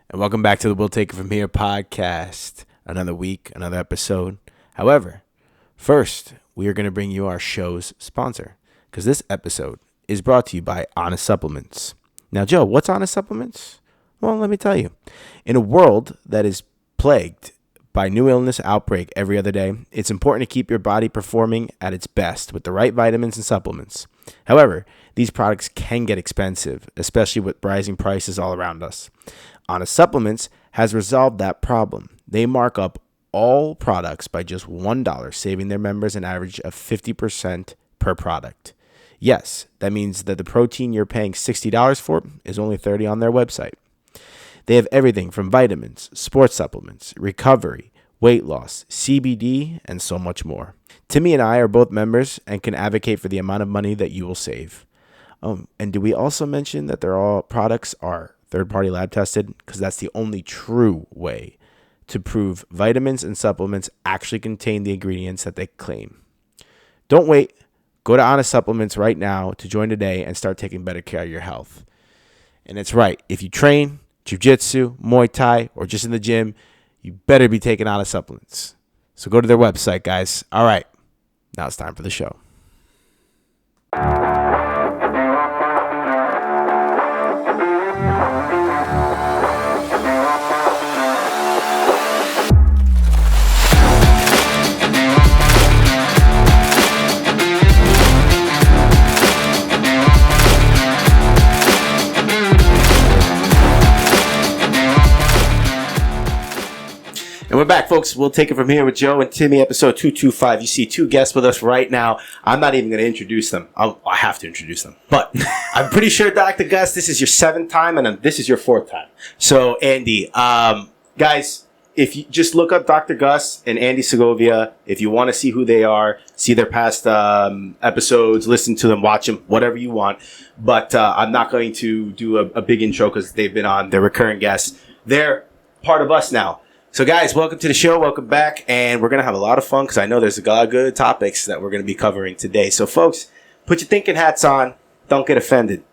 And welcome back to the We'll Take It From Here podcast. Another week, another episode. However, first, we are going to bring you our show's sponsor, because this episode is brought to you by Honest Supplements. Now, Joe, what's Honest Supplements? Well, let me tell you. In a world that is plagued by new illness outbreak every other day, it's important to keep your body performing at its best with the right vitamins and supplements. However, these products can get expensive, especially with rising prices all around us. Honest Supplements has resolved that problem. They mark up all products by just $1, saving their members an average of 50% per product. Yes, that means that the protein you're paying $60 for is only $30 on their website. They have everything from vitamins, sports supplements, recovery, weight loss, CBD, and so much more. Timmy and I are both members and can advocate for the amount of money that you will save. And do we also mention that all products are third-party lab tested? Because that's the only true way to prove vitamins and supplements actually contain the ingredients that they claim. Don't wait. Go to Honest Supplements right now to join today and start taking better care of your health. And it's right. If you train jiu-jitsu, Muay Thai, or just in the gym, you better be taking Honest Supplements. So go to their website, guys. All right. Now it's time for the show. And we're back, folks. We'll take it from here with Joe and Timmy, episode 225. You see two guests with us right now. I'm not even going to introduce them. I have to introduce them. But I'm pretty sure, Dr. Gus, this is your seventh time, and this is your fourth time. So, Andy, guys, if you just look up Dr. Gus and Andy Segovia, if you want to see who they are, see their past episodes, listen to them, watch them, whatever you want. But I'm not going to do a big intro because they've been on. They're recurring guests. They're part of us now. So, guys, welcome to the show. Welcome back. And we're going to have a lot of fun because I know there's a lot of good topics that we're going to be covering today. So, folks, put your thinking hats on. Don't get offended.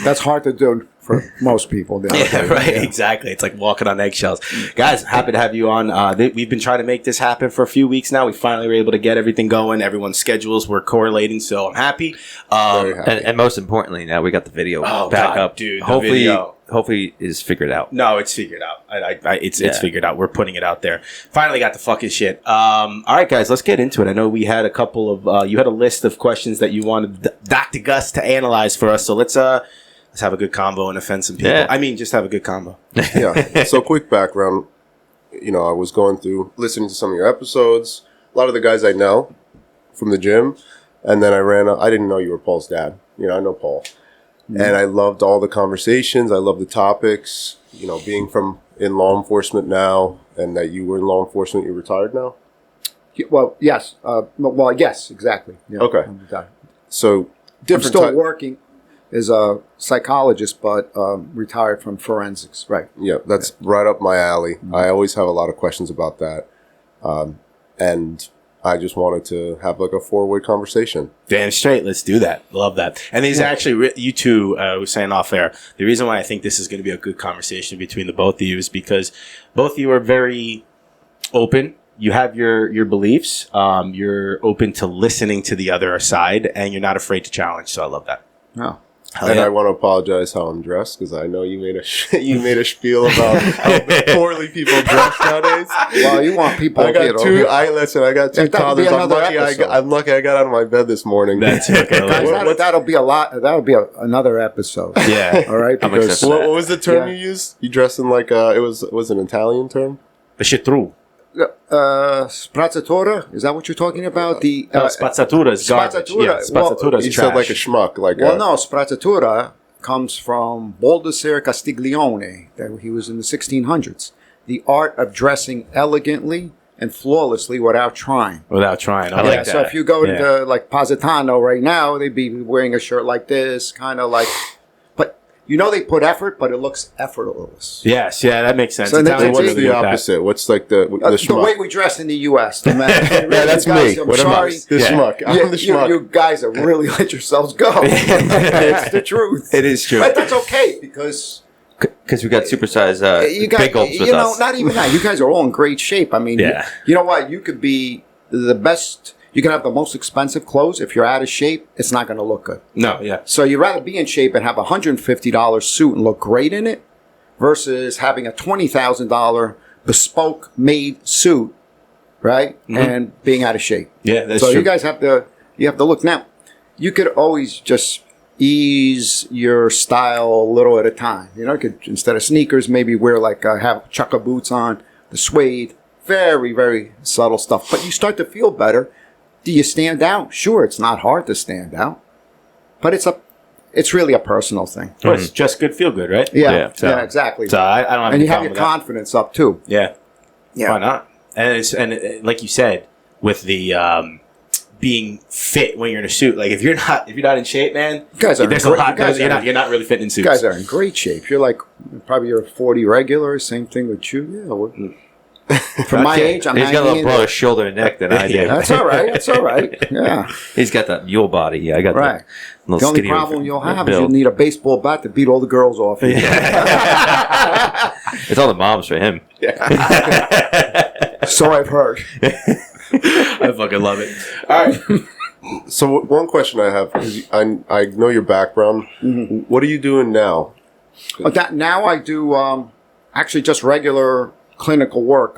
That's hard to do for most people. Yeah, right. Yeah. Exactly. It's like walking on eggshells. Guys, happy to have you on. We've been trying to make this happen for a few weeks now. We finally were able to get everything going. Everyone's schedules were correlating, so I'm happy. Very happy. And most importantly, now we got the video back up. Dude, Hopefully it's figured out. No, it's figured out. It's figured out. We're putting it out there. Finally got the fucking shit. All right, guys, let's get into it. I know we had a couple of you had a list of questions that you wanted Dr. Gus to analyze for us. So let's have a good combo and offend some people. Yeah. I mean, just have a good combo. Yeah. So quick background. I was going through listening to some of your episodes. A lot of the guys I know from the gym, and then I didn't know you were Paul's dad. I know Paul. Mm-hmm. And I loved all the conversations. I love the topics. Being in law enforcement now, and that you were in law enforcement, you're retired now? Well, yes. Yes, exactly. Yeah, okay. So I'm still working as a psychologist, but retired from forensics. Right. Yeah, that's right up my alley. Mm-hmm. I always have a lot of questions about that. And I just wanted to have a 4-way conversation. Damn straight. Let's do that. Love that. And these actually, you two were saying off air, the reason why I think this is going to be a good conversation between the both of you is because both of you are very open. You have your beliefs. You're open to listening to the other side, and you're not afraid to challenge. So I love that. Oh. And I want to apologize how I'm dressed because I know you made a spiel about how poorly people dress nowadays. Well, you want people. I got two toddlers. I'm lucky I got out of my bed this morning. That's that'll be a lot. That'll be another episode. Yeah. All right. Because what was the term you used? You dressed in it was an Italian term. Spazzatura. Sprezzatura? Is that what you're talking about? The spazzatura is garbage. Yeah, spazzatura is you trash. said like a schmuck. No, sprezzatura comes from Baldassare Castiglione. That he was in the 1600s. The art of dressing elegantly and flawlessly without trying. I like that. So if you go to Positano right now, they'd be wearing a shirt like this, kind of like. But You know they put effort, but it looks effortless. Yes, yeah, that makes sense. So Italians that's What's really the good with that. opposite? What's like the The schmuck? way we dress in the U.S. The man, Yeah, that's guys, me. I'm What am I? sorry. The Yeah. schmuck. I'm the schmuck. You guys are really let yourselves go. It's the truth. It is true. But that's okay because Because we got supersized you guys, big gulps with you know, us. not even that. You guys are all in great shape. I mean, Yeah. you know what? You could be the best. You can have the most expensive clothes. If you're out of shape, it's not going to look good. No, yeah. So you'd rather be in shape and have a $150 suit and look great in it versus having a $20,000 bespoke made suit, right? And being out of shape. Yeah, that's so true. you guys have to look. Now, you could always just ease your style a little at a time. You know, you could, instead of sneakers, maybe wear like have chukka boots on, the suede, very, very subtle stuff. But you start to feel better. Do you stand out? Sure, it's not hard to stand out, but it's really a personal thing. But it's just good, feel good, right? Yeah, Yeah, so- exactly. So I don't have And any you have problem your with that. confidence up too. Yeah. Yeah. Why not? And like you said, with the being fit when you're in a suit, like if you're not in shape, man, You guys are there's a great. lot. You guys You're are- not really fitting in suits. You guys are in great shape. You're like probably you're 40 regular. Same thing with you. Yeah. For my Okay. age, I'm He's got a little 98. broader shoulder and neck than I do. Yeah. That's all right. That's all right. Yeah. He's got that mule body. Yeah, I got Right. that little The only skinnier problem you'll have is build. you'll need a baseball bat to beat all the girls off. you. It's all the moms for him. So I've heard. I fucking love it. All right. So one question I have, because I know your background. What are you doing now? But now I do actually just regular clinical work.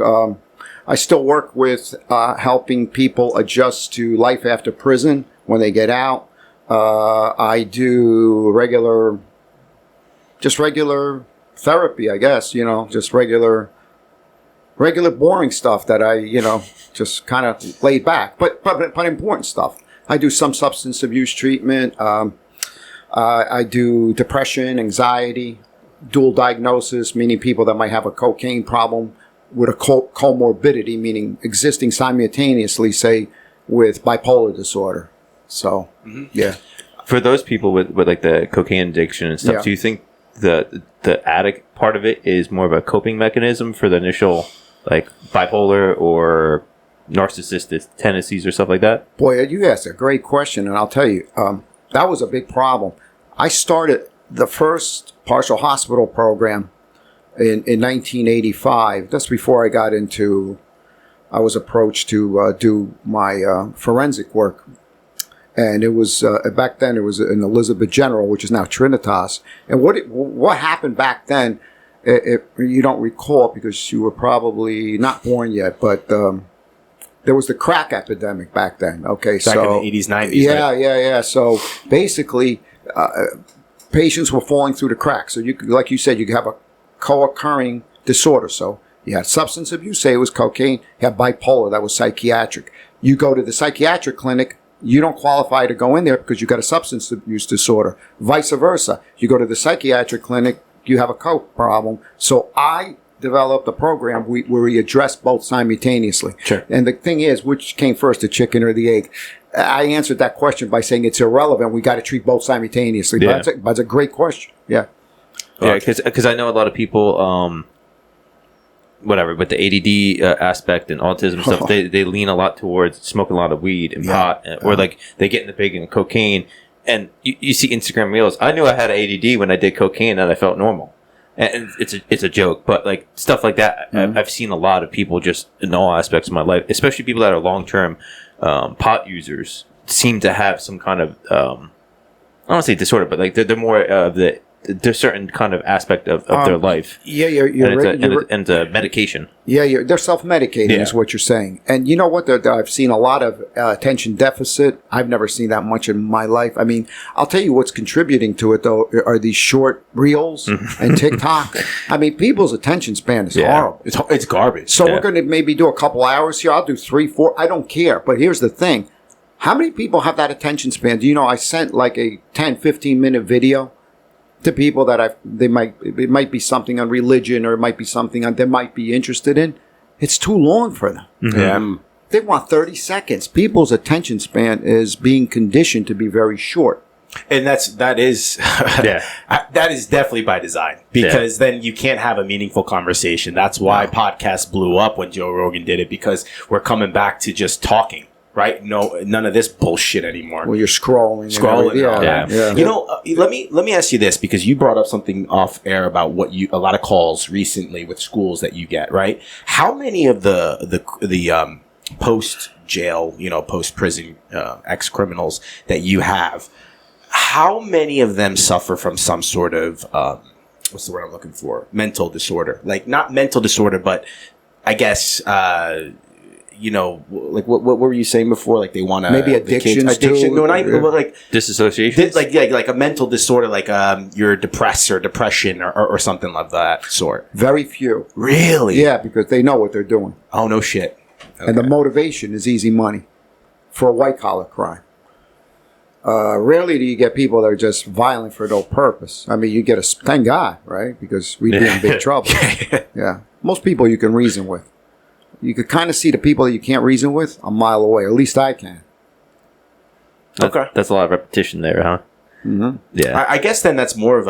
I still work with helping people adjust to life after prison when they get out. I do regular therapy, I guess, just regular boring stuff that I, just kind of laid back, but important stuff. I do some substance abuse treatment. I do depression, anxiety, dual diagnosis, meaning people that might have a cocaine problem with a comorbidity, meaning existing simultaneously, say, with bipolar disorder. So, yeah. For those people with like the cocaine addiction and stuff, Yeah. do you think the addict part of it is more of a coping mechanism for the initial like bipolar or narcissistic tendencies or stuff like that? Boy, you asked a great question, and I'll tell you, that was a big problem. I started the first partial hospital program in 1985. That's before I was approached to do my forensic work. And it was, back then, it was in Elizabeth General, which is now Trinitas. And what happened back then, you don't recall because you were probably not born yet, but there was the crack epidemic back then. Okay, Back in the 80s, 90s. yeah, right? yeah. So basically, patients were falling through the cracks. So like you said, you could have a co-occurring disorder. So you had substance abuse, say it was cocaine. You had bipolar, that was psychiatric. You go to the psychiatric clinic, you don't qualify to go in there because you got a substance abuse disorder. Vice versa. You go to the psychiatric clinic, you have a coke problem. So I developed a program where we address both simultaneously. Sure. And the thing is, which came first, the chicken or the egg? I answered that question by saying it's irrelevant. We got to treat both simultaneously. Yeah. But that's a great question. Yeah. Yeah, because I know a lot of people, whatever, with the ADD aspect and autism stuff, they lean a lot towards smoking a lot of weed and pot, or like they get in the big and cocaine. And you see Instagram reels. I knew I had ADD when I did cocaine and I felt normal. And it's a joke, but like stuff like that, I've seen a lot of people just in all aspects of my life, especially people that are long-term pot users, seem to have some kind of I don't want to say disorder, but like they're more of there's certain kind of aspect of their life. Yeah, you're And it's a medication. Yeah, they're self-medicating Yeah. is what you're saying. And you know what? I've seen a lot of attention deficit. I've never seen that much in my life. I mean, I'll tell you what's contributing to it, though, are these short reels and TikTok. I mean, people's attention span is horrible. It's garbage. So we're going to maybe do a couple hours here. I'll do 3, 4. I don't care. But here's the thing. How many people have that attention span? Do you know I sent like a 10, 15-minute video to people that it might be something on religion, or it might be something they might be interested in. It's too long for them. Yeah. They want 30 seconds. People's attention span is being conditioned to be very short. And that is that is definitely by design, because then you can't have a meaningful conversation. That's why podcasts blew up when Joe Rogan did it, because we're coming back to just talking, right? No, none of this bullshit anymore. Well, you're scrolling. Yeah. You know, let me ask you this, because you brought up something off air about a lot of calls recently with schools that you get, right? How many of the post jail, post prison ex criminals that you have, how many of them suffer from some sort of what's the word I'm looking for? Mental disorder. Like, not mental disorder, but I guess like what were you saying before? Like, they want to maybe addiction. No, not even like disassociation. Like a mental disorder, like you're depressed or depression or something of that sort. Very few. Really? Yeah, because they know what they're doing. Oh, no shit. Okay. And the motivation is easy money for a white collar crime. Rarely do you get people that are just violent for no purpose. I mean, you get thank God, right? Because we'd be in big trouble. Yeah. Most people you can reason with. You could kind of see the people that you can't reason with a mile away, or at least I can. Okay. That's a lot of repetition there, huh? Mm-hmm. Yeah. I guess then that's more of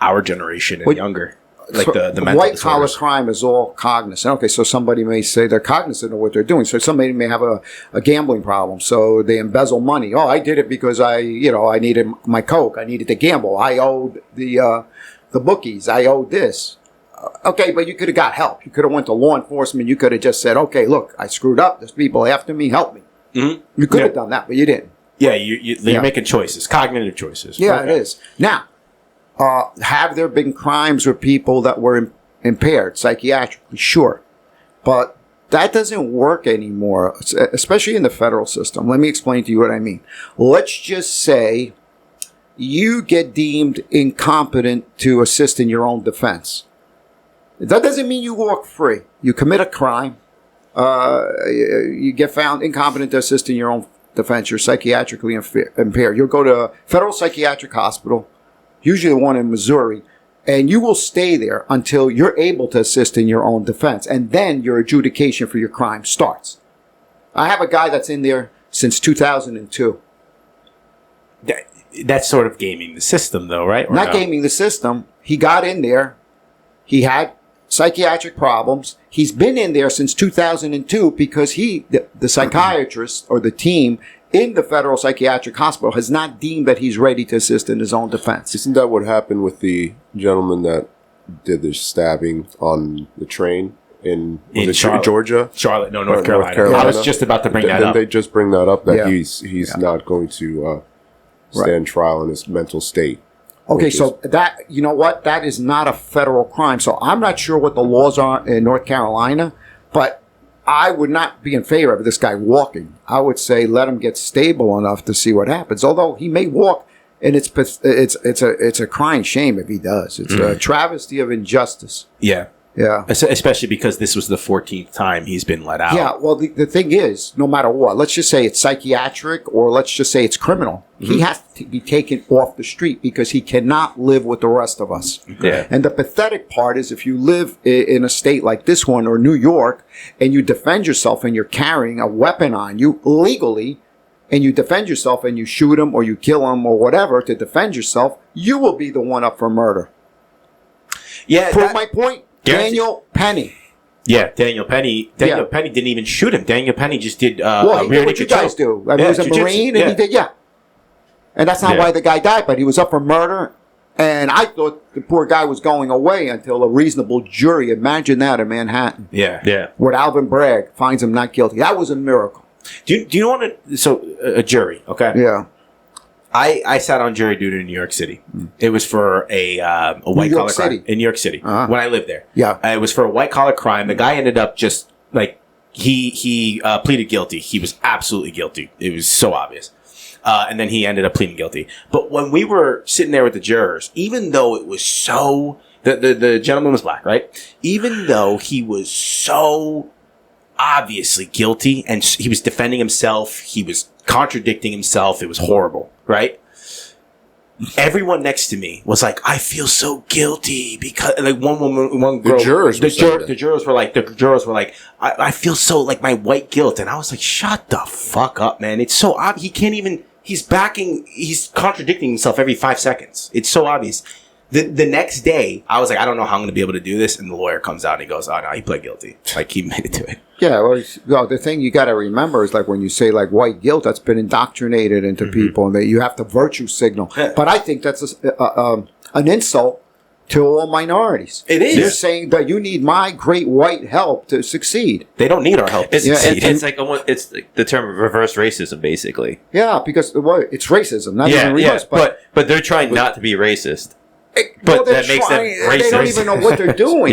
our generation and younger. Like so the mental white collar disorders. crime is all cognizant. Okay, so somebody may say they're cognizant of what they're doing. So somebody may have a gambling problem, so they embezzle money. Oh, I did it because I needed my Coke. I needed to gamble. I owed the bookies. I owed this. Okay, but you could have got help. You could have went to law enforcement. You could have just said, okay, look, I screwed up. There's people after me. Help me. Mm-hmm. You could have done that, but you didn't. Yeah, you're making choices, cognitive choices. Yeah, Okay. it is. Now, have there been crimes with people that were impaired psychiatrically? Sure. But that doesn't work anymore, especially in the federal system. Let me explain to you what I mean. Let's just say you get deemed incompetent to assist in your own defense. That doesn't mean you walk free. You commit a crime. You get found incompetent to assist in your own defense. You're psychiatrically impaired. You'll go to a federal psychiatric hospital, usually one in Missouri, and you will stay there until you're able to assist in your own defense. And then your adjudication for your crime starts. I have a guy that's in there since 2002. That's sort of gaming the system, though, right? Or Not no? gaming the system. He got in there. He had psychiatric problems. He's been in there since 2002 because the psychiatrist or the team in the federal psychiatric hospital has not deemed that he's ready to assist in his own defense. Isn't that what happened with the gentleman that did the stabbing on the train in Charlotte. Georgia? Charlotte, no, North Or Carolina. North Carolina. I was just about to bring that Didn't up. they just bring that up, that Yeah. he's not going to stand trial in his mental state? Okay, so that, you know what? That is not a federal crime. So I'm not sure what the laws are in North Carolina, but I would not be in favor of this guy walking. I would say let him get stable enough to see what happens. Although he may walk, and it's a crying shame if he does. It's a travesty of injustice. Yeah. Yeah. Especially because this was the 14th time he's been let out. Yeah, well, the thing is, no matter what, let's just say it's psychiatric or let's just say it's criminal. Mm-hmm. He has to be taken off the street because he cannot live with the rest of us. Yeah. And the pathetic part is if you live in a state like this one or New York and you defend yourself and you're carrying a weapon on you legally and you defend yourself and you shoot him or you kill him or whatever to defend yourself, you will be the one up for murder. Yeah. Prove my point? Guaranteed. Daniel Penny. Yeah, Daniel Penny. Daniel Penny didn't even shoot him. Daniel Penny just did Well, he rear did what you naked choke. guys do. I mean, he was a jiu-jitsu. Marine, and he did, And that's not why the guy died, but he was up for murder. And I thought the poor guy was going away until a reasonable jury, imagine that in Manhattan, Yeah. Yeah. where Alvin Bragg finds him not guilty. That was a miracle. Do you want to? So a jury, okay? Yeah. I sat on jury duty in New York City. It was for a white collar crime in New York City when I lived there. Yeah. It was for a white collar crime. The guy ended up just like he pleaded guilty. He was absolutely guilty. It was so obvious. And then he ended up pleading guilty. But when we were sitting there with the jurors, even though it was so the gentleman was black, right? Even though he was so obviously guilty and he was defending himself, he was contradicting himself. It was horrible, right? Everyone next to me was like, I feel so guilty because like one girl, the jurors were like, I feel so like my white guilt. And I was like, shut the fuck up, man. It's so obvious. he's contradicting himself every 5 seconds. It's so obvious. The next day, I was like, I don't know how I'm going to be able to do this. And the lawyer comes out and he goes, oh, no, he pled guilty. Like, he made it to it. Yeah, well, the thing you got to remember is like when you say like white guilt, that's been indoctrinated into people, and that you have to virtue signal. But I think that's an insult to all minorities. It is. You're saying that you need my great white help to succeed. They don't need our help to succeed. It's like it's like the term reverse racism, basically. Yeah, because it's racism. Not even reverse, but they're trying not to be racist. But that makes them racist. They don't even know what they're doing.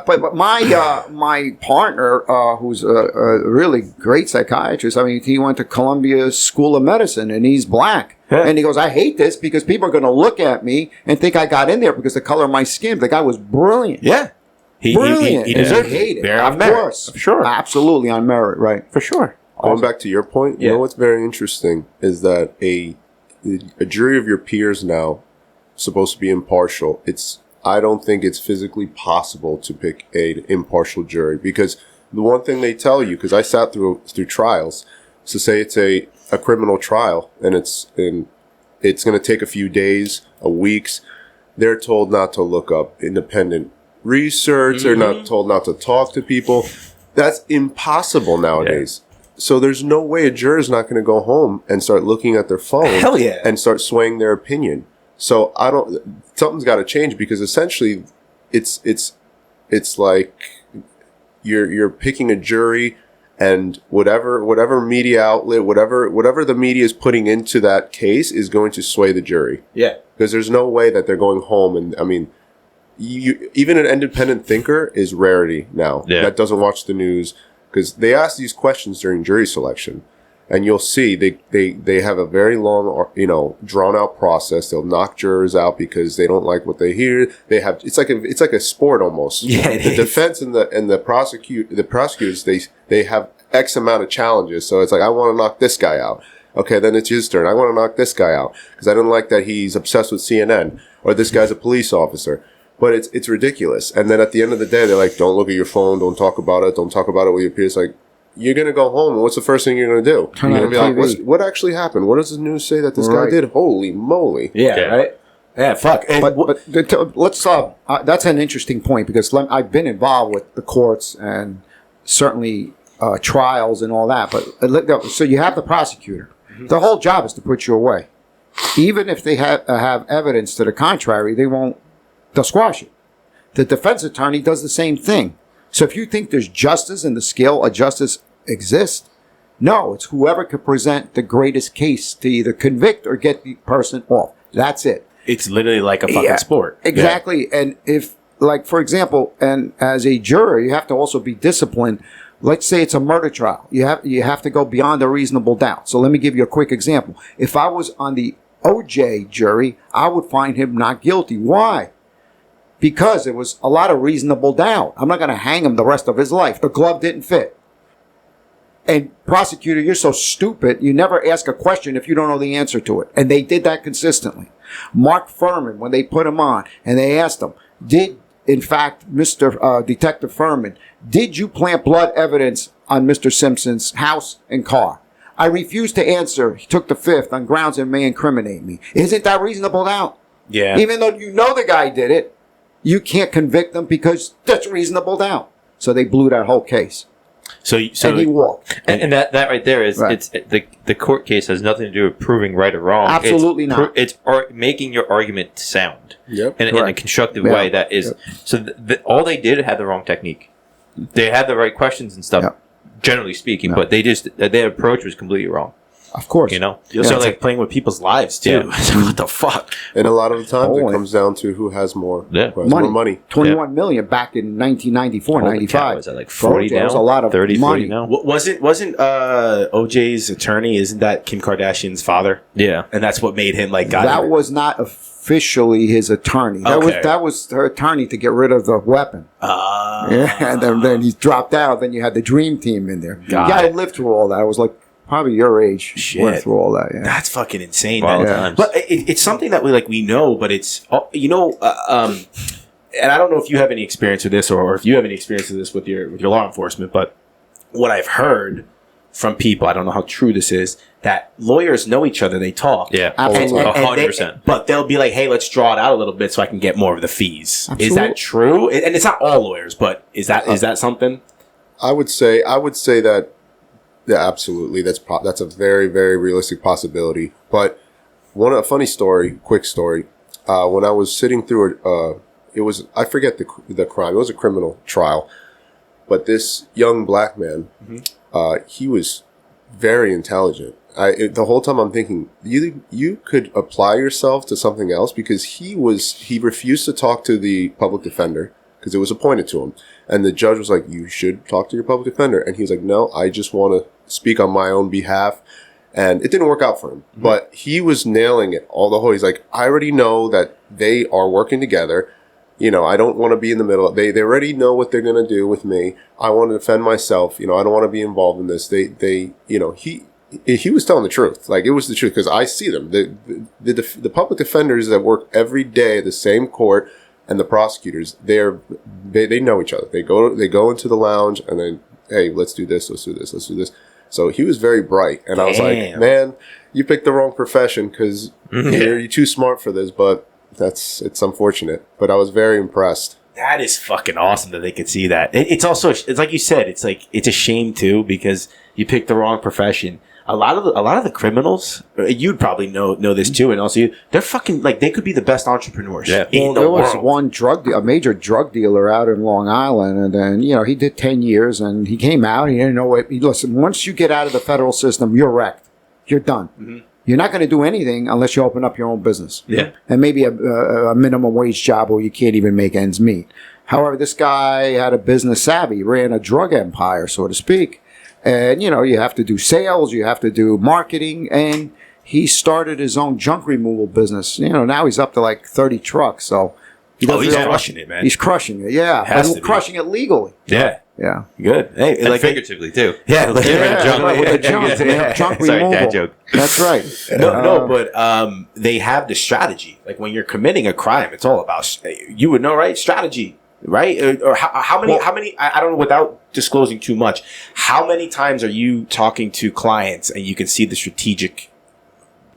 But my partner, who's a really great psychiatrist, I mean, he went to Columbia School of Medicine, and he's black. Yeah. And he goes, I hate this because people are going to look at me and think I got in there because of the color of my skin. The guy was brilliant. Yeah. Brilliant. He deserved it. Of course. Sure. Absolutely on merit, right. For sure. Going back to your point, you know what's very interesting is that a jury of your peers now supposed to be impartial. I don't think it's physically possible to pick an impartial jury, because the one thing they tell you, because I sat through trials, so say it's a criminal trial and it's going to take a few days, weeks, they're told not to look up independent research. They're not told not to talk to people. That's impossible nowadays. Yeah. So there's no way a juror is not going to go home and start looking at their phone and start swaying their opinion. So something's got to change, because essentially it's like you're picking a jury, and whatever media outlet, whatever the media is putting into that case is going to sway the jury. Yeah. Because there's no way that they're going home, and I mean, even an independent thinker is rarity now. Yeah. That doesn't watch the news, because they ask these questions during jury selection. And you'll see they have a very long, drawn out process. They'll knock jurors out because they don't like what they hear. It's like a sport almost. Yeah, the defense and the prosecutors they have X amount of challenges. So it's like, I want to knock this guy out. Okay, then it's his turn. I want to knock this guy out because I don't like that he's obsessed with CNN, or this guy's a police officer. But it's ridiculous. And then at the end of the day, they're like, don't look at your phone. Don't talk about it. Don't talk about it with your peers. Like, you're going to go home, and what's the first thing you're going to do? You're going to be like, what actually happened? What does the news say that this guy did? Holy moly. Yeah, right? Yeah, fuck. But let's, that's an interesting point, because I've been involved with the courts and certainly trials and all that. But so you have the prosecutor. Mm-hmm. The whole job is to put you away. Even if they have evidence to the contrary, they'll squash it. The defense attorney does the same thing. So if you think there's justice and the scale of justice exists, no, it's whoever can present the greatest case to either convict or get the person off. That's it. It's literally like a fucking sport. Exactly. Yeah. And if, like, for example, and as a juror, you have to also be disciplined. Let's say it's a murder trial. You have to go beyond a reasonable doubt. So let me give you a quick example. If I was on the OJ jury, I would find him not guilty. Why? Because there was a lot of reasonable doubt. I'm not going to hang him the rest of his life. The glove didn't fit. And prosecutor, you're so stupid, you never ask a question if you don't know the answer to it. And they did that consistently. Mark Furman, when they put him on, and they asked him, in fact, Mr. Detective Furman, did you plant blood evidence on Mr. Simpson's house and car? I refused to answer. He took the fifth on grounds that may incriminate me. Isn't that reasonable doubt? Yeah. Even though you know the guy did it, you can't convict them because that's reasonable doubt. So they blew that whole case. So and he walked. And that right there is, right. It's the court case has nothing to do with proving right or wrong. Absolutely not. It's making your argument sound. Yep. In a constructive way that is. Yep. So all they did had the wrong technique. They had the right questions and stuff, generally speaking, but their approach was completely wrong. Of course. So it's like playing with people's lives, too. Yeah. What the fuck? And a lot of the times it comes down to who has more, more money. 21 $21 million back in 1994, 95. Was that like 40 now? That was a lot of 30, money. 40 now? Wasn't OJ's attorney, isn't that Kim Kardashian's father? Yeah. And that's what made him That was not officially his attorney. That was her attorney to get rid of the weapon. And then he dropped out. Then you had the dream team in there. I lived through all that. I was like, probably your age. Went through all that. Yeah. That's fucking insane. Man. But it's something that we know, but it's and I don't know if you have any experience with this, or if you have any experience with this with your law enforcement. But what I've heard from people, I don't know how true this is, that lawyers know each other, they talk. Yeah, Absolutely. 100%. But they'll be like, hey, let's draw it out a little bit so I can get more of the fees. Absolutely. Is that true? And it's not all lawyers, but is that something? I would say that, yeah, absolutely. That's a very, very realistic possibility. But a funny story, quick story. When I was sitting through it was, I forget the crime. It was a criminal trial. But this young black man, he was very intelligent. The whole time I'm thinking, you could apply yourself to something else, because he refused to talk to the public defender because it was appointed to him. And the judge was like, you should talk to your public defender. And he was like, no, I just want to speak on my own behalf. And it didn't work out for him. Mm-hmm. But he was nailing it all the whole. He's like, I already know that they are working together. You know, I don't want to be in the middle. They already know what they're going to do with me. I want to defend myself. You know, I don't want to be involved in this. He was telling the truth. Like, it was the truth, because I see them. The public defenders that work every day at the same court, and the prosecutors, they know each other. They go into the lounge and then, hey, let's do this, let's do this, let's do this. So he was very bright, and I was like, man, you picked the wrong profession, because you're too smart for this. But it's unfortunate. But I was very impressed. That is fucking awesome that they could see that. It's also, it's like you said, it's a shame too, because you picked the wrong profession. A lot of the criminals, you'd probably know this too, and also they're fucking, like, they could be the best entrepreneurs. Yeah. There was one a major drug dealer out in Long Island, and then, you know, he did 10 years, and he came out. He didn't know what. Listen, once you get out of the federal system, you're wrecked. You're done. Mm-hmm. You're not going to do anything unless you open up your own business. Yeah. And maybe a minimum wage job where you can't even make ends meet. However, this guy had a business savvy, ran a drug empire, so to speak. And, you know, you have to do sales, you have to do marketing, and he started his own junk removal business. You know, now he's up to like 30 trucks, so. He's crushing it, man. He's crushing it, yeah. But crushing it legally. Yeah. Yeah. Good. Hey, and like figuratively, too. Yeah. With the junk Sorry, removal. dad joke. That's right. But they have the strategy. Like, when you're committing a crime, it's all about, you would know, right? Strategy. Right? Or how many, I don't know, without disclosing too much, how many times are you talking to clients and you can see the strategic,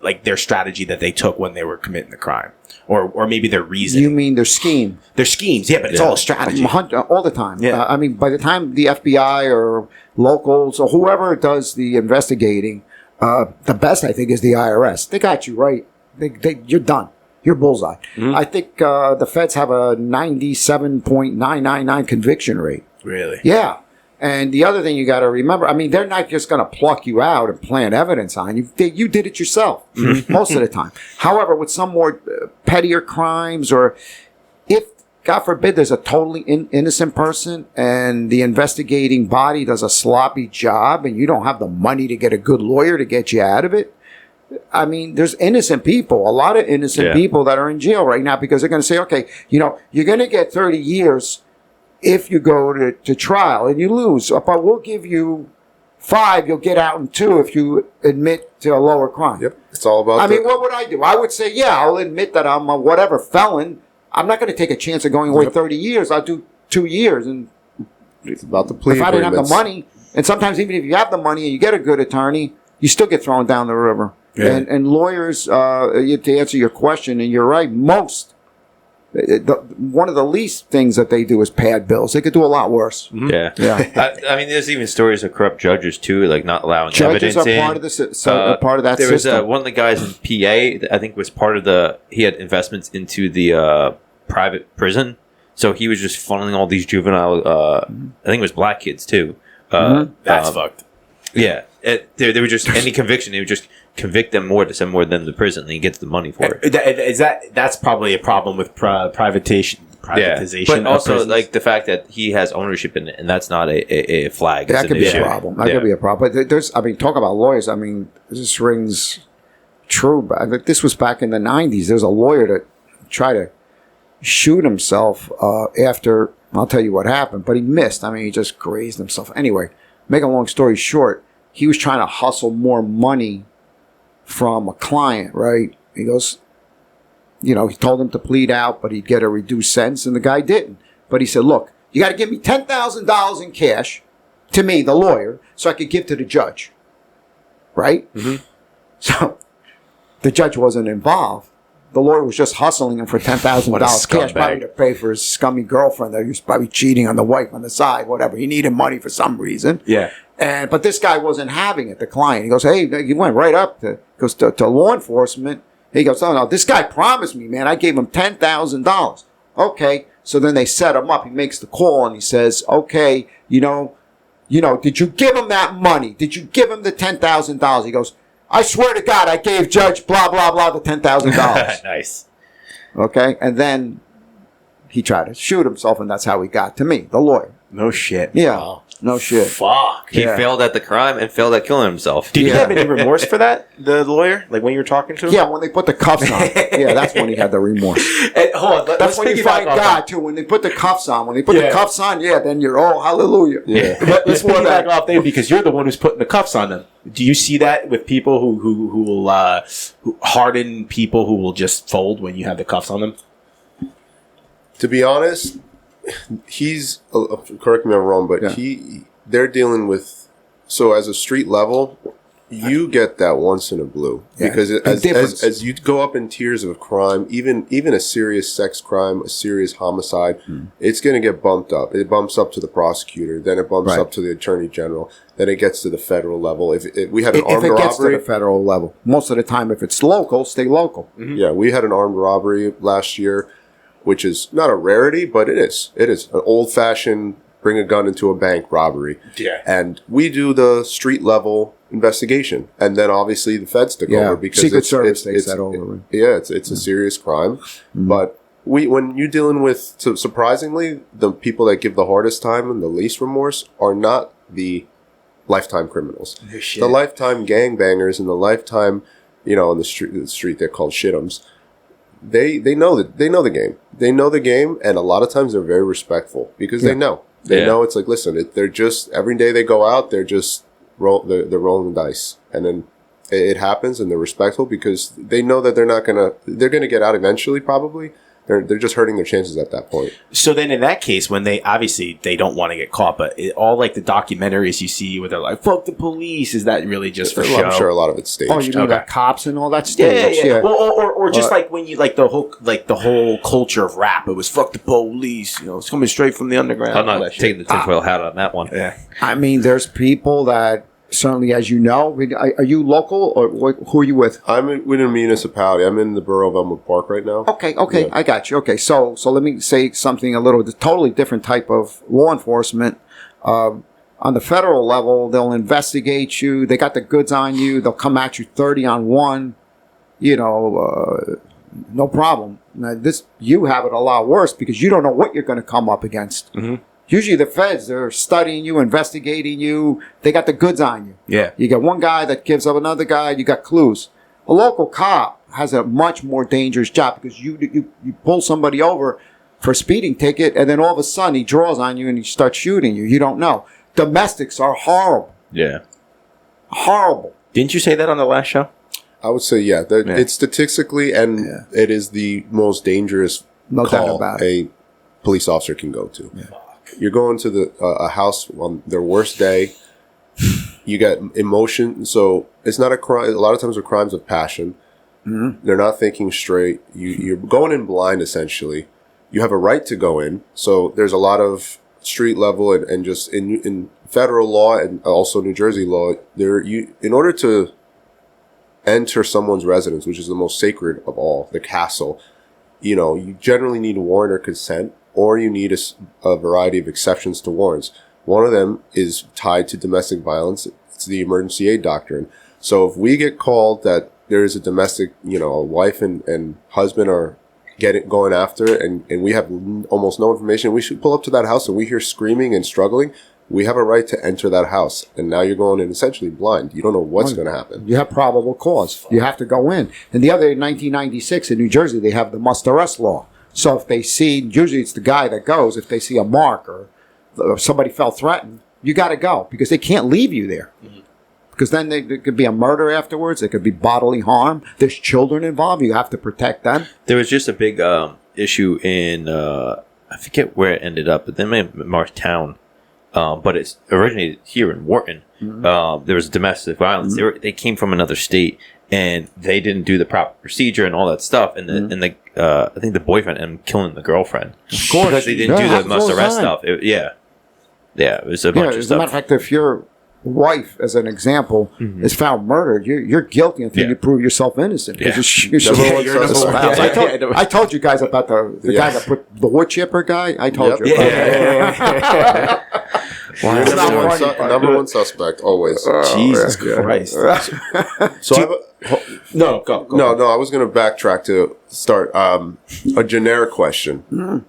like, their strategy that they took when they were committing the crime? Or maybe their reason. You mean their scheme? Their schemes, yeah, but it's all a strategy. All the time. Yeah. I mean, by the time the FBI or locals or whoever does the investigating, the best, I think, is the IRS. They got you right. You're done. You're bullseye. Mm-hmm. I think the feds have a 97.999 conviction rate. Really? Yeah. And the other thing you got to remember, I mean, they're not just going to pluck you out and plant evidence on you. You did it yourself most of the time. However, with some more pettier crimes, or if, God forbid, there's a totally innocent person and the investigating body does a sloppy job and you don't have the money to get a good lawyer to get you out of it, I mean, there's innocent people, a lot of innocent people that are in jail right now because they're going to say, okay, you know, you're going to get 30 years if you go to trial and you lose, but we'll give you 5, you'll get out in 2 if you admit to a lower crime. Yep, it's all about. I mean, what would I do? I would say, yeah, I'll admit that I'm a whatever felon. I'm not going to take a chance of going away 30 years. I'll do 2 years, and it's about the plea if I didn't have the agreements. money, and sometimes even if you have the money and you get a good attorney, you still get thrown down the river. Yeah. And lawyers, to answer your question, and you're right, one of the least things that they do is pad bills. They could do a lot worse. Mm-hmm. Yeah. I mean, there's even stories of corrupt judges, too, like not allowing judges evidence in. Judges are part of that there system. Was one of the guys in PA, I think was part of he had investments into the private prison. So he was just funneling all these juvenile, I think it was black kids, too. That's fucked. Yeah. They were just, any conviction, they would just convict them more to send more of them to prison, and he gets the money for it. That's probably a problem with privatization. But also, like, the fact that he has ownership in it, and that's not a flag. That could be a problem. That could be a problem. But there's, I mean, talk about lawyers. I mean, this rings true. But this was back in the 90s. There's a lawyer that tried to shoot himself after, I'll tell you what happened, but he missed. I mean, he just grazed himself. Anyway, make a long story short, he was trying to hustle more money from a client, right? He goes, you know, he told him to plead out, but he'd get a reduced sentence, and the guy didn't. But he said, look, you got to give me $10,000 in cash, to me, the lawyer, so I could give to the judge. Right? Mm-hmm. So the judge wasn't involved. The lawyer was just hustling him for $10,000 What a cash, scumbag. probably to pay for his scummy girlfriend that he was probably cheating on the wife on the side, whatever. He needed money for some reason. Yeah. But this guy wasn't having it, the client. He goes, hey, he went right up to law enforcement. He goes, oh, no, this guy promised me, man. I gave him $10,000. Okay. So then they set him up. He makes the call and he says, okay, you know, did you give him that money? Did you give him the $10,000? He goes, I swear to God, I gave Judge blah, blah, blah the $10,000. Nice. Okay. And then he tried to shoot himself, and that's how he got to me, the lawyer. No shit. Yeah. Wow. No shit. Fuck. He Yeah. failed at the crime and failed at killing himself. Did he Yeah. have any remorse for that? The lawyer? Like when you were talking to him? Yeah, when they put the cuffs on. Yeah, that's when he had the remorse. And, hold on. That's when you find God, too. When they put the cuffs on. When they put the cuffs on, yeah, then you're, oh, hallelujah. Yeah. Let's piggyback off there because you're the one who's putting the cuffs on them. Do you see that with people who will who harden people who will just fold when you have the cuffs on them? To be honest, he's correct me if I'm wrong, but Yeah. they're dealing with, so as a street level, you get that once in a blue. Yeah. Because Big difference. as you go up in tiers of crime, even a serious sex crime, a serious homicide, it's going to get bumped up. It bumps up to the prosecutor, then it bumps Right. up to the attorney general, then it gets to the federal level. If we had an If armed it gets to robbery, the federal level. Most of the time, if it's local, stay local. yeah, we had an armed robbery last year, which is not a rarity, but it is. It is an old-fashioned bring a gun into a bank robbery. Yeah. And we do the street level investigation, and then obviously the feds took over because Secret Service takes that over. Right? Yeah, it's a serious crime, but when you're dealing with, so surprisingly, the people that give the hardest time and the least remorse are not the lifetime criminals. The lifetime gangbangers and the lifetime, in the street they're called shit'ems. They know the game. They know the game, and a lot of times they're very respectful because they know. They know it's like, listen, they're just, every day they go out, they're just they're rolling the dice, and then it happens, and they're respectful because they know that they're gonna get out eventually. Probably they're just hurting their chances at that point. So then in that case, when they don't want to get caught, but all like the documentaries you see where they're like, fuck the police, is that really just for show? I'm sure a lot of it's staged. Oh, you mean like cops and all that Yeah, stuff? yeah. Well, or just like when you like the whole culture of rap, it was fuck the police. It's coming straight from the underground. I'm not taking the tinfoil hat on that one. Yeah. I mean, there's people that certainly, as you know, are you local or who are you with? I'm within a municipality. I'm in the borough of Elmwood Park right now. Okay, Yeah. I got you. Okay, so let me say something totally different type of law enforcement. On the federal level, they'll investigate you. They got the goods on you. They'll come at you 30 on 1. No problem. Now, you have it a lot worse because you don't know what you're going to come up against. Mm-hmm. Usually the feds, they're studying you, investigating you. They got the goods on you. Yeah. You got one guy that gives up another guy. You got clues. A local cop has a much more dangerous job because you pull somebody over for a speeding ticket, and then all of a sudden he draws on you and he starts shooting you. You don't know. Domestics are horrible. Yeah. Horrible. Didn't you say that on the last show? I would say, yeah. It's statistically, and it is the most dangerous No doubt call about it. a police officer can go to. Yeah. You're going to a house on their worst day. You got emotion, so it's not a crime. A lot of times, they're crimes of passion. Mm-hmm. They're not thinking straight. You're going in blind, essentially. You have a right to go in. So there's a lot of street level and just in federal law and also New Jersey law. In order to enter someone's residence, which is the most sacred of all, the castle, you generally need warrant or consent. Or you need a variety of exceptions to warrants. One of them is tied to domestic violence. It's the emergency aid doctrine. So if we get called that there is a domestic, a wife and husband are going after, and we have almost no information, we should pull up to that house and we hear screaming and struggling, we have a right to enter that house. And now you're going in essentially blind. You don't know what's going to happen. You have probable cause. You have to go in. And the other, in 1996 in New Jersey, they have the must arrest law. So if they see, usually it's the guy that goes, if they see a mark or somebody felt threatened, you got to go because they can't leave you there. Mm-hmm. Because then there could be a murder afterwards. There could be bodily harm. There's children involved. You have to protect them. There was just a big issue in, I forget where it ended up, but then Marshtown. but it's originated here in Wharton. There was domestic violence. They came from another state, and they didn't do the proper procedure and all that stuff. And the I think the boyfriend ended up killing the girlfriend, of course, because they didn't do the must arrest stuff. It was a bunch of as stuff. a matter of fact, if your wife, as an example, is found murdered, you're guilty until you prove yourself innocent. Yeah. I told you guys about the guy that put the wood chipper guy. I told you. You're number one suspect always. Jesus Christ. So go. No. I was going to backtrack to start a generic question.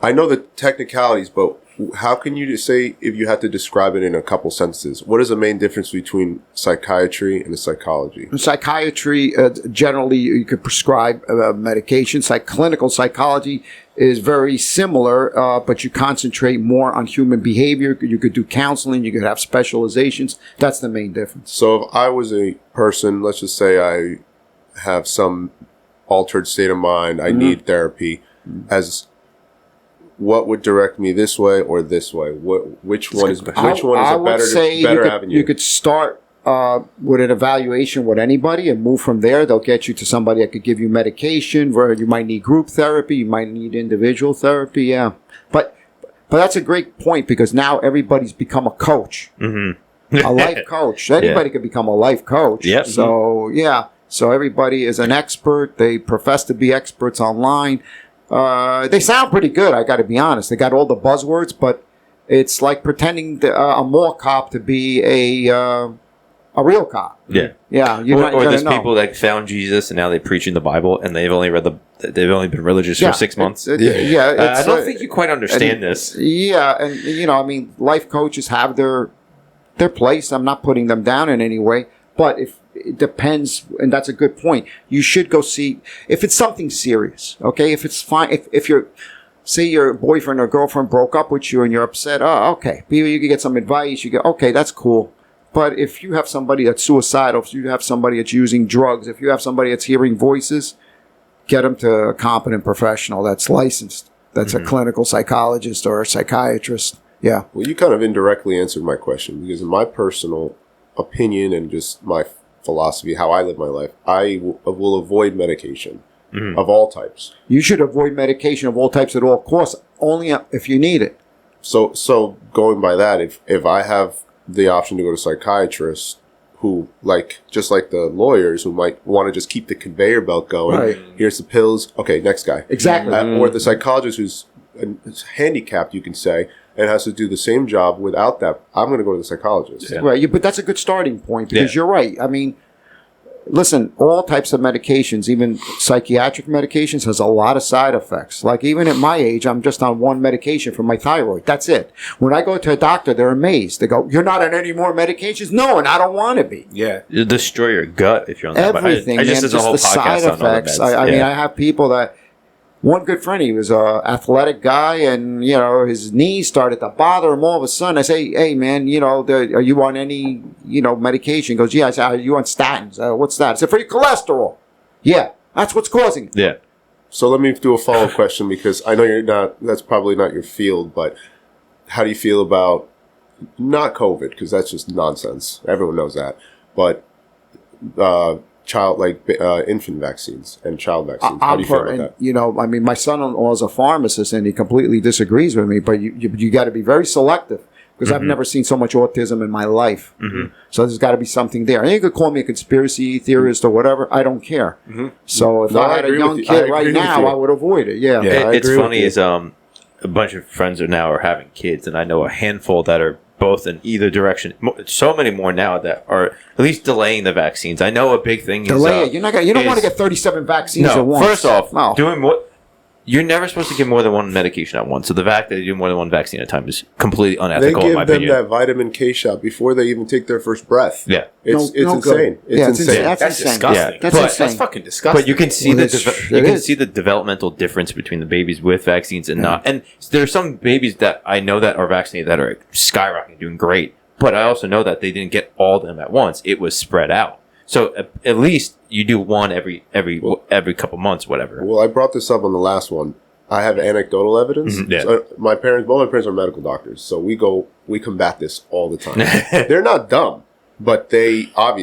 I know the technicalities, but how can you just say, if you had to describe it in a couple sentences, what is the main difference between psychiatry and psychology? In psychiatry, generally, you could prescribe medication. Clinical psychology is very similar, but you concentrate more on human behavior. You could do counseling. You could have specializations. That's the main difference. So if I was a person, let's just say I have some altered state of mind, I need therapy, what would direct me this way or this way? Which one is a better avenue? You could start with an evaluation with anybody and move from there. They'll get you to somebody that could give you medication. Where you might need group therapy, you might need individual therapy. Yeah, but that's a great point, because now everybody's become a coach, a life coach. Anybody could become a life coach. Yep. So everybody is an expert. They profess to be experts online. They sound pretty good, I got to be honest. They got all the buzzwords, but it's like pretending a mall cop to be a real cop. Yeah. Yeah. Or there's people that found Jesus and now they're preaching the Bible and they've only been religious for 6 months. I don't think you quite understand this. Yeah, and life coaches have their place. I'm not putting them down in any way, but it depends, and that's a good point. You should go see if it's something serious. Okay, if it's fine, if you're, say your boyfriend or girlfriend broke up with you and you're upset. Oh, okay, maybe you can get some advice. You go, okay, that's cool. But if you have somebody that's suicidal, if you have somebody that's using drugs, if you have somebody that's hearing voices, get them to a competent professional that's licensed. That's a clinical psychologist or a psychiatrist. Yeah. Well, you kind of indirectly answered my question, because in my personal opinion and just my philosophy, how I live my life, I will avoid medication of all types. You should avoid medication of all types at all costs, only if you need it. So going by that, if I have the option to go to psychiatrists who, just like the lawyers who might want to just keep the conveyor belt going, right. Here's the pills, okay, next guy. Exactly. Or the psychologist who's handicapped, you can say, and has to do the same job without that, I'm going to go to the psychologist. Yeah. Right, but that's a good starting point, because you're right. I mean, listen, all types of medications, even psychiatric medications, has a lot of side effects. Like, even at my age, I'm just on one medication for my thyroid. That's it. When I go to a doctor, they're amazed. They go, "You're not on any more medications?" No, and I don't want to be. Yeah. You'll destroy your gut if you're on that. Everything. I just did a whole the podcast side on effects. all the meds. I mean, I have people that, one good friend, he was a athletic guy, and his knees started to bother him all of a sudden. I say, "Hey man, are you on any medication?" He goes, "Yeah." I say, "Are you on statins?" "What's that?" I said, "For your cholesterol." "Yeah, that's what's causing it." Yeah. So let me do a follow-up question, because I know that's probably not your field, but how do you feel about not COVID, because that's just nonsense. Everyone knows that, but infant vaccines and child vaccines. How do you feel about that? I mean, my son-in-law is a pharmacist, and he completely disagrees with me. But you got to be very selective, because I've never seen so much autism in my life. So there's got to be something there. And you could call me a conspiracy theorist or whatever. I don't care. So if I had a young kid right now, I would avoid it. Yeah. It's funny is a bunch of friends are having kids, and I know a handful that are both in either direction. So many more now that are at least delaying the vaccines. I know a big thing is delay it. You don't want to get 37 vaccines at once. First off, doing what you're never supposed to give more than one medication at once. So the fact that they do more than one vaccine at a time is completely unethical. In my opinion. They give them that vitamin K shot before they even take their first breath. Yeah, it's insane. It's insane. That's insane. Disgusting. Yeah. That's fucking disgusting. But you can see see the developmental difference between the babies with vaccines and not. And there are some babies that I know that are vaccinated that are skyrocketing, doing great. But I also know that they didn't get all of them at once. It was spread out. So at least you do one every couple months, whatever. Well, I brought this up on the last one. I have anecdotal evidence. Yeah. So both my parents are medical doctors, so we combat this all the time. They're not dumb, but they are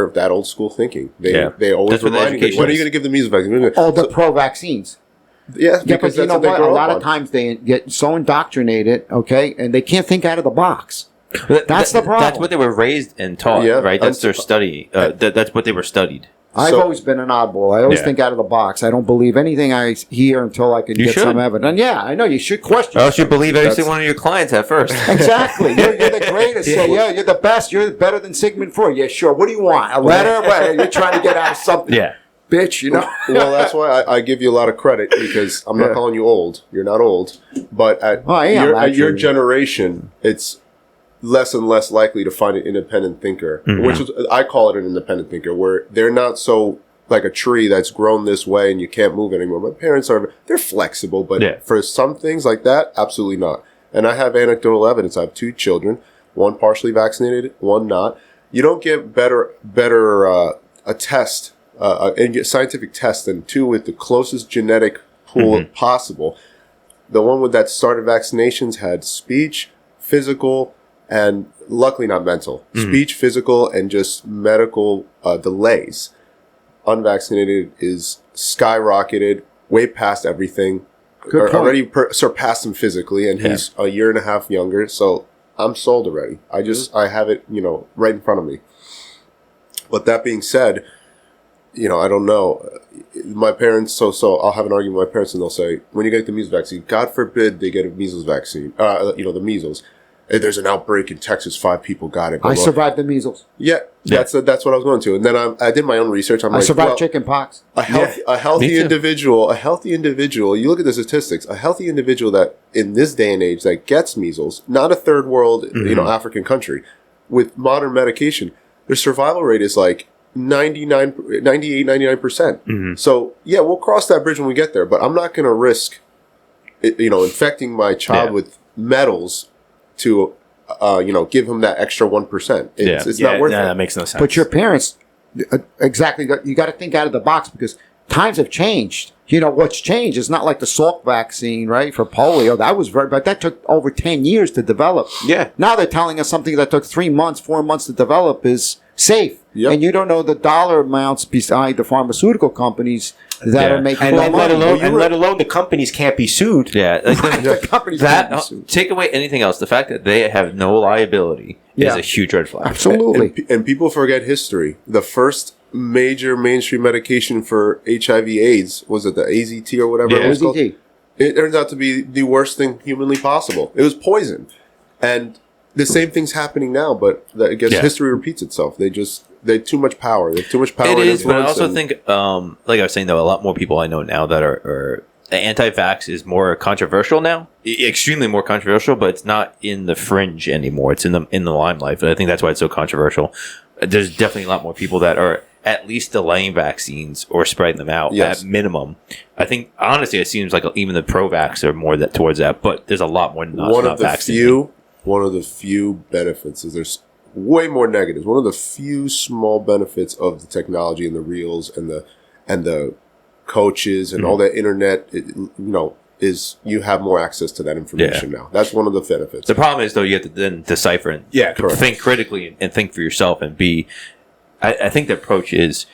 that old school thinking. They always remind you, when are you going to give the measles vaccine? All the pro-vaccines. Yeah, because but that's what they a grow lot up of on. times they get so indoctrinated, okay, and they can't think out of the box. That's the problem. That's what they were raised and taught, Yeah, right? That's their study. That's what they were studied. I've always been an oddball. I always Yeah. think out of the box. I don't believe anything I hear until I can You get should. some evidence. And yeah, I know you should question. Or else you believe every That's- single one of your clients at first. Exactly. You're the greatest. So, yeah, you're the best. You're better than Sigmund Freud. Yeah, sure. What do you want? A letter? What? You're trying to get out of something. Yeah. Bitch, you know? Well, that's why I give you a lot of credit, because I'm not calling you old. You're not old. But at your actually. generation, it's less and less likely to find an independent thinker, which is, I call it an independent thinker, where they're not so like a tree that's grown this way and you can't move anymore. My parents they're flexible, but for some things like that, absolutely not. And I have anecdotal evidence. I have 2 children, one partially vaccinated, one not. You don't get better a test, and get scientific test than 2 with the closest genetic pool possible. The one with that started vaccinations had speech, physical, and luckily not mental. Speech, physical, and just medical delays. Unvaccinated is skyrocketed, way past everything. Good point. Already surpassed him physically, and he's a year and a half younger. So I'm sold already. I have it, right in front of me. But that being said, I don't know. My parents, so I'll have an argument with my parents, and they'll say, when you get the measles vaccine, God forbid they get a measles vaccine, the measles. There's an outbreak in Texas, 5 people got it. I survived the measles. Yeah, that's what I was going to. And then I did my own research. I survived chicken pox. A healthy individual. You look at the statistics. A healthy individual that in this day and age that gets measles, not a third world, African country, with modern medication, their survival rate is like 99%. So yeah, we'll cross that bridge when we get there. But I'm not going to risk, infecting my child with metals to, give him that extra 1%. It's not worth it. That makes no sense. But your parents, exactly, you got to think out of the box because times have changed. What's changed is not like the Salk vaccine, right, for polio. But that took over 10 years to develop. Yeah. Now they're telling us something that took 3 months, 4 months to develop is safe. Yep. And you don't know the dollar amounts beside the pharmaceutical companies that are making And let money. alone the companies can't be sued. Yeah. The companies can't be That sued. take away anything else. The fact that they have no liability is a huge red flag. Absolutely. And people forget history. The first major mainstream medication for HIV/AIDS was it the AZT or whatever it was called? AZT. It turns out to be the worst thing humanly possible. It was poison, and the same thing's happening now. But I guess history repeats itself. They have too much power. They have too much power. It and is, but I influence, also think, like I was saying, though, a lot more people I know now that are anti-vax is more controversial now, extremely more controversial. But it's not in the fringe anymore. It's in the limelight. But I think that's why it's so controversial. There's definitely a lot more people that are at least delaying vaccines or spreading them out at minimum. I think honestly, it seems like even the pro-vax are more towards that. But there's a lot more not vaccinated. One of the few benefits is there's way more negatives. One of the few small benefits of the technology and the reels and the coaches and all that internet, is you have more access to that information now. That's one of the benefits. The problem is though, you have to then decipher and think critically and think for yourself and be. I think the approach is,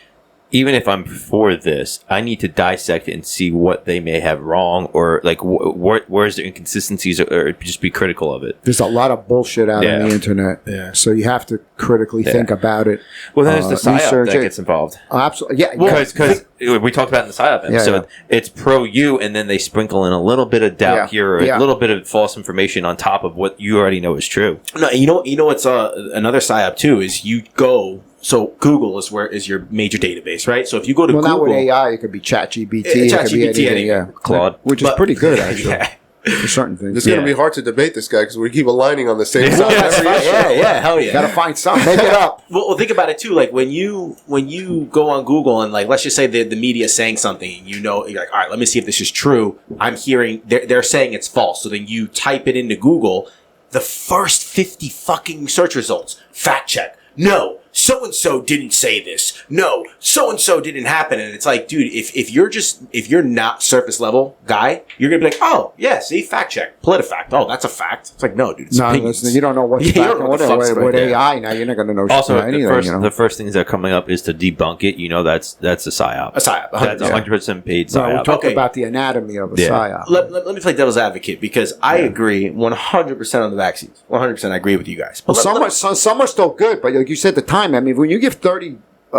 even if I'm for this, I need to dissect it and see what they may have wrong or like where's the inconsistencies or just be critical of it. There's a lot of bullshit out on the internet. Yeah. So you have to critically think about it. Well, then there's the psyop that it. gets involved. Absolutely. Yeah. Because we talked about in the psyop episode, it's pro you, and then they sprinkle in a little bit of doubt here, or a little bit of false information on top of what you already know is true. No, you know what's another psyop too is you go. So Google is your major database, right? So if you go to Google, now with AI, it could be ChatGPT, anything. Claude, which is pretty good actually for certain things. It's going to be hard to debate this guy because we keep aligning on the same side. Hell yeah. Got to find something. Make it up. Well, think about it too. Like when you go on Google and like let's just say the media is saying something, you're like, all right, let me see if this is true. I'm hearing they're saying it's false. So then you type it into Google, the first 50 fucking search results, fact check. No, so-and-so didn't say this. No, so-and-so didn't happen. And it's like, dude, if you're not surface level guy, you're going to be like, oh, yeah, see, fact check, PolitiFact. Oh, that's a fact. It's like, no, dude, it's opinions. Listen, you don't know what's You fact don't know what the fuck's with right AI now. You're not going to know Also, anything. the first things that are coming up is to debunk it. That's a psyop. A psyop. That's 100% paid psyop. We talk about the anatomy of a psyop. Let me play devil's advocate because I agree 100% on the vaccines. 100% I agree with you guys. But Some are still good, but like you said at the time, I mean, when you give 30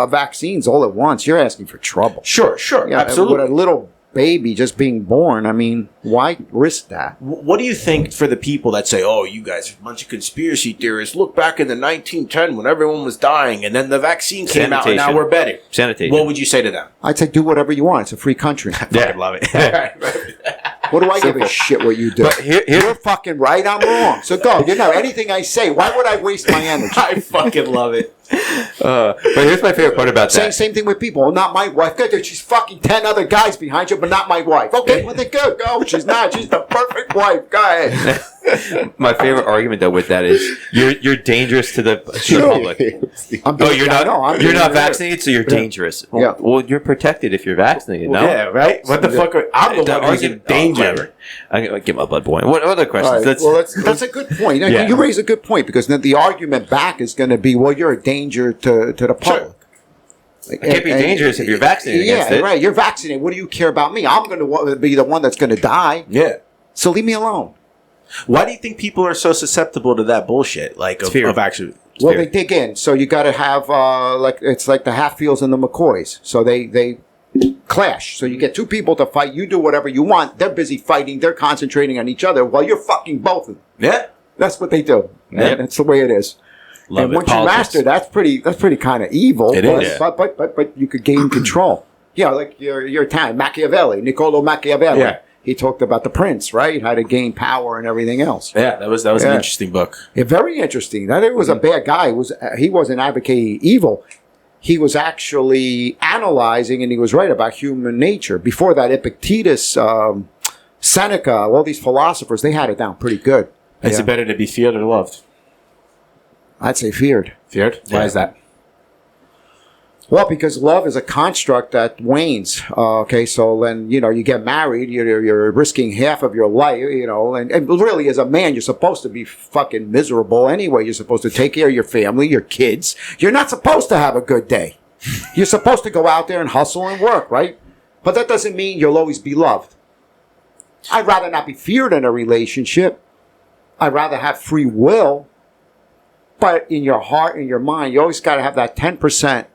vaccines all at once, you're asking for trouble. Sure, Yeah, absolutely. With a little baby just being born, I mean, why risk that? What do you think for the people that say, oh, you guys are a bunch of conspiracy theorists? Look back in the 1910 when everyone was dying and then the vaccine came out and now we're better. Sanitation. What would you say to them? I'd say do whatever you want. It's a free country. I love it. What do I give a shit what you do? But You're fucking right, I'm wrong. So go. You know, anything I say, why would I waste my energy? I fucking love it. But here's my favorite part about that. Same thing with people. Well, not my wife. Good. She's fucking 10 other guys behind you, but not my wife. Okay, well, they're good. Go. She's not. She's the perfect wife. Go ahead. My favorite argument though with that is you're dangerous to the public. You're not vaccinated, so you're dangerous. Well, you're protected if you're vaccinated. No, yeah, right. What the fuck? I'm the one who's in danger. I'm gonna get my blood boiling. What other questions? Right. That's a good point. Yeah. You raise a good point because then the argument back is going to be, well, you're a danger to the public. Sure. It can't be dangerous if you're vaccinated against it. Yeah, right. You're vaccinated. What do you care about me? I'm going to be the one that's going to die. Yeah. So leave me alone. Why do you think people are so susceptible to that bullshit? Like of actually. Well, they dig in. So you got to have it's like the Hatfields and the McCoys. So they clash. So you get two people to fight. You do whatever you want. They're busy fighting. They're concentrating on each other while you're fucking both of them. Yeah. That's what they do. Yeah. That's the way it is. Love and once you master, that's pretty kind of evil. It is. But you could gain control. Yeah, like your time, Machiavelli, Niccolo Machiavelli. Yeah. He talked about the prince, right? How to gain power and everything else. Yeah, that was an interesting book. Yeah, very interesting. That it was a bad guy. He wasn't advocating evil. He was actually analyzing, and he was right about human nature. Before that, Epictetus, Seneca, all these philosophers, they had it down pretty good. Is it better to be feared or loved? I'd say feared. Feared? Why is that? Well, because love is a construct that wanes. Okay, so then, you get married, you're risking half of your life, and really as a man, you're supposed to be fucking miserable anyway. You're supposed to take care of your family, your kids. You're not supposed to have a good day. You're supposed to go out there and hustle and work, right? But that doesn't mean you'll always be loved. I'd rather not be feared in a relationship. I'd rather have free will. But in your heart, in your mind, you always got to have that 10%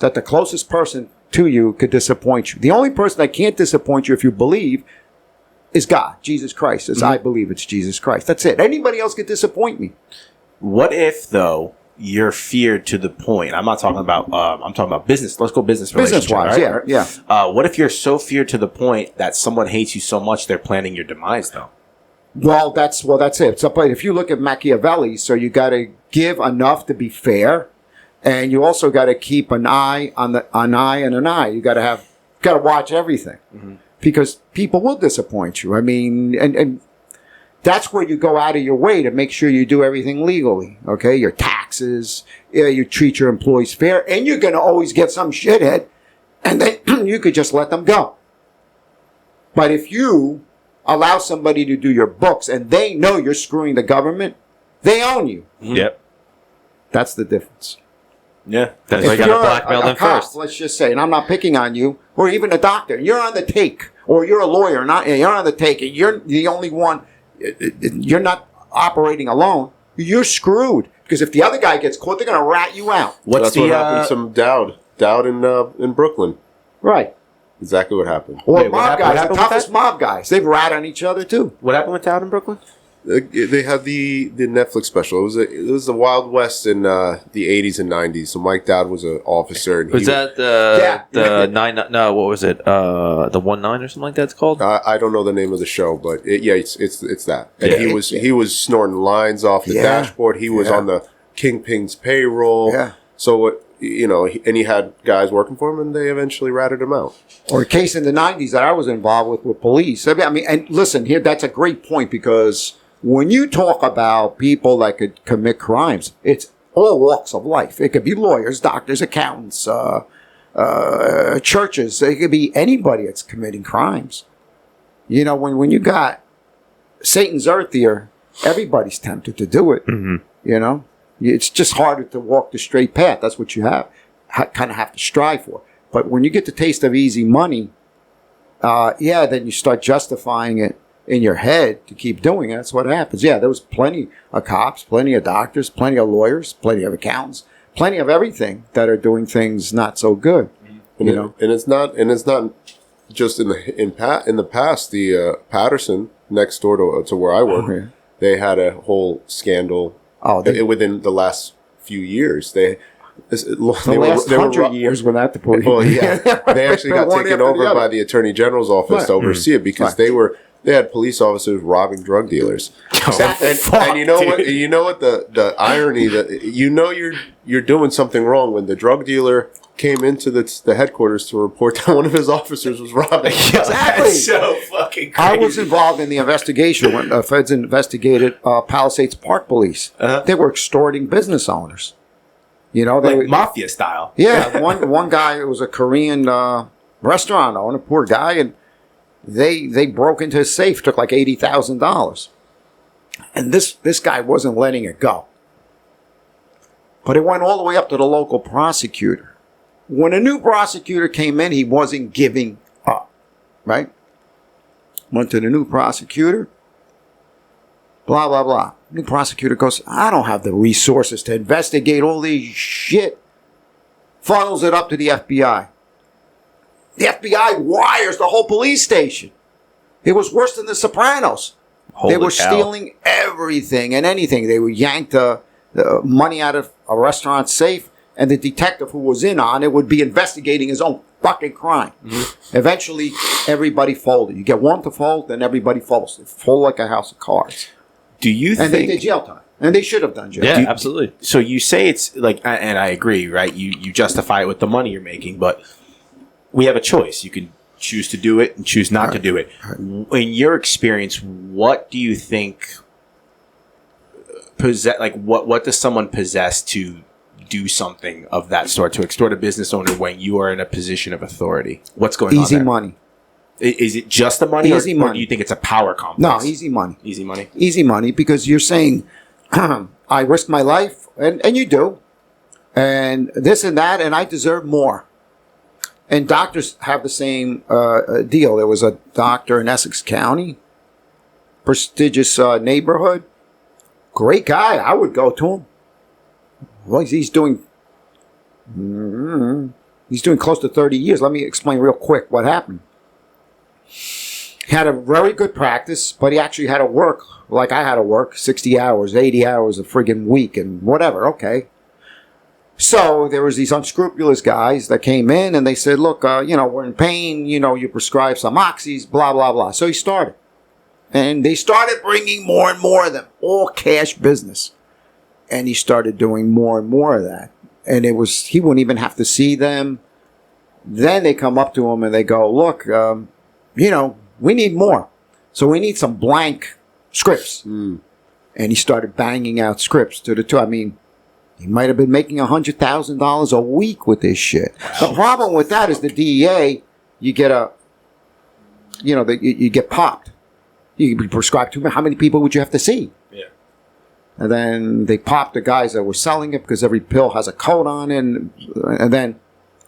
that the closest person to you could disappoint you. The only person that can't disappoint you if you believe is God, Jesus Christ. I believe it's Jesus Christ. That's it. Anybody else could disappoint me. What if, though, you're feared to the point? I'm not talking about, I'm talking about business. Let's go business-wise, right? Yeah. What if you're so feared to the point that someone hates you so much they're planning your demise, though? Well, that's it. So, but if you look at Machiavelli, so you got to give enough to be fair, and you also got to keep an eye on an eye and an eye. You got to watch everything because people will disappoint you. I mean, and that's where you go out of your way to make sure you do everything legally. Okay, your taxes, you treat your employees fair, and you're going to always get some shithead, and then you could just let them go. But if you allow somebody to do your books and they know you're screwing the government, they own you. Yep. That's the difference. Yeah. That's why you got to blackmail them cop, first. Let's just say, and I'm not picking on you, or even a doctor, you're on the take, or you're a lawyer, you're on the take, and you're the only one, you're not operating alone, you're screwed. Because if the other guy gets caught, they're going to rat you out. That's what happened to some Dowd in Brooklyn. Right. Exactly what happened. Or mob guys, the toughest mob guys. They've rat on each other too. What happened with Dowd in Brooklyn? They had the Netflix special. It was the Wild West in the 80s and 90s. So Mike Dowd was an officer. And was that the 9? No, what was it? The 19 or something like that. It's called. I don't know the name of the show, but it's that. And he was snorting lines off the dashboard. He was on the Kingpin's payroll. Yeah. So and he had guys working for him, and they eventually ratted him out. Or a case in the 90s that I was involved with police. I mean, and listen, here, that's a great point because when you talk about people that could commit crimes, it's all walks of life. It could be lawyers, doctors, accountants, churches. It could be anybody that's committing crimes. You know, when you got Satan's earth here, everybody's tempted to do it. Mm-hmm. You know, it's just harder to walk the straight path. That's what you kind of have to strive for. But when you get the taste of easy money, then you start justifying it in your head to keep doing it. That's what happens. Yeah, there was plenty of cops, plenty of doctors, plenty of lawyers, plenty of accountants, plenty of everything that are doing things not so good. And it's not just in the past. The Patterson next door to where I work, they had a whole scandal. Within the last few years, the last 100 years without the police. Well, yeah, they actually got taken over by the Attorney General's office to oversee it because they had police officers robbing drug dealers. And you know what? You know what the irony that you're doing something wrong when the drug dealer came into the headquarters to report that one of his officers was robbing. Exactly. That's so fucking crazy. I was involved in the investigation when the feds investigated Palisades Park Police. They were extorting business owners. You know, like mafia style. Yeah, one guy was a Korean restaurant owner, poor guy, and they broke into his safe, took like $80,000, and this guy wasn't letting it go. But it went all the way up to the local prosecutor. When a new prosecutor came in, he wasn't giving up, right? Went to the new prosecutor, blah, blah, blah. New prosecutor goes, I don't have the resources to investigate all these shit. Funnels it up to the FBI. The FBI wires the whole police station. It was worse than The Sopranos. They were stealing everything and anything. They would yank the money out of a restaurant safe, and the detective who was in on it would be investigating his own fucking crime. Mm-hmm. Eventually, everybody folded. You get one to fold, then everybody folds. They fold like a house of cards. Do you think... And they did jail time. And they should have done jail. Yeah, absolutely. So you say it's like, and I agree, right? You justify it with the money you're making, but we have a choice. You can choose to do it and choose not to do it. In your experience, what do you think what does someone possess to do something of that sort, to extort a business owner when you are in a position of authority? What's going on there? Easy money. Is it just the money, easy money, or do you think it's a power complex? No, easy money. Easy money? Easy money, because you're saying, I risked my life, and you do, and this and that, and I deserve more. And doctors have the same deal. There was a doctor in Essex County, prestigious neighborhood, great guy. I would go to him. Well, he's doing close to 30 years. Let me explain real quick what happened. He had a very good practice, but he actually had to work like I had to work, 60 hours, 80 hours a friggin' week and whatever, okay. So there was these unscrupulous guys that came in and they said, look, we're in pain, you prescribe some oxys, blah, blah, blah. So he started. And they started bringing more and more of them, all cash business. And he started doing more and more of that. And he wouldn't even have to see them. Then they come up to him and they go, look, we need more. So we need some blank scripts. And he started banging out scripts to the two. I mean, he might have been making $100,000 a week with this shit. The problem with that is the DEA, you get you get popped. You can be prescribed to how many people would you have to see? Yeah. And then they popped the guys that were selling it because every pill has a code on it. And then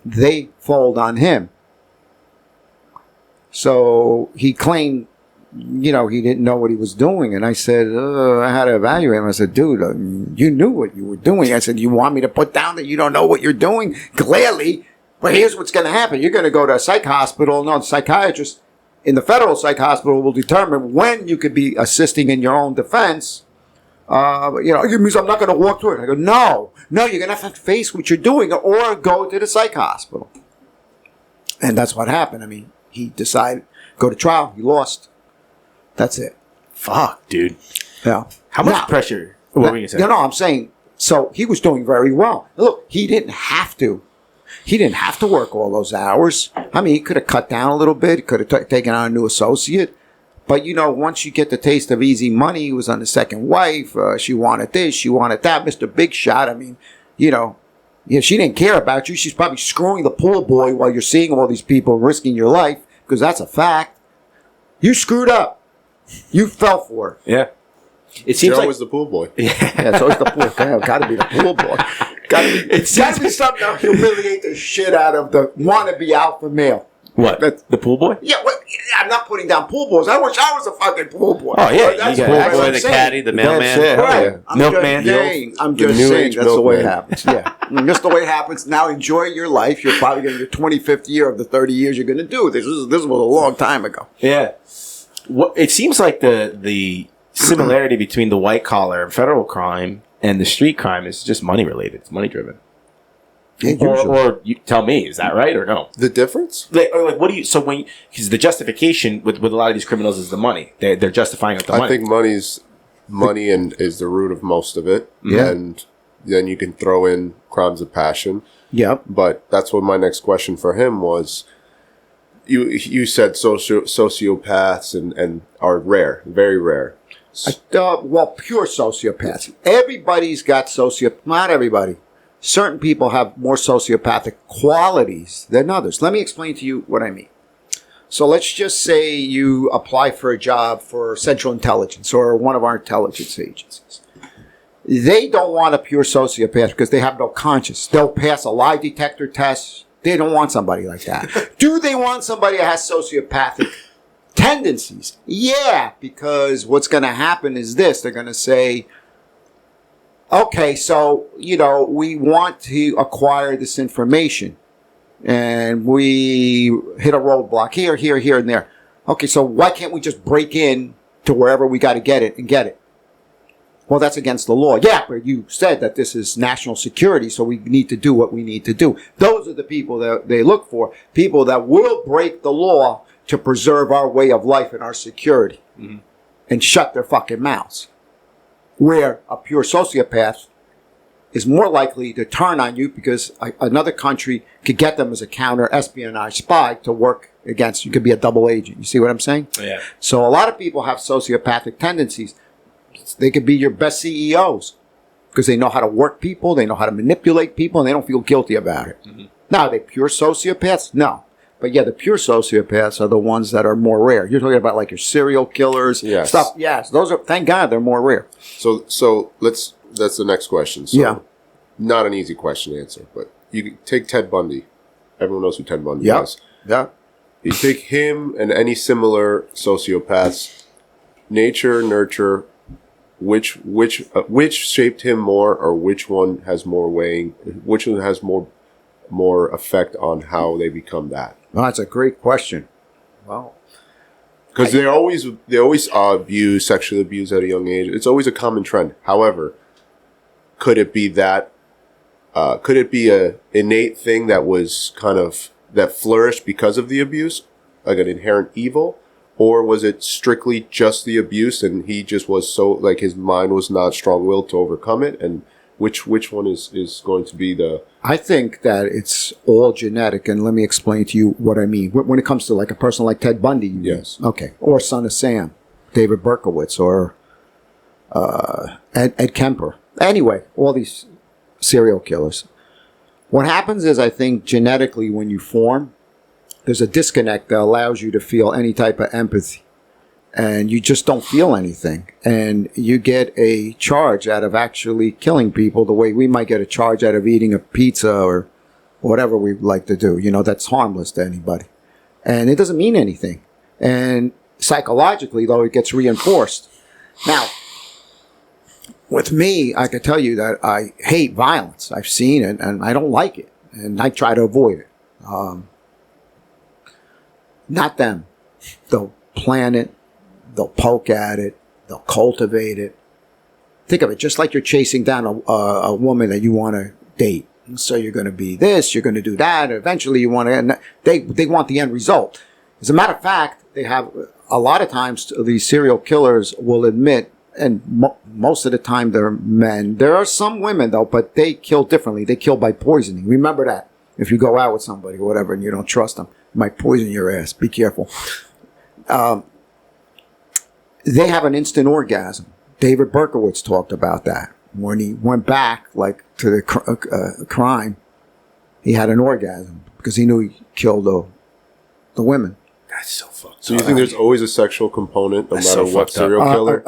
they fold on him. So he claimed, he didn't know what he was doing. And I said, I had to evaluate him. I said, dude, you knew what you were doing. I said, you want me to put down that you don't know what you're doing? Clearly. But here's what's going to happen. You're going to go to a psych hospital. No, the psychiatrist in the federal psych hospital will determine when you could be assisting in your own defense. It means I'm not going to walk through it. I go, no, you're going to have to face what you're doing or go to the psych hospital. And that's what happened. I mean, he decided go to trial. He lost. That's it. Fuck, dude. Yeah. How much pressure? What were you saying? I'm saying, so he was doing very well. Look, he didn't have to. He didn't have to work all those hours. I mean, he could have cut down a little bit. He could have taken on a new associate. But, once you get the taste of easy money, he was on the second wife. She wanted this, she wanted that. Mr. Big Shot, I mean, she didn't care about you. She's probably screwing the pool boy while you're seeing all these people risking your life, because that's a fact. You screwed up. You fell for it. Yeah. It seems Joe like was the pool boy. Yeah, it's always the pool boy. Gotta be the pool boy. Gotta be something that'll humiliate the shit out of the wannabe alpha male. what? The pool boy? Yeah, I'm not putting down pool boys. I wish I was a fucking pool boy. Oh, yeah, That's you got what it. I'm Boy, the saying. caddy, the mailman. That's it. Right. Yeah. I'm Milkman. just saying. I'm The just new saying. age That's the way it milkman. happens. Yeah. Just the way it happens. Now enjoy your life. You're probably going to your 25th year of the 30 years you're going to do this. This was a long time ago. Yeah. It seems like the similarity between the white collar and federal crime and the street crime is just money related. It's money driven. Yeah, usually. Or you tell me, is that right or no? The difference? Like what do you? So because the justification with a lot of these criminals is the money. They're justifying it with the money. I think money and is the root of most of it. Yeah. And then you can throw in crimes of passion. Yep. But that's what my next question for him was. You said sociopaths and are rare, very rare. Pure sociopaths. Everybody's got not everybody. Certain people have more sociopathic qualities than others. Let me explain to you what I mean. So let's just say you apply for a job for Central Intelligence or one of our intelligence agencies. They don't want a pure sociopath because they have no conscience. They'll pass a lie detector test. They don't want somebody like that. Do they want somebody that has sociopathic tendencies? Yeah, because what's going to happen is this. They're going to say, okay, so, we want to acquire this information. And we hit a roadblock here, and there. Okay, so why can't we just break in to wherever we got to get it and get it? Well, that's against the law. Yeah, but you said that this is national security, so we need to do what we need to do. Those are the people that they look for. People that will break the law to preserve our way of life and our security. Mm-hmm. And shut their fucking mouths. Where a pure sociopath is more likely to turn on you because another country could get them as a counter espionage spy to work against you. Could be a double agent. You see what I'm saying? Yeah. So a lot of people have sociopathic tendencies. They could be your best CEOs because they know how to work people, they know how to manipulate people, and they don't feel guilty about it. Mm-hmm. Now, are they pure sociopaths? No. But yeah, the pure sociopaths are the ones that are more rare. You're talking about like your serial killers, Yes. stuff. Yes, those are, thank God they're more rare. So that's the next question. So Yeah. Not an easy question to answer, but you take Ted Bundy. Everyone knows who Ted Bundy Yep. is. Yeah. You take him and any similar sociopaths, nature, nurture, which shaped him more, or which one has more weighing, which one has more effect on how they become that? Well, that's a great question. Well, Because they always sexually abuse at a young age. It's always a common trend. However, could it be that? Could it be a innate thing that was that flourished because of the abuse, like an inherent evil, or was it strictly just the abuse and he just was so like his mind was not strong-willed to overcome it? And which one is going to be the? I think that it's all genetic, and let me explain to you what I mean. When it comes to like a person like Ted Bundy, Yes. Okay, or Son of Sam, David Berkowitz, or Ed Kemper. Anyway, all these serial killers. What happens is, I think genetically when you form, there's a disconnect that allows you to feel any type of empathy. And you just don't feel anything. And you get a charge out of actually killing people the way we might get a charge out of eating a pizza or whatever we like to do. That's harmless to anybody. And it doesn't mean anything. And psychologically, though, it gets reinforced. Now, with me, I can tell you that I hate violence. I've seen it, and I don't like it. And I try to avoid it. Not them. They'll plan it. They'll poke at it. They'll cultivate it. Think of it just like you're chasing down a woman that you want to date. So you're going to be this, you're going to do that. Eventually you want to, they want the end result. As a matter of fact, they have, a lot of times these serial killers will admit, and most of the time they're men. There are some women though, but they kill differently. They kill by poisoning. Remember that. If you go out with somebody or whatever and you don't trust them, it might poison your ass. Be careful. they have an instant orgasm. David Berkowitz talked about that. When he went back, like, to the crime, he had an orgasm because he knew he killed the women. That's so fucked. So you think there's always a sexual component, no matter what serial killer?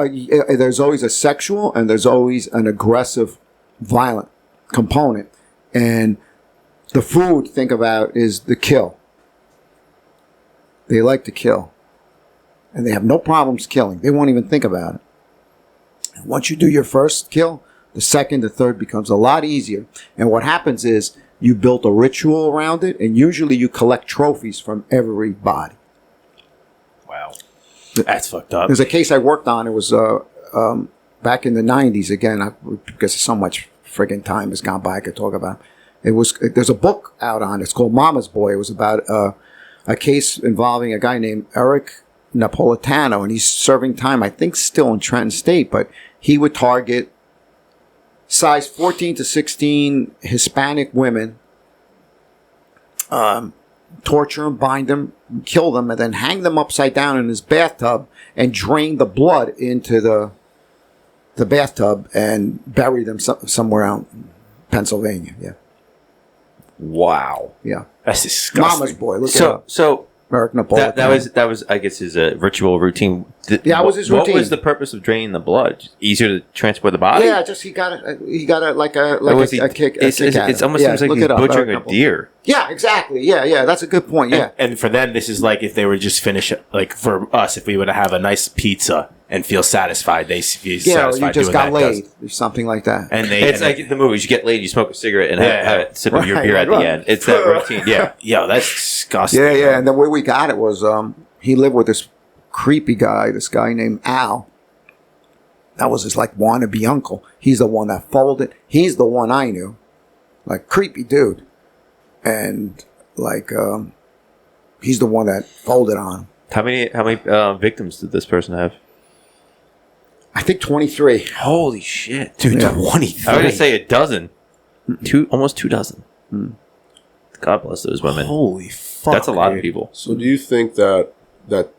There's always a sexual and there's always an aggressive, violent component. And the food, think about, is the kill. They like to kill. And they have no problems killing. They won't even think about it. And once you do your first kill, the second, the third becomes a lot easier. And what happens is you build a ritual around it, and usually you collect trophies from everybody. Wow. That's fucked up. There's a case I worked on. It was back in the 90s. Again, because so much friggin' time has gone by I could talk about. There's a book out on it. It's called Mama's Boy. It was about a case involving a guy named Eric Napolitano, and he's serving time, I think still in Trenton State, but he would target size 14 to 16 Hispanic women, torture them, bind them, kill them, and then hang them upside down in his bathtub and drain the blood into the bathtub and bury them somewhere out in Pennsylvania. Yeah. Wow. Yeah. That's disgusting. Mama's Boy. Look it up. So Eric Napolitano. that was I guess his ritual routine. Yeah, it was his routine. What was the purpose of draining the blood? Just easier to transport the body? Yeah, just he got a kick. It's almost seems like he's butchering a deer. Yeah, exactly. Yeah, that's a good point. Yeah, And for them, this is like if they were just finish it. Like for us, if we would have a nice pizza and feel satisfied, they feel satisfied. Or you just got that laid, or something like that. And It's like in the movies, you get laid, you smoke a cigarette, and have a sip of your beer at the end. It's that routine. Yeah. Yo, that's disgusting. Yeah. And the way we got it was he lived with this creepy guy, this guy named Al. That was his like wannabe uncle. He's the one that folded. He's the one I knew. Like creepy dude. And like he's the one that folded on him. How many victims did this person have? I think 23. Holy shit. Dude, Yeah. 23. I was going to say a dozen. Almost 2 dozen. God bless those women. Holy fuck. That's a lot of dude. people. So do you think that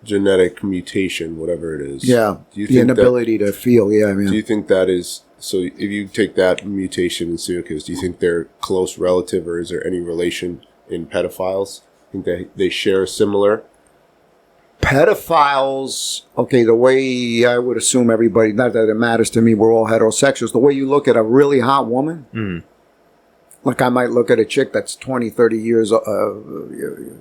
genetic mutation, whatever it is, Yeah, do you the think inability to feel. Yeah, I mean, do you think that is so? If you take that mutation in serial killers, do you think they're close relative, or is there any relation in pedophiles? I think they share similar. pedophiles, okay, the way I would assume everybody, not that it matters to me, we're all heterosexuals, the way you look at a really hot woman, like I might look at a chick that's 20, 30 years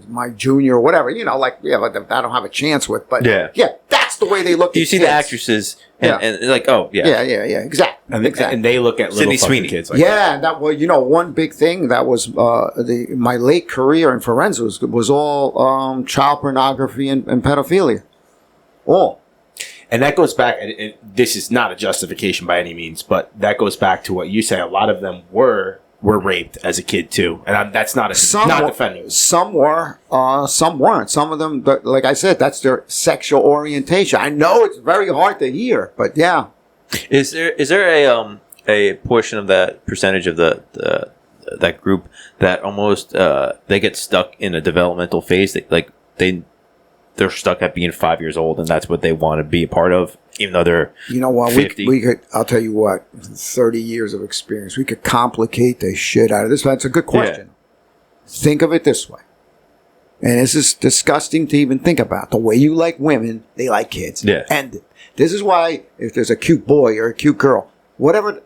my junior or whatever, like, but I don't have a chance with, but yeah, that's the way they look at You see kids. the actresses and like, oh, yeah. Yeah, exactly. And they look at little Sydney fucking Sweeney. kids like Yeah, and that one big thing that was my late career in forensics was all child pornography and pedophilia. All. And that goes back, and this is not a justification by any means, but that goes back to what you say. A lot of them were raped as a kid too, and that's not not defending. Some were, some weren't. Some of them, like I said, that's their sexual orientation. I know it's very hard to hear, but yeah. Is there a portion of that percentage of the that group that almost they get stuck in a developmental phase that like they're stuck at being 5 years old and that's what they want to be a part of, even though they're what, 50. we could, I'll tell you what, 30 years of experience, we could complicate the shit out of this. That's a good question. Yeah. Think of it this way. And this is disgusting to even think about. The way you like women, they like kids. Yeah. And this is why if there's a cute boy or a cute girl, whatever,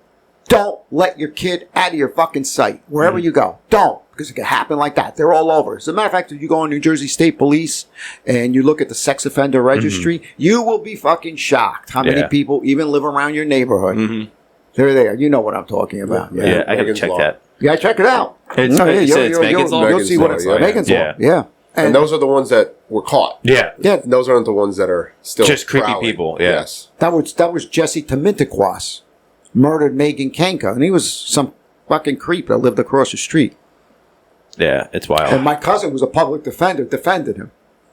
don't let your kid out of your fucking sight. Wherever you go. Don't. Because it can happen like that. They're all over. As a matter of fact, if you go on New Jersey State Police and you look at the sex offender registry, you will be fucking shocked how many people even live around your neighborhood. They're there. You know what I'm talking about. Yeah, I gotta check that. Yeah, check it out. It's Megan's Law. You'll see what it's like. Megan's Law. Yeah. And those are the ones that were caught. Yeah. Those aren't the ones that are still just creepy prowling. people. Yeah. Yes. That was Jesse Temintikwas. Murdered Megan Kenka. And he was some fucking creep that lived across the street. Yeah, it's wild. And my cousin was a public defender, defended him.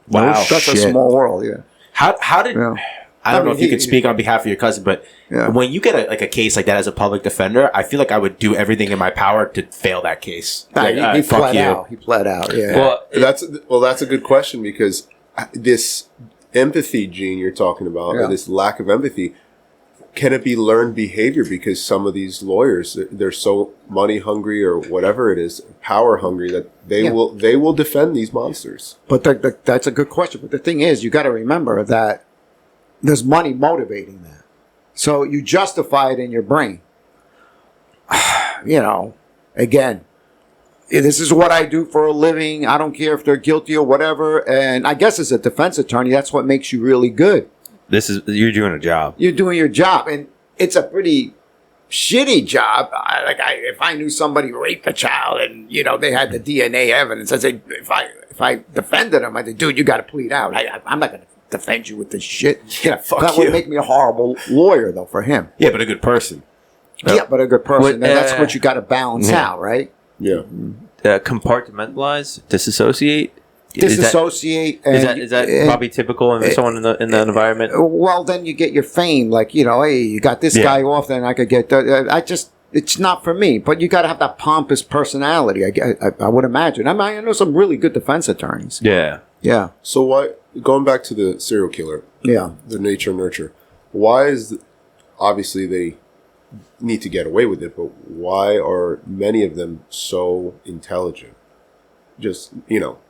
Wow. That's a small world, yeah. How did... Yeah. I don't know if you could speak on behalf of your cousin, but when you get a case like that as a public defender, I feel like I would do everything in my power to fail that case. He pled out. He pled out. Yeah. Well, that's a good question because empathy gene you're talking about, Yeah. or this lack of empathy, can it be learned behavior? Because some of these lawyers, they're so money hungry or whatever it is, power hungry, that they will defend these monsters. But that's a good question. But the thing is, you got to remember that there's money motivating that. So you justify it in your brain. Again, this is what I do for a living. I don't care if they're guilty or whatever. And I guess as a defense attorney, that's what makes you really good. You're doing a job. You're doing your job, and it's a pretty shitty job. If I knew somebody raped a child and they had the DNA evidence, I'd say if I defended him, I'd say, dude, you got to plead out. I'm not going to defend you with this shit. That would make me a horrible lawyer, though, for him. Yeah, but a good person. Yeah, but a good person. And that's what you got to balance out, right? Yeah. Compartmentalize, disassociate. Disassociate. Is that probably typical in someone in the environment? Well, then you get your fame. Like, hey, you got this guy off, then I could get that. It's not for me. But you got to have that pompous personality, I would imagine. I know some really good defense attorneys. Yeah. Yeah. So going back to the serial killer, the nature and nurture, why is, obviously they need to get away with it, but why are many of them so intelligent? Just,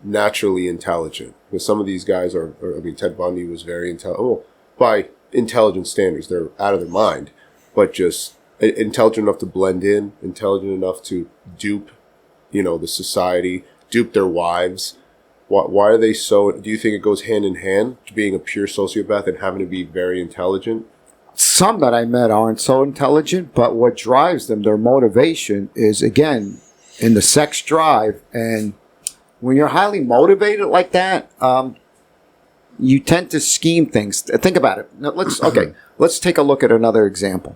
naturally intelligent. Because some of these guys Ted Bundy was very intelligent. Oh, by intelligent standards, they're out of their mind. But just intelligent enough to blend in, intelligent enough to dupe, the society, dupe their wives. Why are they so... Do you think it goes hand in hand, being a pure sociopath and having to be very intelligent? Some that I met aren't so intelligent, but what drives them, their motivation, is, again, in the sex drive. And when you're highly motivated like that, you tend to scheme things. Think about it. Now, let's take a look at another example.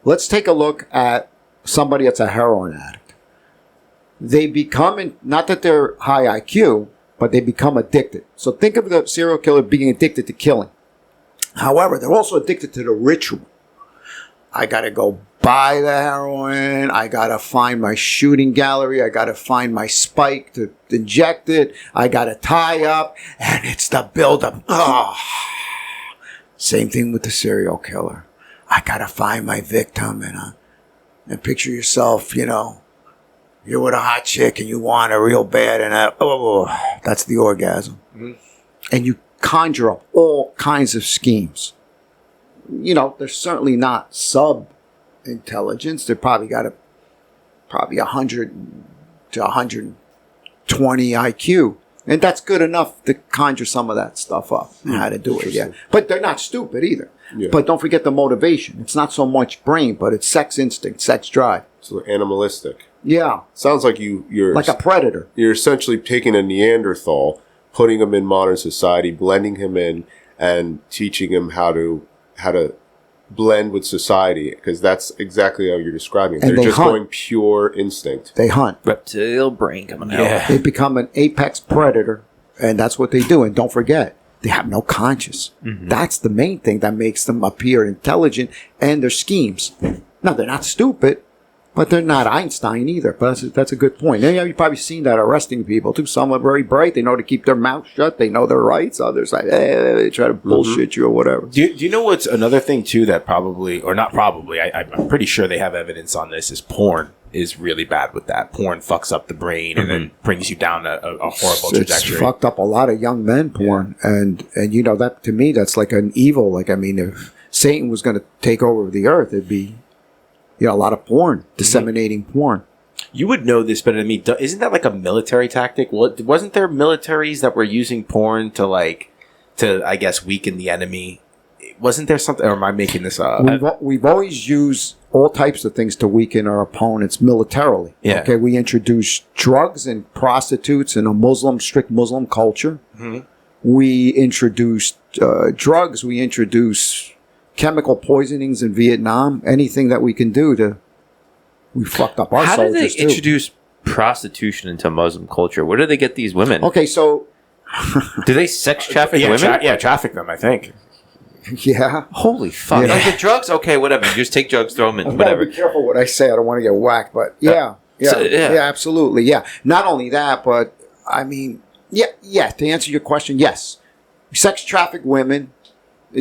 Let's take a look at somebody that's a heroin addict. They become, not that they're high IQ, but they become addicted. So think of the serial killer being addicted to killing. However, they're also addicted to the ritual. I got to go buy the heroin. I got to find my shooting gallery. I got to find my spike to inject it. I got to tie up. And it's the buildup. Oh. Same thing with the serial killer. I got to find my victim. And picture yourself, you're with a hot chick and you want her real bad. And that's the orgasm. Mm-hmm. And you conjure up all kinds of schemes. They're certainly not sub-intelligence. They're probably got 100 to 120 IQ. And that's good enough to conjure some of that stuff up and how to do it, yeah. But they're not stupid either. Yeah. But don't forget the motivation. It's not so much brain, but it's sex instinct, sex drive. So animalistic. Yeah. Sounds like you're... Like a predator. You're essentially taking a Neanderthal, putting him in modern society, blending him in, and teaching him how to blend with society, because that's exactly how you're describing it. They're just going pure instinct. They hunt. Reptilian brain coming out. They become an apex predator, and that's what they do. And don't forget, they have no conscience. Mm-hmm. That's the main thing that makes them appear intelligent, and their schemes. Now, they're not stupid, but they're not Einstein either. But that's a good point. And you've probably seen that arresting people, too. Some are very bright. They know to keep their mouth shut. They know their rights. Others, they try to bullshit you or whatever. Do you know what's another thing, too, that probably, or not probably, I'm pretty sure they have evidence on this, is porn is really bad with that. Porn fucks up the brain and then brings you down a horrible trajectory. It's fucked up a lot of young men, porn. Yeah. And that, to me, that's like an evil. If Satan was going to take over the earth, it'd be... a lot of porn, disseminating porn. You would know this better than me. Isn't that like a military tactic? Wasn't there militaries that were using porn to I guess, weaken the enemy? Wasn't there something, or am I making this up? We've always used all types of things to weaken our opponents militarily. Yeah. Okay, we introduced drugs and prostitutes in a strict Muslim culture. Mm-hmm. We introduced drugs. We introduced chemical poisonings in Vietnam. Anything that we can do we fucked up our soldiers. How did they introduce prostitution into Muslim culture? Where do they get these women? Okay, so do they sex traffic women? Traffic them, I think. Yeah. Holy fuck. Yeah. Like the drugs? Okay, whatever. You just take drugs, throw them in, whatever. Be careful what I say. I don't want to get whacked, but yeah, absolutely. Yeah. Not only that, but Yeah. To answer your question, yes. Sex traffic women.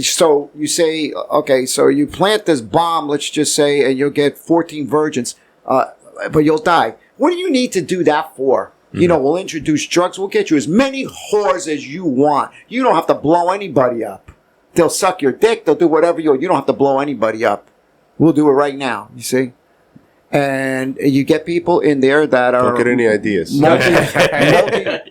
So you say, okay, so you plant this bomb, let's just say, and you'll get 14 virgins, but you'll die. What do you need to do that for? You know, we'll introduce drugs. We'll get you as many whores as you want. You don't have to blow anybody up. They'll suck your dick. They'll do whatever you don't have to blow anybody up. We'll do it right now, you see? And you get people in there that are... Don't get any ideas.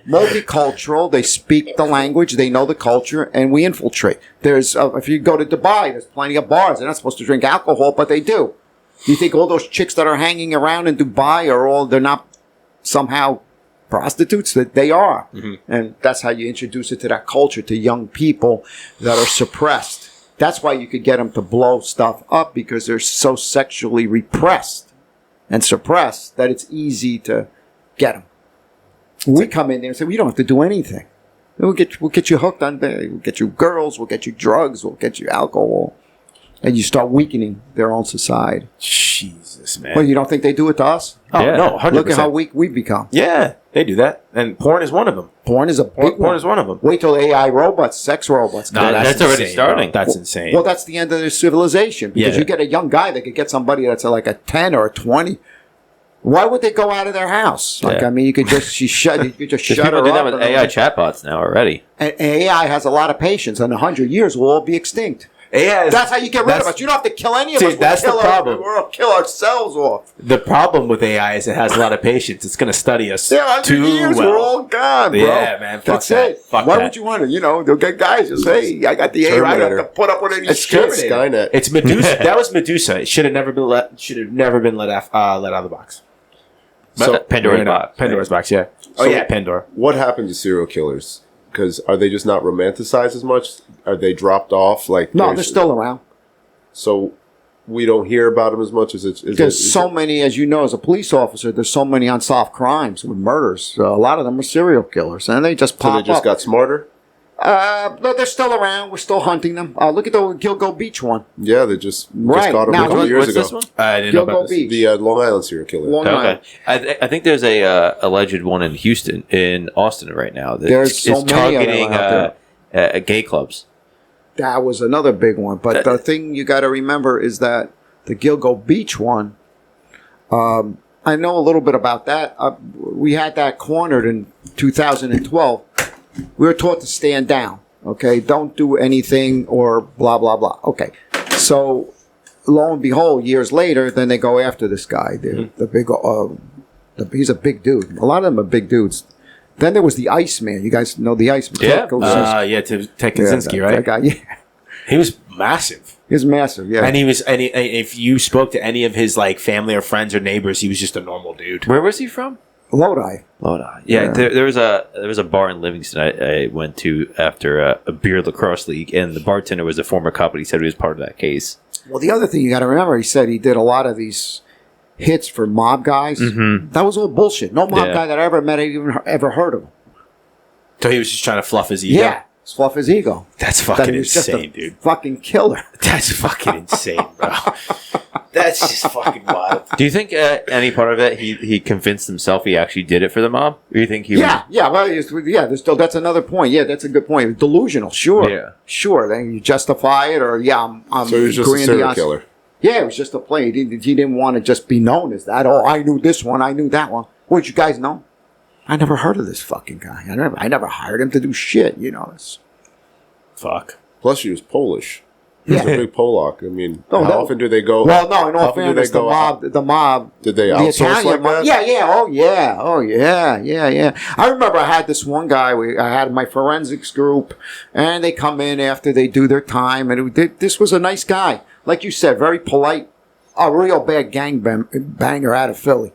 Multicultural. They speak the language. They know the culture. And we infiltrate. There's, if you go to Dubai, there's plenty of bars. They're not supposed to drink alcohol, but they do. You think all those chicks that are hanging around in Dubai they're not somehow prostitutes? That they are. And that's how you introduce it to that culture, to young people that are suppressed. That's why you could get them to blow stuff up, because they're so sexually repressed and suppressed that it's easy to get them. We come in there and say, we don't have to do anything. We'll get you hooked on there. We'll get you girls. We'll get you drugs. We'll get you alcohol. And you start weakening their own society. Jesus, man. Well, you don't think they do it to us? Oh, yeah. No, 100%. Look at how weak we've become. Yeah, they do that. And porn is one of them. Porn is a big Porn is one of them. Wait till AI robots, sex robots. No, that's already insane, starting. Bro. That's insane. Well, that's the end of their civilization. Because you get a young guy that could get somebody that's like a 10 or a 20. Why would they go out of their house? Like, I mean, you could just shut her up. People do that with AI chatbots now already. And AI has a lot of patience. In 100 years, we'll all be extinct. That's how you get rid of us. You don't have to kill any of us. That's the problem. We'll kill ourselves off. The problem with AI is it has a lot of patience. It's going to study us too 100 years, well. we're all gone, bro. Yeah, man. Fuck That's that. it. Fuck Why that. would you want to? They'll get guys just, hey, I got the AI. I don't have to put up with any shit. Skynet. It's Medusa. That was Medusa. It should have never been let. Should have never been let out of the box. So Pandora's box. Pandora's box. Yeah. So- Oh yeah, Pandora. What happened to serial killers? Because are they just not romanticized as much? Are they dropped off? Like No, they're still around. So we don't hear about them as much as it's. There's so many, as you know, as a police officer, there's so many unsolved crimes with murders. A lot of them are serial killers, and they just pop So they just up. got smarter. No, they're still around. We're still hunting them. Look at the Gilgo Beach one. Yeah, they just Right. caught him Now, a couple what's years What's ago. this one? I didn't know Gilgo about this. Beach. The Long Island serial killer. Long Island. Okay, I think there's a alleged one in Houston, in Austin right now. That There's so is many of them targeting out gay clubs. That was another big one. But the thing you got to remember is that the Gilgo Beach one, I know a little bit about that. We had that cornered in 2012. We were taught to stand down. Okay, don't do anything or blah, blah, blah. Okay, so lo and behold, years later, then they go after this guy. The big, he's a big dude. A lot of them are big dudes. Then there was the Iceman. You guys know the Iceman? Yeah. Ted Kaczynski. Yeah, Ted Kaczynski, right? That guy, yeah. He was massive. He's massive, yeah. And if you spoke to any of his like family or friends or neighbors, he was just a normal dude. Where was he from? Lodi. Lodi. Yeah, Yeah. there was a bar in Livingston I went to after a beer lacrosse league, and the bartender was a former cop, but he said he was part of that case. Well, the other thing you got to remember, he said he did a lot of these hits for mob guys. Mm-hmm. That was all bullshit. No mob Yeah. guy that I ever met even ever heard of him. So he was just trying to fluff his ego. Yeah, fluff his ego. That's That fucking he was just insane, a dude. fucking killer. That's fucking insane, bro. That's just fucking wild. Do you think any part of it he convinced himself he actually did it for the mob? Or do you think he Yeah. Well, there's still, that's another point. Yeah, that's a good point. Delusional, sure. Yeah. Sure. Then you justify it, or I'm So he was just a serial grandiose. killer. Yeah, it was just a play. He didn't want to just be known as that. Oh, I knew this one. I knew that one. What, you guys know? I never heard of this fucking guy. I never hired him to do shit. It's, Fuck. Plus, he was Polish. He's a big Polak. I mean, Oh, how no. often do they go? well, no, in how all often do fairness, they go out? the mob. Did they The outsource Italian like mob. that? Yeah. Oh, yeah. I remember I had this one guy. I had my forensics group, and they come in after they do their time, and this was a nice guy, like you said, very polite, a real bad banger out of Philly.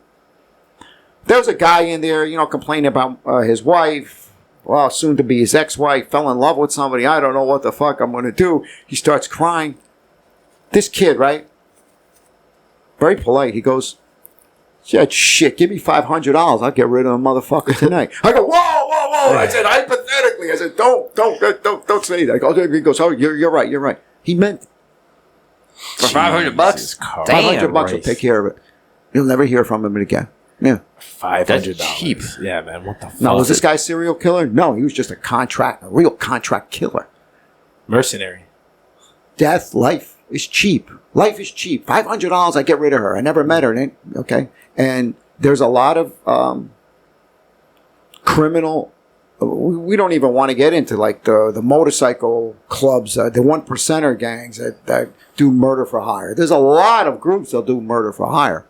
There was a guy in there, complaining about his wife. Well, soon to be his ex-wife, fell in love with somebody. I don't know what the fuck I'm going to do. He starts crying. This kid, right? Very polite. He goes, shit, give me $500. I'll get rid of the motherfucker tonight. I go, whoa. I said, hypothetically. I said, don't say that. He goes, oh, you're right. He meant it. for $500? Jesus Christ. $500 will take care of it. You'll never hear from him again. Yeah. $500. That's cheap. Yeah, man. What the fuck? Now, was this guy a serial killer? No, he was just a real contract killer. Mercenary. Death, life is cheap. Life is cheap. $500, I get rid of her. I never met her. Okay. And there's a lot of criminal. We don't even want to get into like the motorcycle clubs, the 1%er gangs that do murder for hire. There's a lot of groups that do murder for hire,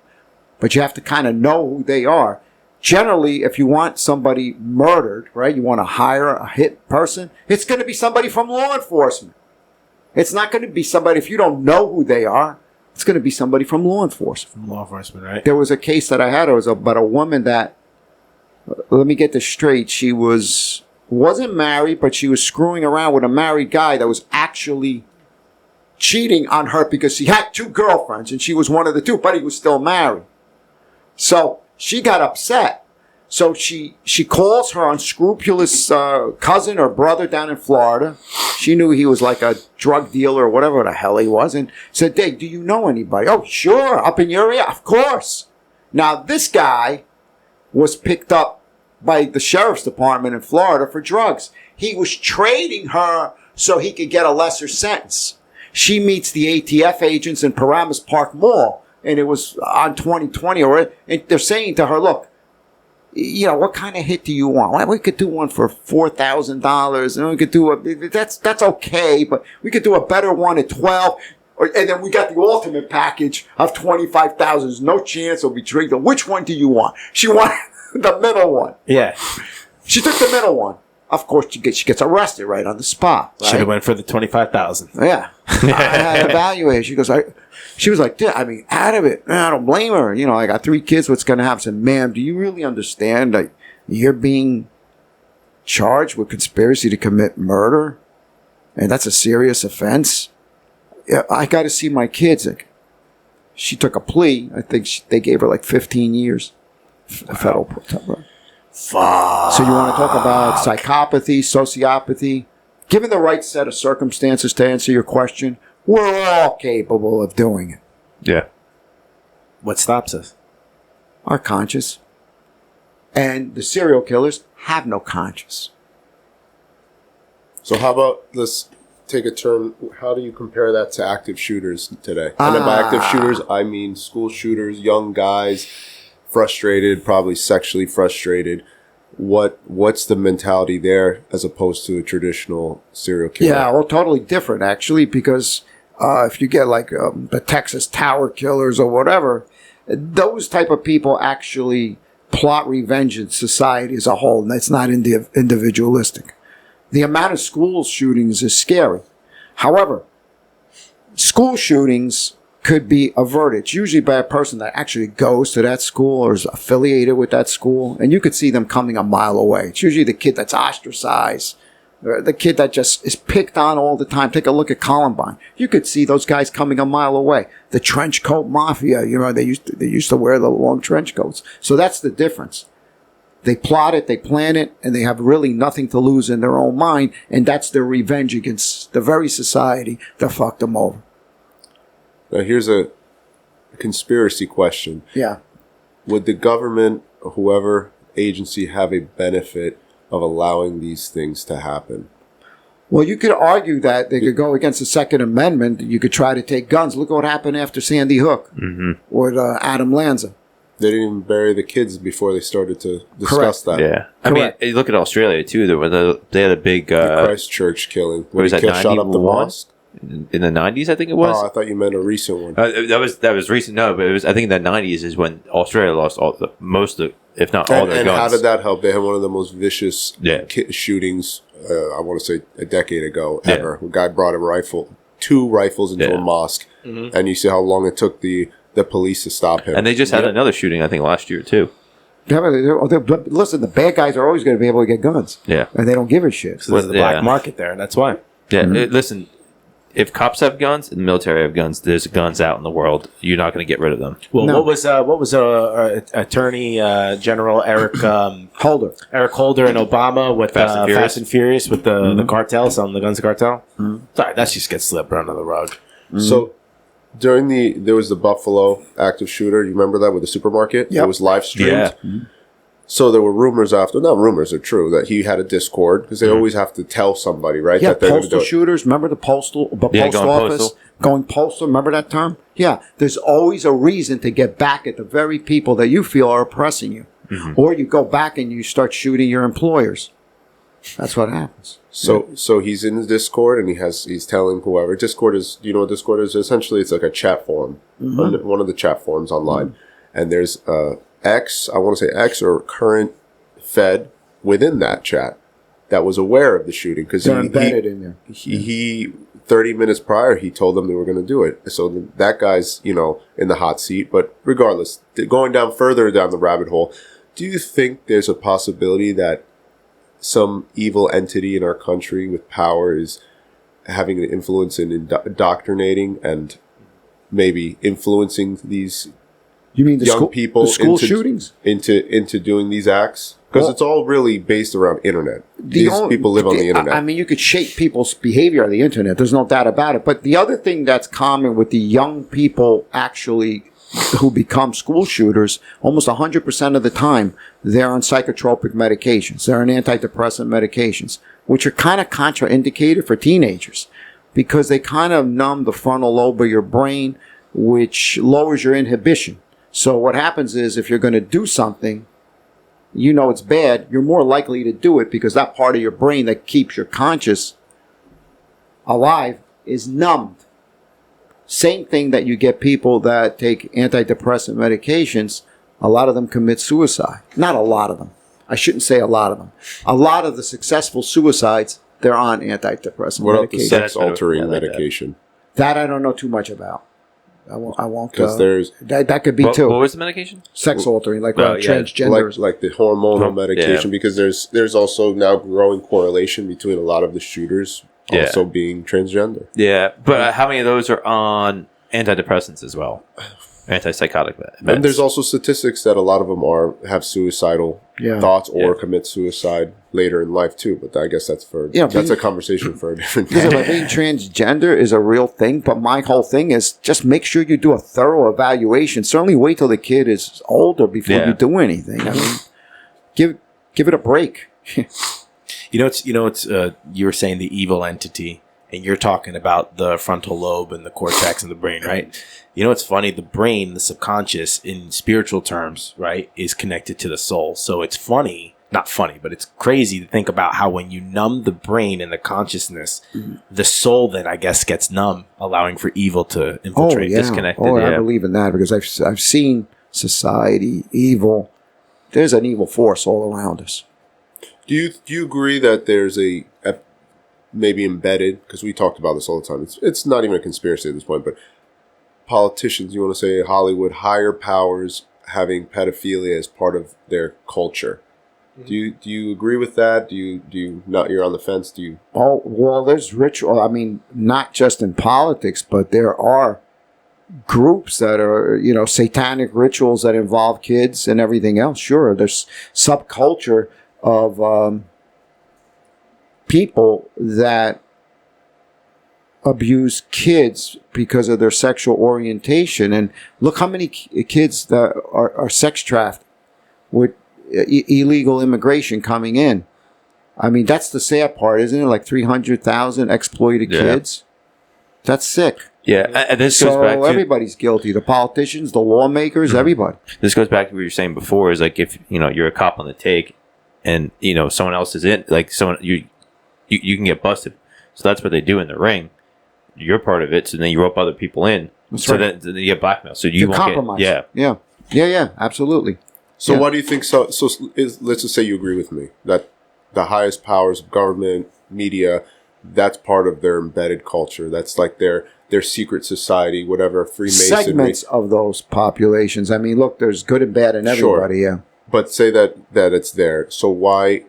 but you have to kind of know who they are. Generally, if you want somebody murdered, right, you want to hire a hit person, it's going to be somebody from law enforcement. It's not going to be somebody, if you don't know who they are, it's going to be somebody from law enforcement. From law enforcement, right? There was a case that I had. It was about a woman that, let me get this straight, she wasn't married, but she was screwing around with a married guy that was actually cheating on her because she had 2 girlfriends and she was one of the 2, but he was still married. So she got upset. So she calls her unscrupulous cousin or brother down in Florida. She knew he was like a drug dealer or whatever the hell he was, and said, "Dave, do you know anybody?" "Oh, sure, up in your area, of course." Now this guy was picked up by the sheriff's department in Florida for drugs. He was trading her so he could get a lesser sentence. She meets the ATF agents in Paramus Park Mall, and it was on 2020, and they're saying to her, "Look, you know, what kind of hit do you want? Well, we could do one for $4,000, and we could do that's okay, but we could do a better one at 12, and then we got the ultimate package of 25,000. There's no chance it'll be treated. Which one do you want?" She wanted the middle one. Yeah. She took the middle one. Of course, she gets arrested right on the spot. Right? Should have went for the 25,000. Yeah. I had evaluated. She goes, she was like, I mean, out of it. I don't blame her. You know, I got 3 kids. What's going to happen? I said, "Ma'am, do you really understand that you're being charged with conspiracy to commit murder? And that's a serious offense. Yeah, I got to see my kids." She took a plea. I think they gave her like 15 years. Federal. Fuck. So you want to talk about psychopathy, sociopathy? Given the right set of circumstances to answer your question, we're all capable of doing it. Yeah. What stops us? Our conscience. And the serial killers have no conscience. So how about let's take a turn. How do you compare that to active shooters today? And by active shooters, I mean school shooters, young guys, frustrated, probably sexually frustrated. What's the mentality there as opposed to a traditional serial killer? Yeah, well, totally different, actually, because if you get like the Texas Tower Killers or whatever, those type of people actually plot revenge in society as a whole, and that's not individualistic. The amount of school shootings is scary. However, school shootings could be averted. It's usually by a person that actually goes to that school or is affiliated with that school, and you could see them coming a mile away. It's usually the kid that's ostracized, or the kid that just is picked on all the time. Take a look at Columbine. You could see those guys coming a mile away. The trench coat mafia, you know, they used to wear the long trench coats. So that's the difference. They plot it, they plan it, and they have really nothing to lose in their own mind, and that's their revenge against the very society that fucked them over. Now here's a conspiracy question. Yeah. Would the government or whoever agency have a benefit of allowing these things to happen? Well, you could argue that they could go against the Second Amendment. You could try to take guns. Look at what happened after Sandy Hook with Adam Lanza. They didn't even bury the kids before they started to discuss that. Yeah. I mean, you look at Australia, too. They had a big... the Christchurch killing. What was that, shot up the 91? mosque? In the 90s, I think it was. Oh, I thought you meant a recent one. That was recent. No, but it was. I think in the 90s is when Australia lost most of, if not all, their and guns. how did that help? They had one of the most vicious Yeah. shootings. I want to say a decade ago ever. A guy brought a 2 rifles into a mosque, and you see how long it took the police to stop him. And they just had another shooting, I think, last year too. Yeah, but listen, the bad guys are always going to be able to get guns. Yeah, and they don't give a shit. So there's the black market there. That's why. Yeah, listen. If cops have guns and the military have guns, there's guns out in the world. You're not going to get rid of them. Well, what was Attorney General Eric Holder and Obama with Fast and Furious with the cartel, selling the guns cartel? Sorry, that just gets slipped under the rug. So there was the Buffalo active shooter. You remember that with the supermarket? Yep. It was live streamed. Yeah. So there were rumors not rumors, are true, that he had a Discord, because they always have to tell somebody, right? Yeah, that they're postal gonna do it. shooters. Remember the post going office? postal. Going postal. Remember that term? Yeah. There's always a reason to get back at the very people that you feel are oppressing you. Or you go back and you start shooting your employers. That's what happens. So he's in the Discord, and he's telling whoever. Discord is, do you know what Discord is? Essentially, it's like a chat forum, one of the chat forums online. And there's X, I want to say X or current Fed within that chat that was aware of the shooting, because They're embedded in there. He 30 minutes prior, he told them they were going to do it. So that guy's, in the hot seat. But regardless, going down further down the rabbit hole, do you think there's a possibility that some evil entity in our country with power is having an influence in indoctrinating and maybe influencing these You mean the young school, people the school shootings? into doing these acts? Because Well, it's all really based around internet. These people live on the internet. I mean, you could shape people's behavior on the internet. There's no doubt about it. But the other thing that's common with the young people actually who become school shooters, almost 100% of the time, they're on psychotropic medications. They're on antidepressant medications, which are kind of contraindicated for teenagers because they kind of numb the frontal lobe of your brain, which lowers your inhibition. So what happens is if you're going to do something, you know it's bad, you're more likely to do it because that part of your brain that keeps your conscious alive is numbed. Same thing that you get people that take antidepressant medications, a lot of them commit suicide. Not a lot of them. I shouldn't say a lot of them. A lot of the successful suicides, they're on antidepressant What about the medication. sex-altering Yeah, like medication? That I don't know too much about. I won't. Because there's that could be What too. was the medication? Sex altering, like Oh, yeah. transgender. like the hormonal medication, Yeah. because there's also now growing correlation between a lot of the shooters Yeah. also being transgender. Yeah, but how many of those are on antidepressants as well? Antipsychotic meds. And there's also statistics that a lot of them have suicidal Yeah. thoughts or Yeah. commit suicide later in life too. But I guess that's Yeah, that's but- a conversation for a different Because day. I think transgender is a real thing, but my whole thing is just make sure you do a thorough evaluation. Certainly wait till the kid is older before Yeah. you do anything. I mean, give it a break. You were saying the evil entity, and you're talking about the frontal lobe and the cortex and the brain, right? You know, it's funny. The brain, the subconscious, in spiritual terms, right, is connected to the soul. So it's not funny, but it's crazy to think about how when you numb the brain and the consciousness, the soul then, I guess, gets numb, allowing for evil to infiltrate. disconnected, Oh, I yeah. believe in that because I've seen society, evil. There's an evil force all around us. Do you agree that there's a maybe embedded, because we talked about this all the time, it's not even a conspiracy at this point, but politicians, you want to say Hollywood, higher powers having pedophilia as part of their culture? Do you agree with that? Do you not? You're on the fence. Do you? Oh, well, there's ritual. I mean, not just in politics, but there are groups that are, satanic rituals that involve kids and everything else. Sure, there's subculture of people that abuse kids because of their sexual orientation. And look how many kids that are sex trafficked with illegal immigration coming in. I mean, that's the sad part, isn't it? Like 300,000 exploited Yeah. kids. That's sick. Yeah, and this goes back So to everybody's guilty. The politicians, the lawmakers, everybody. this goes back to what you were saying before. Is like if you're a cop on the take, and someone else is in, like someone you can get busted. So that's what they do in the ring. You're part of it, so then you rope other people in. That's so right. then you get blackmail. So you To won't compromise. get Yeah, absolutely. So Yeah. why do you think so? So let's just say you agree with me that the highest powers of government, media, that's part of their embedded culture. That's like their secret society, whatever, Freemasonry. Segments of those populations. I mean, look, there's good and bad in Sure. everybody, yeah. But say that it's there. So why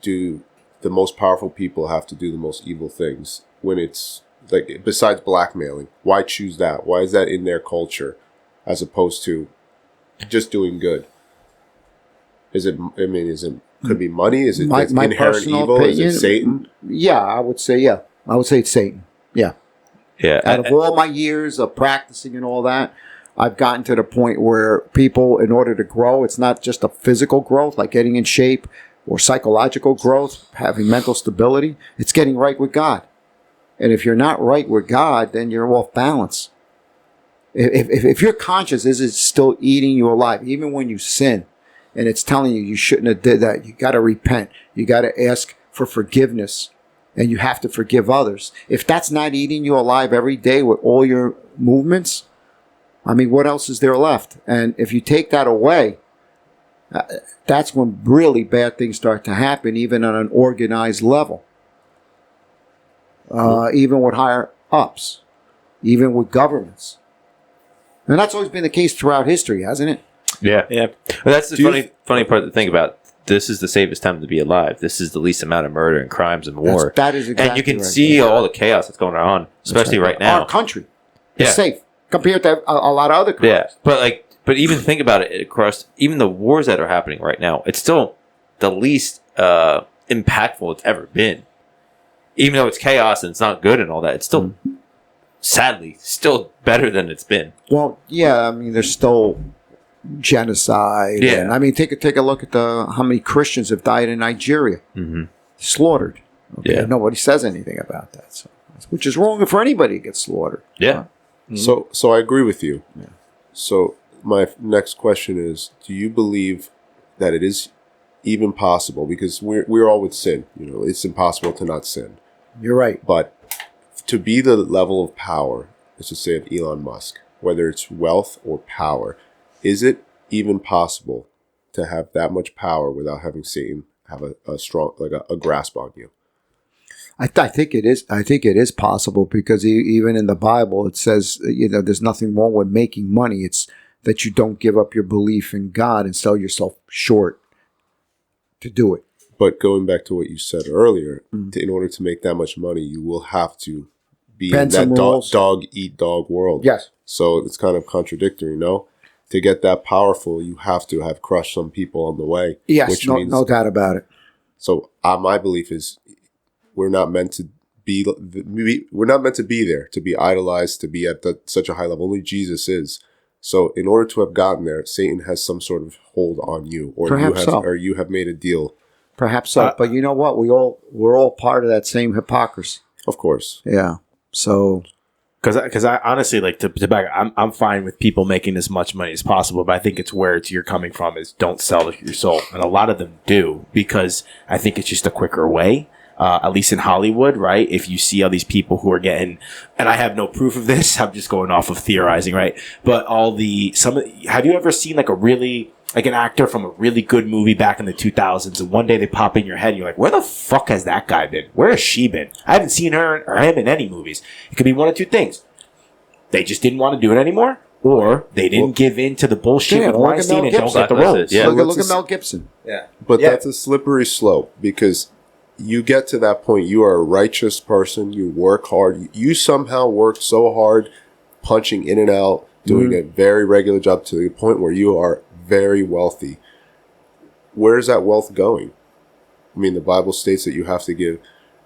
do the most powerful people have to do the most evil things when it's like, besides blackmailing? Why choose that? Why is that in their culture as opposed to just doing good? Could it be money? Is it My inherent personal evil? opinion, Is it Satan? Yeah, I would say it's Satan. Yeah. Yeah. Out of all my years of practicing and all that, I've gotten to the point where people, in order to grow, it's not just a physical growth, like getting in shape, or psychological growth, having mental stability. It's getting right with God. And if you're not right with God, then you're off balance. If your conscience is still eating you alive, even when you sin, and it's telling you shouldn't have did that, you got to repent. You got to ask for forgiveness, and you have to forgive others. If that's not eating you alive every day with all your movements, I mean, what else is there left? And if you take that away, that's when really bad things start to happen, even on an organized level. Even with higher ups, even with governments. And that's always been the case throughout history, hasn't it? Yeah. Well, that's the funny part to think about. This is the safest time to be alive. This is the least amount of murder and crimes and war. That is exactly and you can right. see all the chaos that's going on, especially right now. Our country is safe compared to a lot of other countries. Yeah, but even think about it across even the wars that are happening right now. It's still the least impactful it's ever been. Even though it's chaos and it's not good and all that, it's still, sadly, still better than it's been. Well, yeah, I mean, there's still genocide. Yeah. And, I mean, take a look at how many Christians have died in Nigeria. Mm-hmm. Slaughtered. Okay? Yeah. Nobody says anything about that. So, which is wrong for anybody to get slaughtered. Yeah. So I agree with you. Yeah. So my next question is, do you believe that it is even possible, because we're all with sin, it's impossible to not sin. You're right. But to be the level of power, let's just say of Elon Musk, whether it's wealth or power, is it even possible to have that much power without having Satan have a strong, like a grasp on you? I think it is. I think it is possible, because even in the Bible, it says, there's nothing wrong with making money. It's that you don't give up your belief in God and sell yourself short to do it. But going back to what you said earlier, in order to make that much money, you will have to be in that dog eat dog world. Yes. So it's kind of contradictory, no? To get that powerful, you have to have crushed some people on the way. Yes, which means, no doubt about it. So my belief is we're not meant to be there, to be idolized, to be at such a high level. Only Jesus is. So in order to have gotten there, Satan has some sort of hold on you, or you have made a deal. Perhaps so. But you know what? We're all part of that same hypocrisy. Of course. Yeah. So, because I honestly, like, to back, I'm fine with people making as much money as possible, but I think it's where you're coming from is don't sell your soul, and a lot of them do, because I think it's just a quicker way. At least in Hollywood, right? If you see all these people who are getting, and I have no proof of this, I'm just going off of theorizing, right? But have you ever seen an actor from a really good movie back in the 2000s, and one day they pop in your head and you're like, where the fuck has that guy been? Where has she been? I haven't seen her or him in any movies. It could be one of two things. They just didn't want to do it anymore, or they didn't give in to the bullshit with Weinstein and don't get the roles. Yeah. Look at Mel Gibson. Yeah. But that's a slippery slope, because you get to that point, you are a righteous person, you work hard, you somehow work so hard, punching in and out, doing a very regular job to the point where you are very wealthy. Where's that wealth going? I mean, the Bible states that you have to give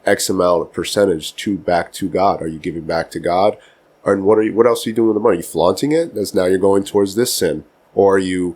X amount of percentage back to God. Are you giving back to God? And what else are you doing with the money? Are you flaunting it? That's now you're going towards this sin. Or are you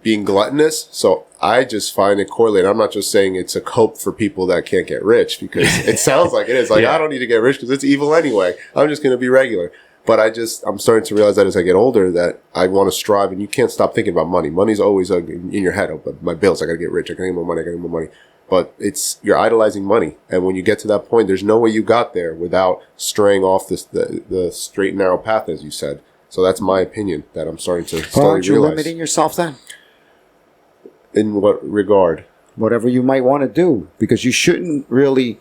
being gluttonous? So I just find it correlated. I'm not just saying it's a cope for people that can't get rich, because it sounds like it is. Like, I don't need to get rich because it's evil anyway. I'm just going to be regular. But I'm starting to realize that as I get older, that I want to strive, and you can't stop thinking about money. Money's always in your head. Oh, but my bills, I got to get rich. I got to get more money. I got to get more money. But you're idolizing money. And when you get to that point, there's no way you got there without straying off the straight and narrow path, as you said. So that's my opinion that I'm starting to slowly realize. Aren't you limiting yourself then? In what regard? Whatever you might want to do, because you shouldn't really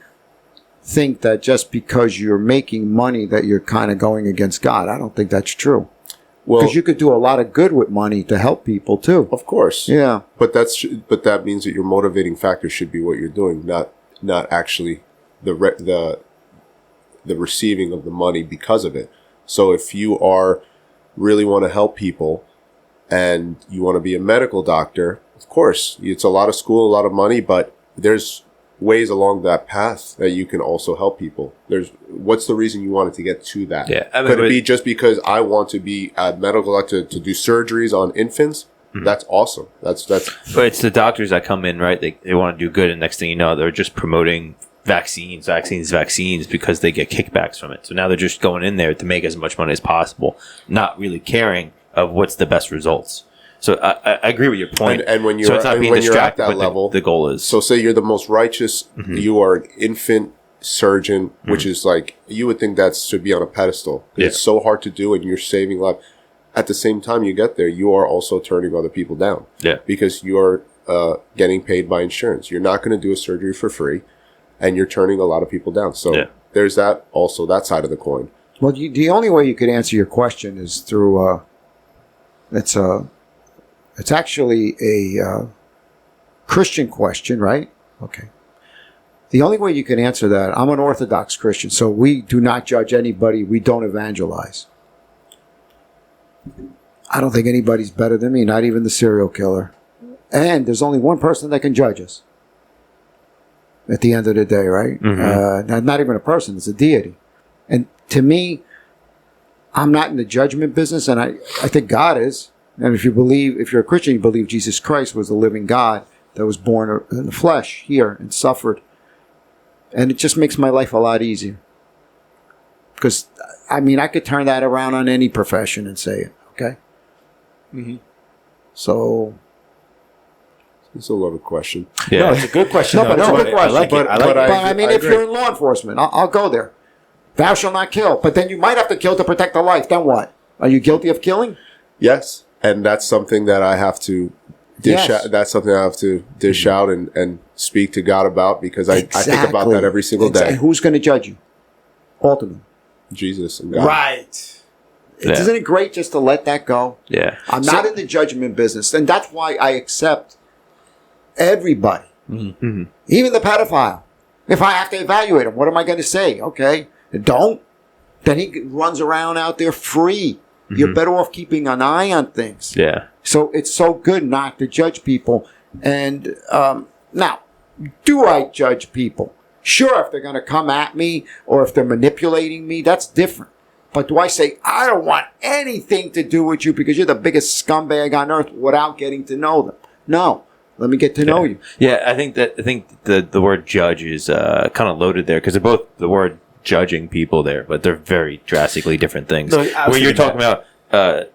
think that just because you're making money that you're kind of going against God. I don't think that's true. Well, because you could do a lot of good with money to help people too. Of course. Yeah. But that means that your motivating factor should be what you're doing, not actually the receiving of the money because of it. So if you really want to help people and you want to be a medical doctor, of course, it's a lot of school, a lot of money, but there's ways along that path that you can also help people. What's the reason you wanted to get to that? Yeah, could it be just because I want to be a medical doctor to do surgeries on infants? That's awesome. That's. But it's the doctors that come in, right? They want to do good, and next thing you know, they're just promoting vaccines because they get kickbacks from it. So now they're just going in there to make as much money as possible, not really caring of what's the best results. So I agree with your point. And when you're, so it's not being when you're at distracted, that but level, the goal is. So say you're the most righteous, you are an infant surgeon, which is like, you would think that should be on a pedestal. It's so hard to do and you're saving life. At the same time you get there, you are also turning other people down. Yeah. Because you're getting paid by insurance. You're not going to do a surgery for free, and you're turning a lot of people down. So there's that also, that side of the coin. Well, the only way you could answer your question is through it's actually a Christian question, right? Okay. The only way you can answer that, I'm an Orthodox Christian, so we do not judge anybody. We don't evangelize. I don't think anybody's better than me, not even the serial killer. And there's only one person that can judge us at the end of the day, right? Not even a person, it's a deity. And to me, I'm not in the judgment business, and I think God is. And if you're a Christian, you believe Jesus Christ was the living God that was born in the flesh here and suffered. And it just makes my life a lot easier. Because, I mean, I could turn that around on any profession and say it, okay? So... It's a loaded question. Yeah. No, it's a good question. No, but it's a good question. I like it. But I mean, if agree. you're in law enforcement, I'll go there. Thou shalt not kill. But then you might have to kill to protect a life. Then what? Are you guilty of killing? Yes. And that's something that I have to dish out. That's something I have to dish out and speak to God about, because I think about that every single day. And who's going to judge you? Ultimately. Jesus and God. Right. Yeah. Isn't it great just to let that go? Yeah. I'm not in the judgment business. And that's why I accept everybody. Even the pedophile. If I have to evaluate him, what am I going to say? Okay. Don't. Then he runs around out there free. You're better off keeping an eye on things. Yeah. So it's so good not to judge people. And now, do I judge people? Sure, if they're going to come at me or if they're manipulating me, that's different. But do I say, I don't want anything to do with you because you're the biggest scumbag on earth without getting to know them? No. Let me get to know you. Yeah, I think the word judge is kind of loaded there, because they're both the word judging people there, but they're very drastically different things. No, where you're talking about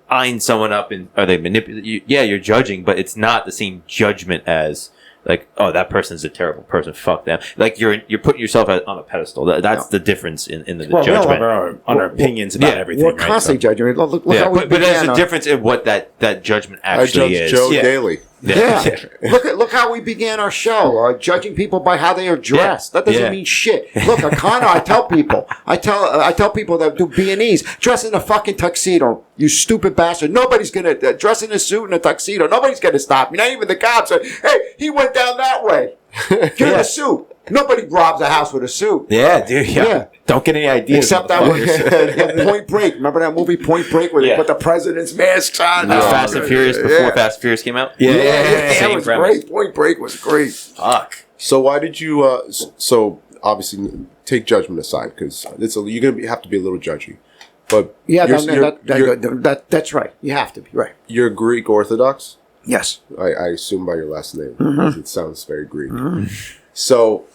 eyeing someone up and are they manipulating? Yeah, you're judging, but it's not the same judgment as like, oh, that person's a terrible person. Fuck them. Like you're putting yourself on a pedestal. That's the difference in the judgment. We all have our opinions about everything. We're constantly judging. Look how we but there's began a difference in what that judgment actually I is. judge Joe daily. Yeah. Look how we began our show, judging people by how they are dressed. That doesn't mean shit. Look, Akana, I tell people that do B&Es, dress in a fucking tuxedo, you stupid bastard. Nobody's gonna dress in a suit and a tuxedo. Nobody's gonna stop me. Not even the cops. Hey, he went down that way. Get in a suit. Nobody robs a house with a suit. Yeah, dude. Yeah. Don't get any ideas. Except that one, Point Break. Remember that movie Point Break where they put the president's mask on? Fast and Furious before Fast and Furious came out. Yeah, Same it was premise. great. Point Break was great. Fuck. So why did you? So obviously, take judgment aside, because you're gonna have to be a little judgy. But yeah, that's right. You have to be right. You're Greek Orthodox. Yes. I assume by your last name. Because it sounds very Greek. So,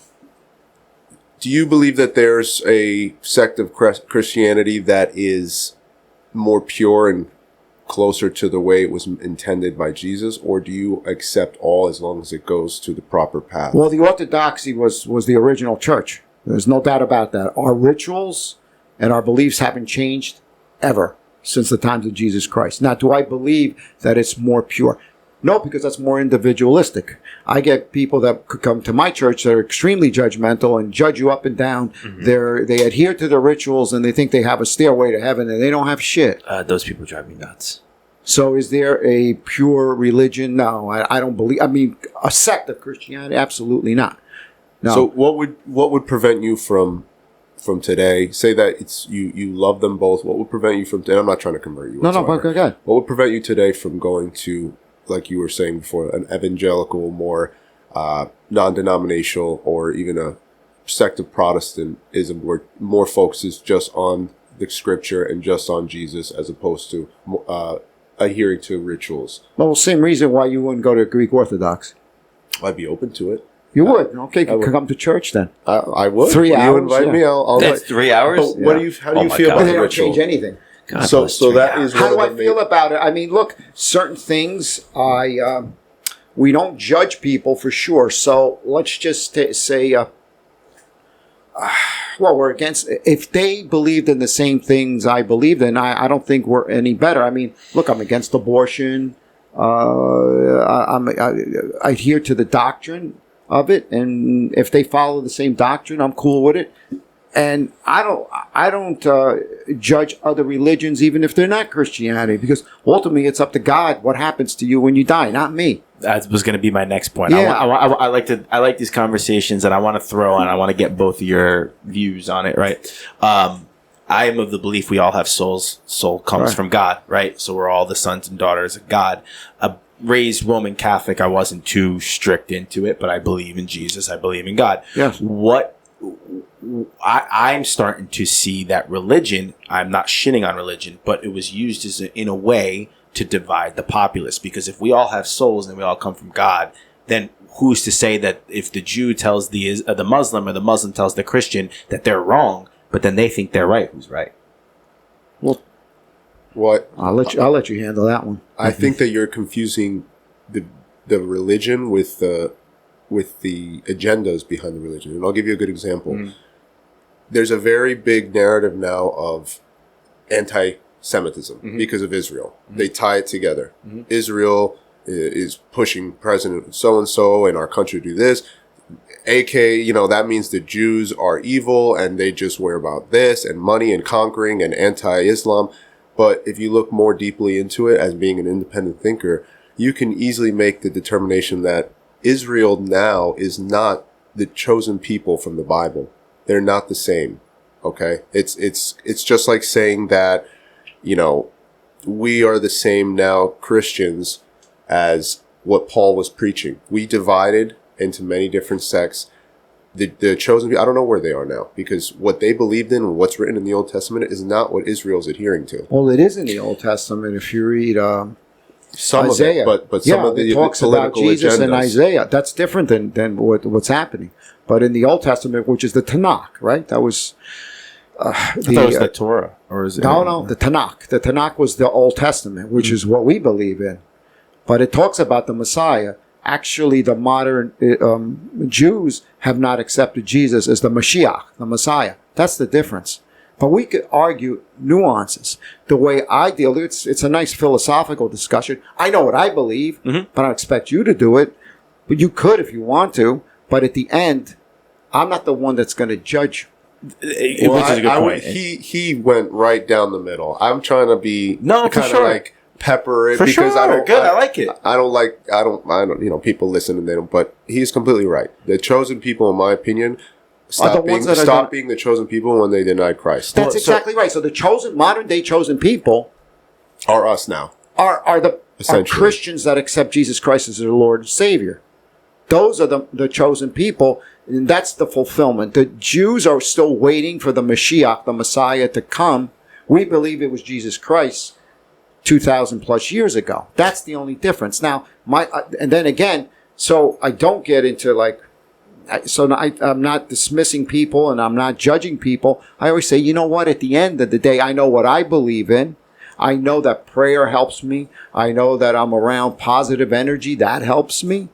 do you believe that there's a sect of Christianity that is more pure and closer to the way it was intended by Jesus, or do you accept all as long as it goes to the proper path? Well, the Orthodoxy was the original church. There's no doubt about that. Our rituals and our beliefs haven't changed ever since the times of Jesus Christ. Now, do I believe that it's more pure? No, because that's more individualistic. I get people that could come to my church that are extremely judgmental and judge you up and down. They adhere to the rituals and they think they have a stairway to heaven and they don't have shit. Those people drive me nuts. So is there a pure religion? No, I don't believe. I mean, a sect of Christianity? Absolutely not. No. So what would prevent you from today? Say that it's you love them both. What would prevent you from? And I'm not trying to convert you. No, but go ahead. What would prevent you today from going to, like you were saying before, an evangelical, more non-denominational or even a sect of Protestantism where more focuses just on the scripture and just on Jesus as opposed to adhering to rituals. Well, same reason why you wouldn't go to Greek Orthodox. I'd be open to it. You would. Okay, you could come to church then. I would. 3 hours. You invite me, I'll That's 3 hours. But what do you? How do you my feel God. about They the don't ritual? change anything. God So bless 3 that hours. is How do one I of the feel about it? I mean, look, certain things we don't judge people for sure. So let's just say, well, we're against. If they believed in the same things I believed in, I don't think we're any better. I mean, look, I'm against abortion. I adhere to the doctrine of it, and if they follow the same doctrine, I'm cool with it. And I don't judge other religions, even if they're not Christianity, because ultimately it's up to God what happens to you when you die, not me. That was going to be my next point. Yeah. I like these conversations, and I want to throw and I want to get both of your views on it. Right. I am of the belief we all have souls. Soul comes from God, right? So we're all the sons and daughters of God. Raised Roman Catholic, I wasn't too strict into it, but I believe in Jesus. I believe in God. Yes. I'm starting to see that religion, I'm not shitting on religion, but it was used in a way to divide the populace. Because if we all have souls and we all come from God, then who's to say that if the Jew tells the Muslim or the Muslim tells the Christian that they're wrong, but then they think they're right, who's right? Well, What I'll let you handle that one. I think that you're confusing the religion with the agendas behind the religion. And I'll give you a good example. Mm-hmm. There's a very big narrative now of anti-Semitism because of Israel. They tie it together. Israel is pushing President so-and-so and our country to do this. AK, that means the Jews are evil and they just worry about this and money and conquering and anti-Islam. But if you look more deeply into it as being an independent thinker, you can easily make the determination that Israel now is not the chosen people from the Bible. They're not the same. Okay? It's just like saying that, we are the same now Christians as what Paul was preaching. We divided into many different sects. The chosen people, I don't know where they are now, because what they believed in and what's written in the Old Testament is not what Israel's adhering to. Well, it is in the Old Testament. If you read Some Isaiah, of it, but some of the it talks about political Jesus agendas. in Isaiah. That's different than what's happening. But in the Old Testament, which is the Tanakh, right? That was I thought it was the Torah, or is it? no, the Tanakh. The Tanakh was the Old Testament, which is what we believe in. But it talks about the Messiah. Actually, the modern Jews have not accepted Jesus as the Mashiach, the Messiah. That's the difference. But we could argue nuances. The way I deal with it, it's a nice philosophical discussion. I know what I believe, but I don't expect you to do it. But you could if you want to. But at the end, I'm not the one that's going to judge. Which is a good point. He went right down the middle. I'm trying to be for kind of sure. like pepper it For because sure. I don't. Good, I like it. I don't. People listen and they don't. But he's completely right. The chosen people, in my opinion, stop being the chosen people when they denied Christ. That's exactly right. So the modern day chosen people are us now. Are Essentially. Christians that accept Jesus Christ as their Lord and Savior. Those are the chosen people, and that's the fulfillment. The Jews are still waiting for the Mashiach, the Messiah, to come. We believe it was Jesus Christ 2,000 plus years ago. That's the only difference. Now, and then again, so I don't get into I'm not dismissing people and I'm not judging people. I always say, you know what? At the end of the day, I know what I believe in. I know that prayer helps me. I know that I'm around positive energy. That helps me.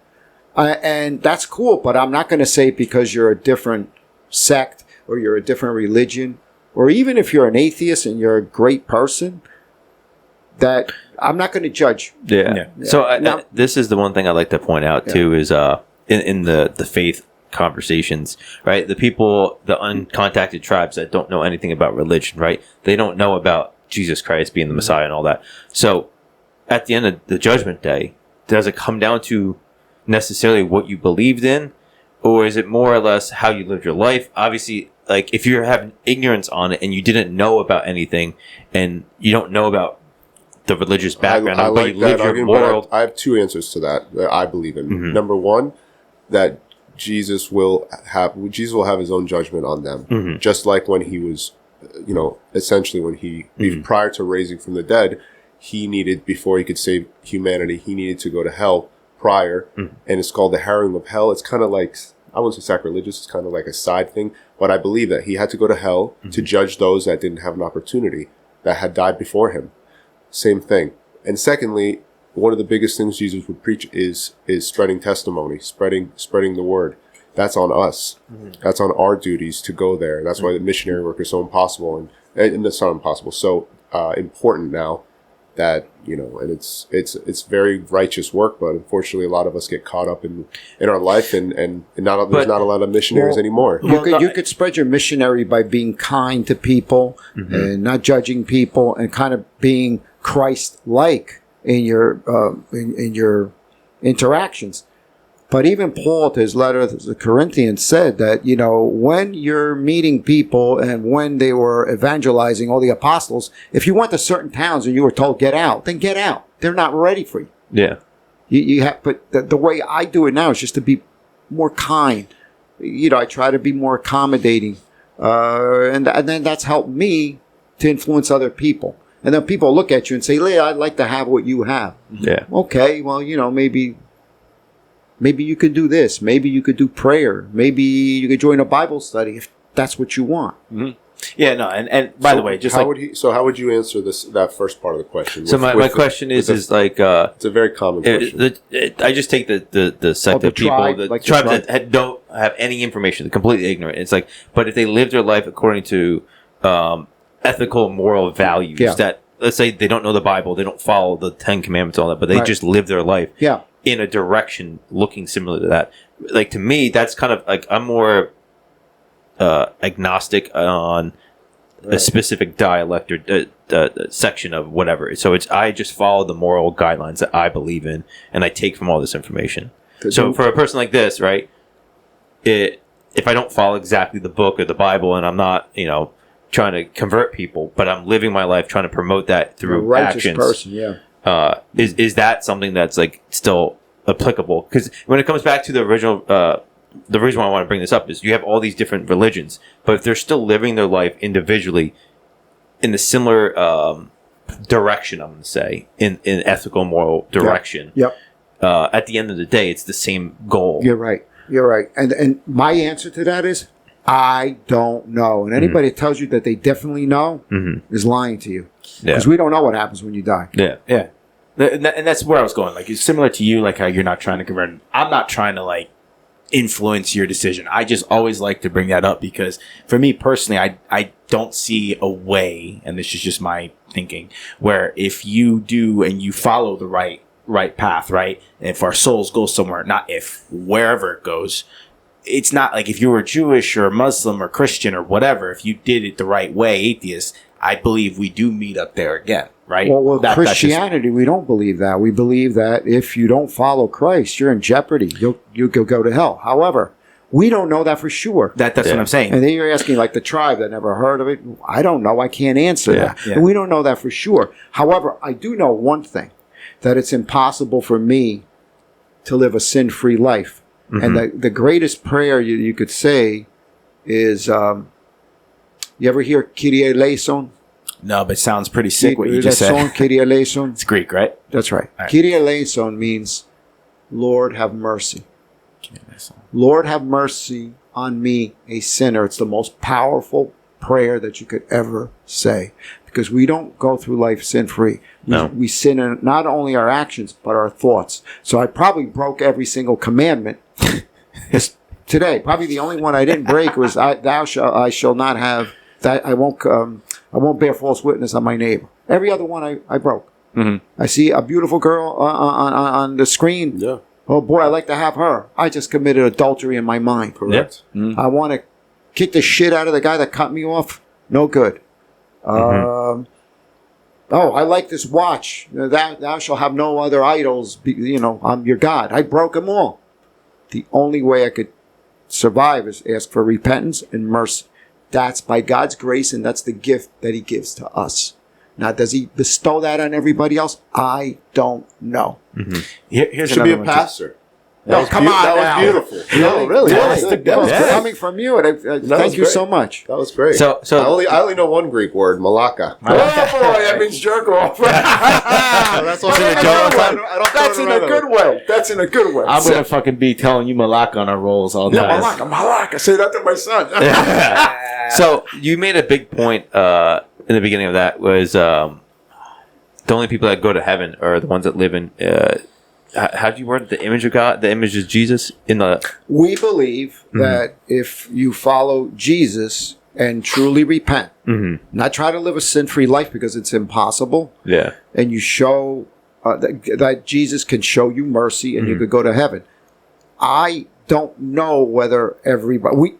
And that's cool, but I'm not going to say because you're a different sect or you're a different religion, or even if you're an atheist and you're a great person, that I'm not going to judge. Yeah. So this is the one thing I like to point out too is in the faith conversations, right? The people, the uncontacted tribes that don't know anything about religion, right? They don't know about Jesus Christ being the Messiah and all that. So at the end of the judgment day, does it come down to necessarily what you believed in, or is it more or less how you lived your life? Obviously, like if you're having ignorance on it and you didn't know about anything and you don't know about the religious background, I but like you live that your argument, moral. I have two answers to that I believe in. Number one, that Jesus will have his own judgment on them, just like when he was, essentially when he prior to raising from the dead, he needed, before he could save humanity, he needed to go to hell prior, and it's called the harrowing of hell. It's kind of like, I wouldn't say sacrilegious, it's kind of like a side thing, but I believe that he had to go to hell to judge those that didn't have an opportunity, that had died before him. Same thing. And secondly, one of the biggest things Jesus would preach is spreading testimony, spreading the word. That's on us. That's on our duties to go there. That's why the missionary work is so impossible, and it's not impossible, so important now, that, and it's very righteous work, but unfortunately a lot of us get caught up in our life, and there's not a lot of missionaries anymore. You could spread your missionary by being kind to people and not judging people, and kind of being Christ-like in your interactions. But even Paul, to his letter to the Corinthians, said that, when you're meeting people and when they were evangelizing all the apostles, if you went to certain towns and you were told, get out, then get out. They're not ready for you. Yeah. You have, but the way I do it now is just to be more kind. I try to be more accommodating. And then that's helped me to influence other people. And then people look at you and say, Leah, I'd like to have what you have. Yeah. Okay, well, maybe you could do this. Maybe you could do prayer. Maybe you could join a Bible study if that's what you want. Yeah, no, and by the way, just how would you answer that first part of the question? So my question is like it's a very common question. I just take the sect of people, the tribes that don't have any information, completely ignorant. It's like, but if they live their life according to ethical, moral values, that, let's say they don't know the Bible, they don't follow the 10 Commandments, all that, but they just live their life in a direction looking similar to that. Like, to me, that's kind of like, I'm more agnostic on a specific dialect or section of whatever. So I just follow the moral guidelines that I believe in, and I take from all this information. So for a person like this, right, if I don't follow exactly the book or the Bible, and I'm not, trying to convert people, but I'm living my life trying to promote that through actions. Person, is that something that's like still applicable? Because when it comes back to the original, the reason why I want to bring this up is you have all these different religions, but if they're still living their life individually in the similar direction, I'm going to say, in ethical, moral direction. At the end of the day, it's the same goal. You're right. And my answer to that is, I don't know. And anybody that tells you that they definitely know is lying to you. Because we don't know what happens when you die. Yeah. And that's where I was going. Like, it's similar to you, like how you're not trying to convert. I'm not trying to, like, influence your decision. I just always like to bring that up because for me personally, I don't see a way, and this is just my thinking, where if you do and you follow the right path, right? And if our souls go somewhere, not if, wherever it goes, it's not like if you were Jewish or Muslim or Christian or whatever, if you did it the right way, atheist, I believe we do meet up there again, right? Well, Christianity, we don't believe that. We believe that if you don't follow Christ, you're in jeopardy. You'll go to hell. However, we don't know that for sure. That's what I'm saying. And then you're asking, like, the tribe that never heard of it. I don't know. I can't answer that. Yeah. And we don't know that for sure. However, I do know one thing, that it's impossible for me to live a sin-free life. And the greatest prayer you could say is, you ever hear Kyrie eleison? No, but it sounds pretty sick what you just said. Song, Kyrie eleison? It's Greek, right? That's right. Kyrie eleison means, Lord, have mercy. Lord, have mercy on me, a sinner. It's the most powerful prayer that you could ever say. Because we don't go through life sin-free. We sin in not only our actions, but our thoughts. So I probably broke every single commandment today. Probably the only one I didn't break was, I shall not have, that I won't bear false witness on my neighbor. Every other one I broke. I see a beautiful girl on the screen. Yeah. Oh boy, I'd like to have her. I just committed adultery in my mind. Correct. I want to kick the shit out of the guy that cut me off. No good. I like this watch. Thou shalt have no other idols. I'm your God. I broke them all. The only way I could survive is ask for repentance and mercy. That's by God's grace, and that's the gift that he gives to us. Now, does he bestow that on everybody else? I don't know. Here's should be a pastor. No, come on That now. was beautiful. No, really? That was Yeah. coming from you, and thank you great. so much. That was great. So I only know one Greek word, malaka. Oh boy, that means jerk off. That's But in a good way. That's in a good way. That's in a good way. I'm gonna fucking be telling you Malak on our rolls all Yeah, night. Malaka. Say that to my son. So you made a big point in the beginning of that was the only people that go to heaven are the ones that live in. How do you word it? The image of God, the image of Jesus in the. We believe that if you follow Jesus and truly repent, not try to live a sin-free life because it's impossible, Yeah. and you show that Jesus can show you mercy and you could go to heaven. I don't know whether everybody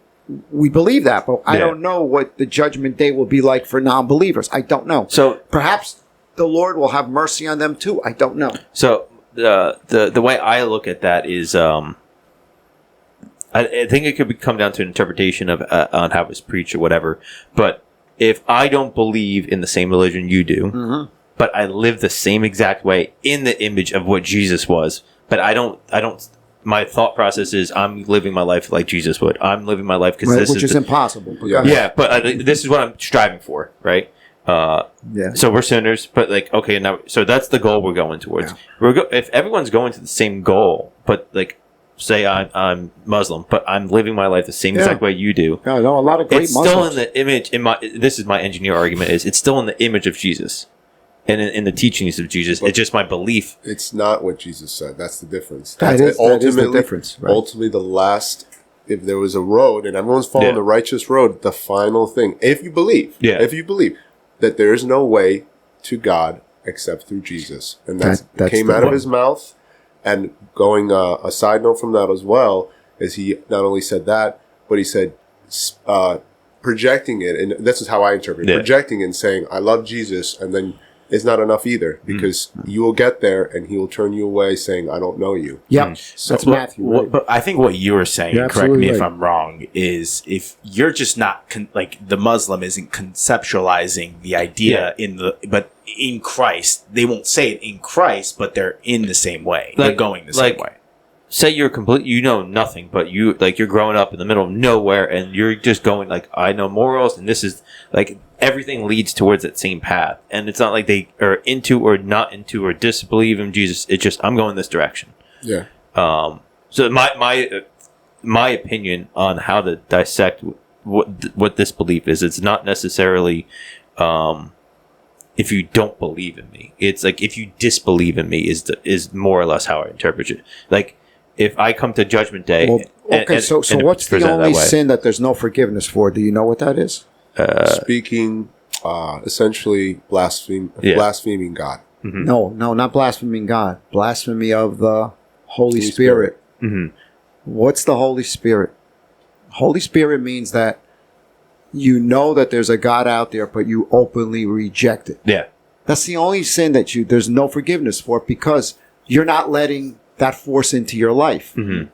we believe that, but I don't know what the judgment day will be like for non-believers. I don't know. So Perhaps the Lord will have mercy on them too. I don't know. So the way I look at that is, I think it could come down to an interpretation of on how it was preached or whatever. But if I don't believe in the same religion you do, but I live the same exact way in the image of what Jesus was, but I don't. My thought process is I'm living my life like Jesus would. I'm living my life because Right, this which is the- impossible. Yeah, but this is what I'm striving for, right? Yeah. So we're sinners, but like, okay, now, so that's the goal we're going towards. Yeah. If everyone's going to the same goal, but like, say I'm Muslim, but I'm living my life the same exact way you do. I know a lot of great It's Muslims. still in the image. This is my engineer argument. It's still in the image of Jesus, and in the teachings of Jesus. It's just my belief. It's not what Jesus said. That's the difference. That That's is the difference, right. Ultimately, the last, if there was a road and everyone's following the righteous road, the final thing, if you believe that there is no way to God except through Jesus, and that's came out of his mouth. And going a side note from that as well is he not only said that, but he said projecting it, and this is how I interpret it, projecting it and saying, I love Jesus, and then it's not enough either, because you will get there and he will turn you away saying, I don't know you. Yeah, that's Matthew. Right? But I think what you were saying, You're correct me absolutely if right. I'm wrong, is if you're just not like the Muslim isn't conceptualizing the idea but in Christ, they won't say it in Christ, but they're in the same way. They're going the same way. Say you're you know nothing, but you're growing up in the middle of nowhere, and you're just going like, I know morals, and this is like everything leads towards that same path, and it's not like they are into or not into or disbelieve in Jesus. It's just I'm going this direction. Yeah. So my opinion on how to dissect what this belief is, it's not necessarily if you don't believe in me. It's like if you disbelieve in me is more or less how I interpret it. Like if I come to Judgment Day. Well, so what's the only sin that there's no forgiveness for? Do you know what that is? Speaking, essentially blaspheming God. No, not blaspheming God. Blasphemy of the Holy Spirit. What's the Holy Spirit? Holy Spirit means that you know that there's a God out there, but you openly reject it. Yeah. That's the only sin that there's no forgiveness for, because you're not letting that force into your life. 100%.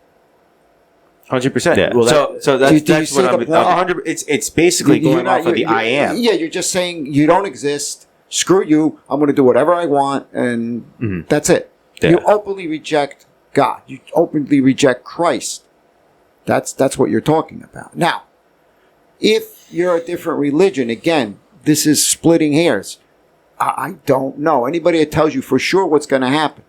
Yeah. Well, so that's do you that's what see I'm. the point? 100. It's basically going off of the I am. Yeah, you're just saying you don't exist. Screw you. I'm going to do whatever I want, and that's it. Yeah. You openly reject God. You openly reject Christ. That's what you're talking about. Now, if you're a different religion, again, this is splitting hairs. I don't know. Anybody that tells you for sure what's going to happen.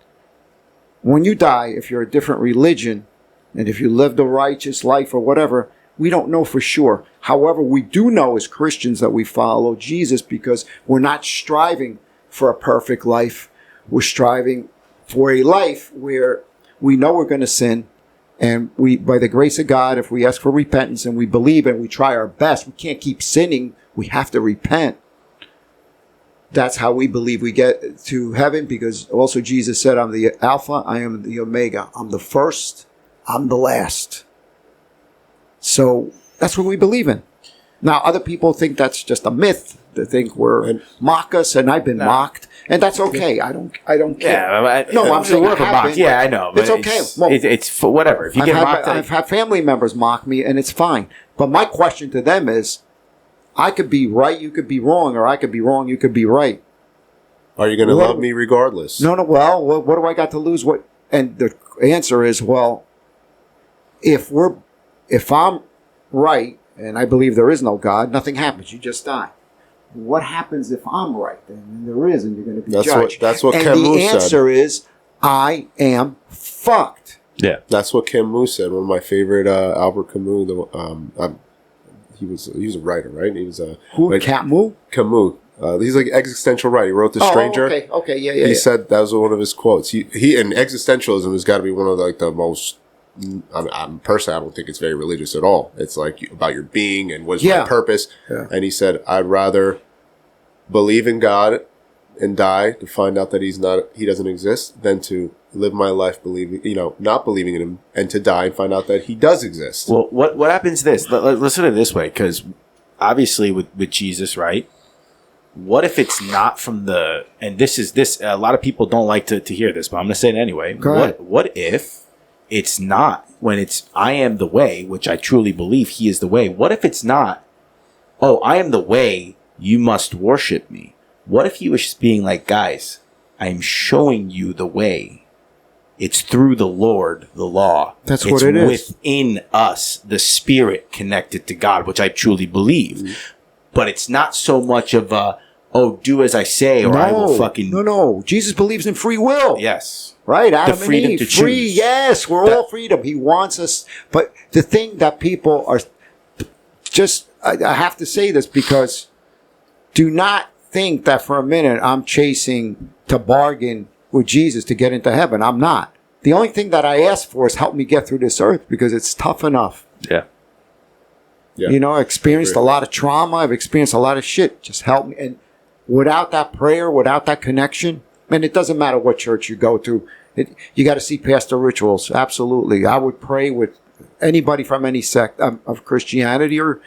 When you die, if you're a different religion, and if you lived a righteous life or whatever, we don't know for sure. However, we do know as Christians that we follow Jesus because we're not striving for a perfect life. We're striving for a life where we know we're going to sin, and we, by the grace of God, if we ask for repentance and we believe and we try our best, we can't keep sinning. We have to repent. That's how we believe we get to heaven, because also Jesus said, I'm the Alpha, I am the Omega. I'm the first, I'm the last. So that's what we believe in. Now, other people think that's just a myth. They think mock us, and I've been mocked, and that's okay. I don't care. Yeah, I'm saying it happened. Yeah, I know. It's okay. Well, it's whatever. If you get mocked, I've had family members mock me, and it's fine. But my question to them is, I could be right, you could be wrong, or I could be wrong, you could be right. Are you going to love me regardless? No. Well, what do I got to lose? And the answer is, well, if I'm right, and I believe there is no God, nothing happens. You just die. What happens if I'm right? Then there is, and you're going to be judged. That's what and Camus the answer is, I am fucked. Yeah. That's what Camus said. One of my favorite Albert Camus. He was a writer, right? He was Camus? Camus. He's like existential writer. He wrote The Stranger. Okay, yeah. He said that was one of his quotes. He and existentialism has got to be one of the most. I'm personally, I don't think it's very religious at all. It's like about your being and what's my purpose. Yeah. And he said, I'd rather believe in God and die to find out that he doesn't exist than to live my life not believing in him and to die and find out that he does exist. Well, what happens this? Let's put it this way, because obviously with Jesus, right? What if it's not from and this, a lot of people don't like to hear this, but I'm going to say it anyway. What if it's not when it's, I am the way, which I truly believe he is the way. What if it's not, oh, I am the way, you must worship me? What if he was just being like, guys, I'm showing you the way. It's through the Lord, the law. That's what it is. It's within us, the spirit connected to God, which I truly believe. Mm-hmm. But it's not so much of a, oh, do as I say, or I will fucking... No. Jesus believes in free will. Yes. Right, Adam the freedom and Eve, to free, choose. yes, we're all freedom. He wants us. But the thing that people are just, I have to say this because do not think that for a minute I'm chasing to bargain with Jesus to get into heaven. I'm not. The only thing that I ask for is help me get through this earth because it's tough enough. Yeah. You know, I experienced a lot of trauma. I've experienced a lot of shit. Just help me. And without that prayer, without that connection, and it doesn't matter what church you go to. You got to see past the rituals. Absolutely. I would pray with anybody from any sect of Christianity or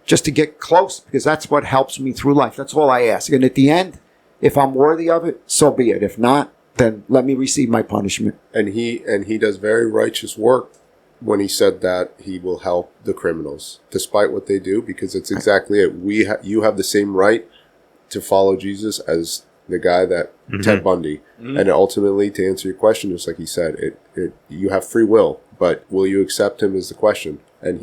just to get close because that's what helps me through life. That's all I ask. And at the end, if I'm worthy of it, so be it. If not, then let me receive my punishment. And he does very righteous work when he said that he will help the criminals despite what they do because it's exactly it. You have the same right to follow Jesus as the guy that Ted Bundy, and ultimately to answer your question, just like he said, you have free will, but will you accept him is the question. And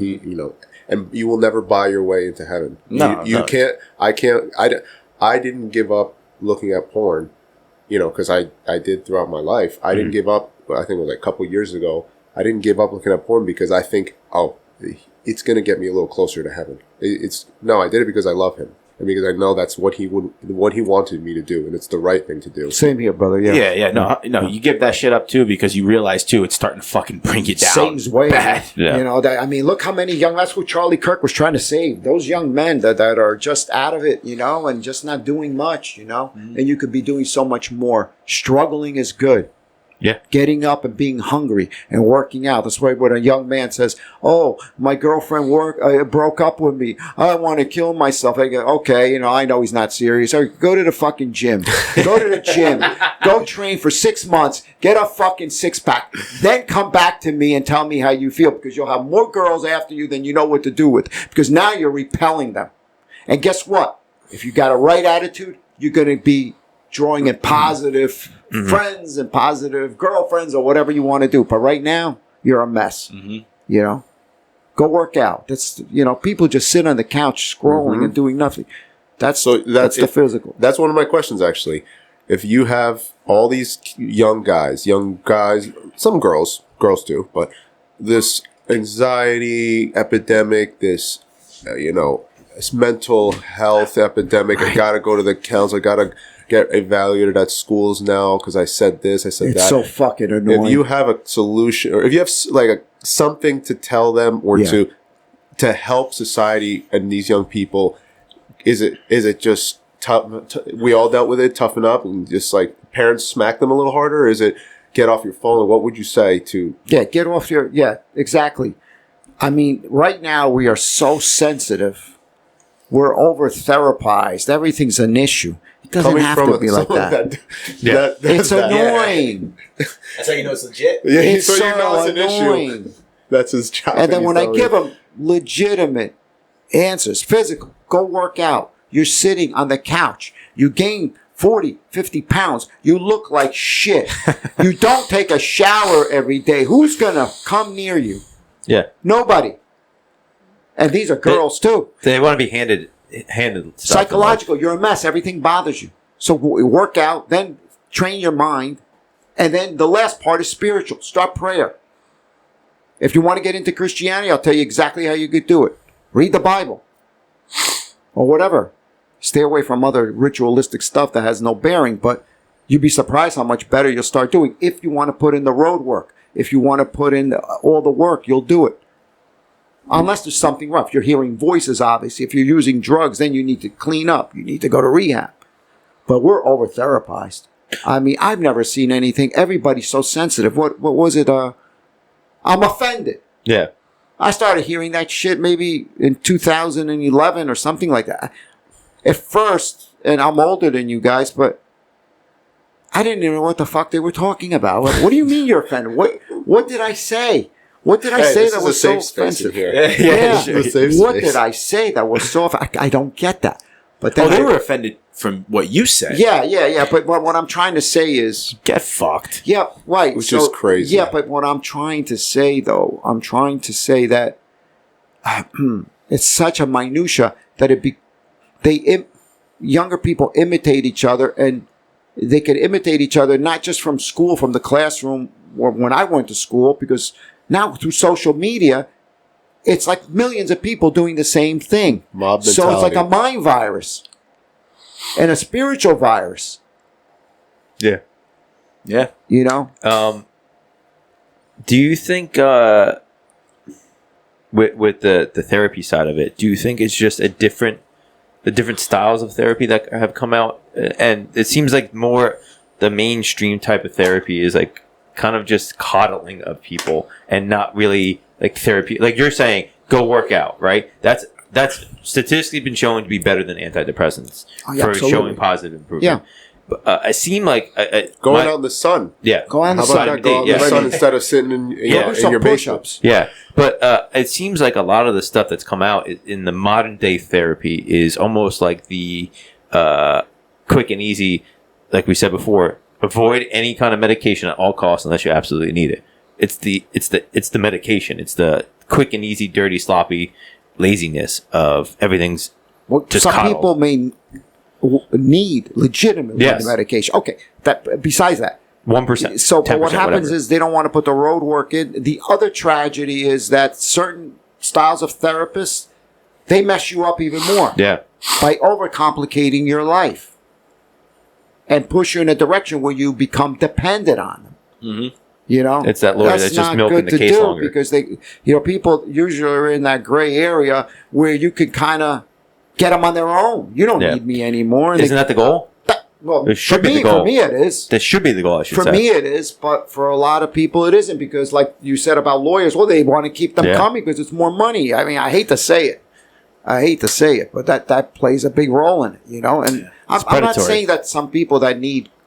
and you will never buy your way into heaven. You can't. I didn't give up looking at porn, because I did throughout my life. I didn't give up. I think it was like a couple years ago. I didn't give up looking at porn because I think, it's going to get me a little closer to heaven. I did it because I love him. And because I know that's what he wanted me to do, and it's the right thing to do. Same here, brother. Yeah. Yeah. No, you give that shit up too because you realize too it's starting to fucking bring you down. Same's way. Bad. Yeah. Look how many that's what Charlie Kirk was trying to save. Those young men that are just out of it, and just not doing much, and you could be doing so much more. Struggling is good. Yeah. Getting up and being hungry and working out. That's why when a young man says, oh, my girlfriend broke up with me. I want to kill myself. I go, okay, I know he's not serious. Or go to the fucking gym. Go to the gym. Go train for 6 months. Get a fucking six-pack. Then come back to me and tell me how you feel because you'll have more girls after you than you know what to do with because now you're repelling them. And guess what? If you got a right attitude, you're going to be drawing in positive friends and positive girlfriends or whatever you want to do. But right now, you're a mess. Go work out. That's people just sit on the couch scrolling and doing nothing. That's the physical. That's one of my questions, actually. If you have all these young guys, some girls too, but this anxiety epidemic, this this mental health epidemic. I gotta go to the counselor. I gotta get evaluated at schools now because I said this, I said that. It's so fucking annoying. If you have a solution, or if you have something to tell them, or to help society and these young people, is it just tough? We all dealt with it. Toughen up and just parents smack them a little harder. Or is it get off your phone? What would you say to? Yeah, get off your. Yeah, exactly. I mean, right now we are so sensitive. We're over therapized. Everything's an issue. It doesn't have to be like that. It's annoying. That's how you know it's legit. Yeah, it's so so you know it's an annoying. issue. That's his job. And then when I give them legitimate answers, physical, go work out. You're sitting on the couch. You gain 40, 50 pounds. You look like shit. You don't take a shower every day. Who's going to come near you? Yeah. Nobody. And these are girls too. They want to be handed stuff. Psychological. You're a mess. Everything bothers you. So work out, then train your mind. And then the last part is spiritual. Start prayer. If you want to get into Christianity, I'll tell you exactly how you could do it. Read the Bible. Or whatever. Stay away from other ritualistic stuff that has no bearing. But you'd be surprised how much better you'll start doing if you want to put in the road work. If you want to put in all the work, you'll do it. Unless there's something rough. You're hearing voices, obviously. If you're using drugs, then you need to clean up. You need to go to rehab. But we're over-therapized. I mean, I've never seen anything. Everybody's so sensitive. What was it? I'm offended. Yeah. I started hearing that shit maybe in 2011 or something like that. At first, and I'm older than you guys, but I didn't even know what the fuck they were talking about. What do you mean you're offended? What did I say? What did I say that was so offensive? Here. What did I say that was so offensive? I don't get that. But then they were offended from what you said. Yeah. But what I'm trying to say is... Get fucked. Yeah, right. Which is crazy. Yeah, but what I'm trying to say, though, that it's such a minutia that younger people imitate each other, and they can imitate each other not just from school, from the classroom, or when I went to school, because now through social media, it's like millions of people doing the same thing. Mob mentality. So it's like a mind virus and a spiritual virus. Yeah. Yeah. You know? Do you think with the therapy side of it, do you think it's just the different styles of therapy that have come out? And it seems like more the mainstream type of therapy is like kind of just coddling of people and not really like therapy. Like you're saying, go work out, right? That's statistically been shown to be better than antidepressants for absolutely. showing positive improvement. Yeah. But I seem like Going out in the sun. Yeah. Go on the How about sun. that? Go out in the sun instead of sitting in your basement. Push-ups. Yeah, but it seems like a lot of the stuff that's come out in the modern day therapy is almost like the quick and easy, like we said before. Avoid any kind of medication at all costs unless you absolutely need it. It's the medication. It's the quick and easy, dirty, sloppy laziness of everything's just some coddled. people may need legitimately the medication. Okay, besides that, 1%. So, but what happens whatever. is they don't want to put the road work in. The other tragedy is that certain styles of therapists, they mess you up even more. Yeah. By overcomplicating your life and push you in a direction where you become dependent on them. Mm-hmm. You know, it's that lawyer that's just milking the case longer because people usually are in that gray area where you can kind of get them on their own. You don't need me anymore. Isn't that the goal? Well, it should be the goal. For me, it is. That should be the goal, I should say. For me, it is, but for a lot of people, it isn't because, like you said about lawyers, well, they want to keep them coming because it's more money. I mean, I hate to say it, but that plays a big role in it, you know. And I'm not saying that some people that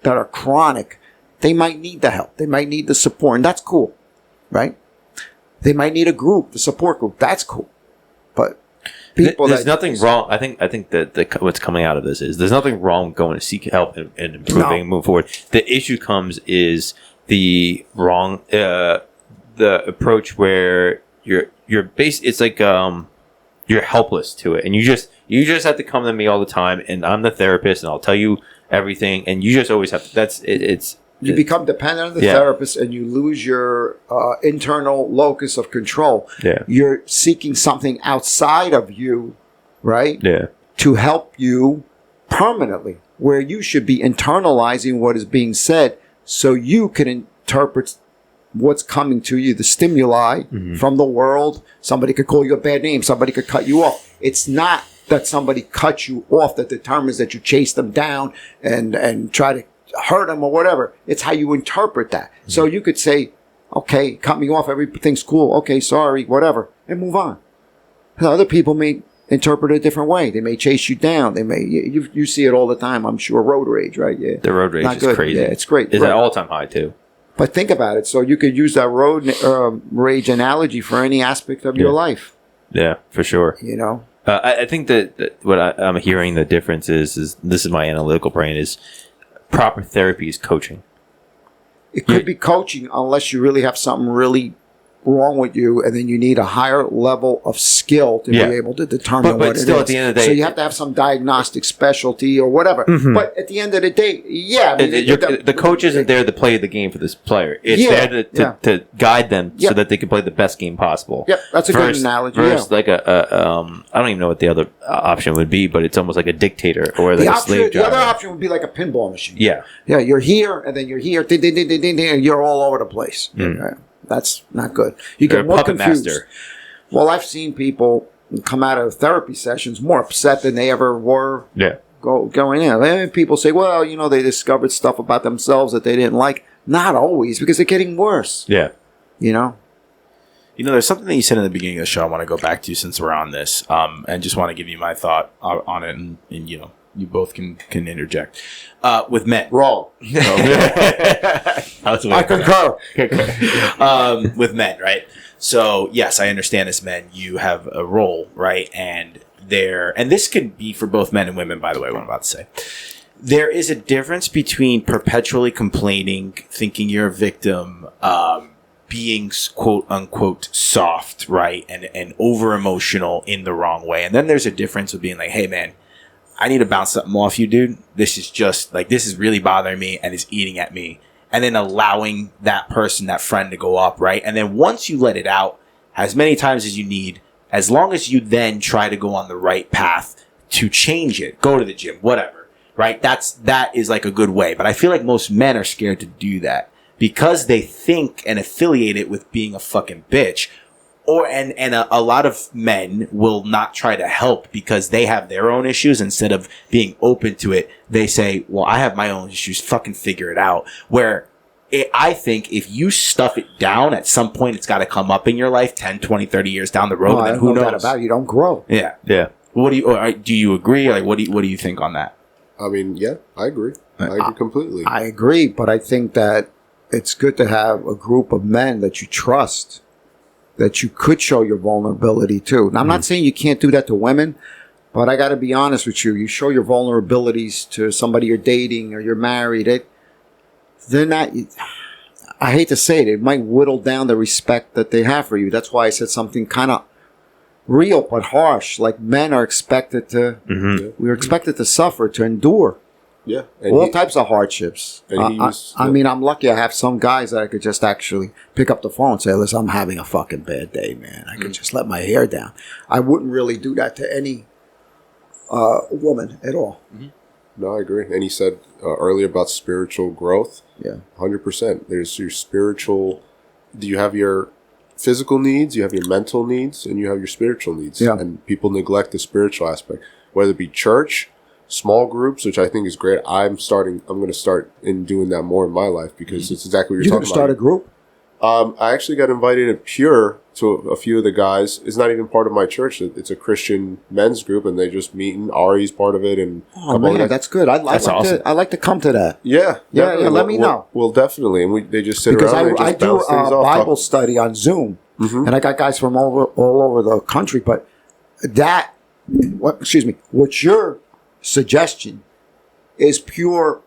are chronic, they might need the help, they might need the support, and that's cool, right? They might need a group, the support group. That's cool, but people. There's nothing wrong. I think that what's coming out of this is there's nothing wrong with going to seek help and improving and move forward. The issue comes is the wrong the approach where you're based. It's like you're helpless to it, and you just have to come to me all the time, and I'm the therapist, and I'll tell you everything, and you just always have to. You become dependent on the therapist, and you lose your internal locus of control. Yeah. You're seeking something outside of you, right? Yeah. To help you permanently, where you should be internalizing what is being said so you can interpret what's coming to you, the stimuli from the world. Somebody could call you a bad name. Somebody could cut you off. It's not that somebody cuts you off that determines that you chase them down and try to hurt them or whatever. It's how you interpret that. So you could say, okay, cut me off, everything's cool, okay, sorry, whatever, and move on. And other people may interpret it a different way. They may chase you down. They may, you see it all the time, I'm sure. Road rage, right? Yeah. The road rage is crazy. Yeah, it's great. It's at all-time high too. But think about it. So you could use that road rage analogy for any aspect of your life. Yeah, for sure. You know? I think that what I'm hearing the difference is this is my analytical brain, is proper therapy is coaching. It could be coaching unless you really have something really wrong with you, and then you need a higher level of skill to be able to determine but what still, it is. at the end of the day, so you have to have some diagnostic specialty or whatever. But at the end of the day, I mean, the coach isn't there to play the game for this player. It's there to guide them so that they can play the best game possible. Yep, that's a good analogy. Versus like I don't even know what the other option would be, but it's almost like a dictator or like a slave driver. The other option would be like a pinball machine. Yeah. Yeah, you're here, and then you're here, and you're all over the place. Right? That's not good. You get more confused. Master. Well, I've seen people come out of therapy sessions more upset than they ever were going in. And people say, well, you know, they discovered stuff about themselves that they didn't like. Not always, because they're getting worse. Yeah. You know? You know, there's something that you said in the beginning of the show I want to go back to since we're on this, and just want to give you my thought on it, and you know, you both can interject. With men. Wrong. I concur. With men, right? So, yes, I understand as men, you have a role, right? And this could be for both men and women, by the way, what I'm about to say. There is a difference between perpetually complaining, thinking you're a victim, being quote unquote soft, right? And over emotional in the wrong way. And then there's a difference with being like, hey, man, I need to bounce something off you, dude. This is just like, this is really bothering me and it's eating at me. And then allowing that person, that friend to go up, right? And then once you let it out as many times as you need, as long as you then try to go on the right path to change it, go to the gym, whatever, right? That is like a good way. But I feel like most men are scared to do that because they think and affiliate it with being a fucking bitch. And a lot of men will not try to help because they have their own issues. Instead of being open to it, they say, well, I have my own issues, fucking figure it out. Where I think if you stuff it down, at some point it's got to come up in your life 10, 20, 30 years down the road. And then who knows? About it, you don't grow. Yeah. Yeah. What do you agree? Like, what do you think on that? I mean, yeah, I agree. I agree completely. I agree, but I think that it's good to have a group of men that you trust, that you could show your vulnerability to. Now, I'm not saying you can't do that to women, but I got to be honest with you. You show your vulnerabilities to somebody you're dating or you're married. They're not, I hate to say it might whittle down the respect that they have for you. That's why I said something kind of real but harsh. Like men are expected to, we're expected to suffer, to endure. Yeah. All types of hardships. I mean, I'm lucky I have some guys that I could just actually pick up the phone and say, listen, I'm having a fucking bad day, man. I could just let my hair down. I wouldn't really do that to any woman at all. No, I agree. And he said earlier about spiritual growth. Yeah. 100%. There's your spiritual, you have your physical needs, you have your mental needs, and you have your spiritual needs. Yeah. And people neglect the spiritual aspect, whether it be church, small groups, which I think is great. I'm going to start in doing that more in my life because it's exactly what you're talking about. You going to start a group? I actually got invited at Pure to a few of the guys. It's not even part of my church. It's a Christian men's group, and they just meet, and Ari's part of it. And man, that's good. I'd like to come to that. Yeah. Let me know. Well, definitely. And they just sit around and just bounce things off. I do a Bible study on Zoom, and I got guys from all over the country. But what's your suggestion is pure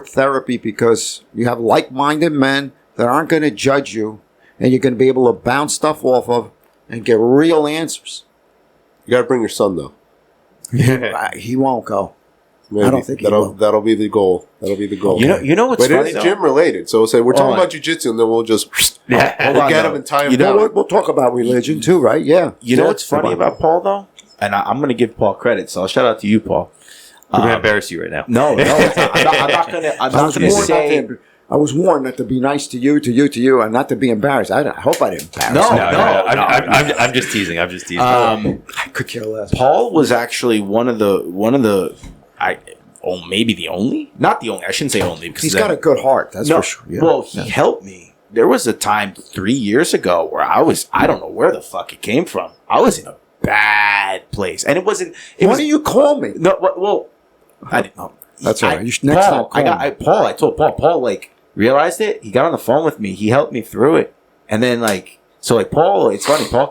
therapy, because you have like-minded men that aren't going to judge you, and you're going to be able to bounce stuff off of and get real answers. You got to bring your son, though. He won't go. Maybe. I don't think he will. That'll be the goal. You know what's funny? But it's gym related. So say we're talking about jiu-jitsu, and then we'll just we'll get him and tie him down. We'll talk about religion too, right? Yeah. You know what's funny about Paul, though? And I'm going to give Paul credit, so I'll shout out to you, Paul. I'm going to embarrass you right now. No, I'm not going to say. I was warned not to be nice to you, and not to be embarrassed. I hope I didn't embarrass you. No. I'm just teasing. I could care less. Paul was actually one of the maybe the only, not the only. I shouldn't say only, because he's got a good heart. That's for sure. Yeah. Well, he helped me. There was a time 3 years ago where I don't know where the fuck it came from. I was in a bad place, and it wasn't. Why do you call me? No, well, I didn't know. That's all right. I told Paul. Paul realized it. He got on the phone with me. He helped me through it. And then Paul, it's funny. Paul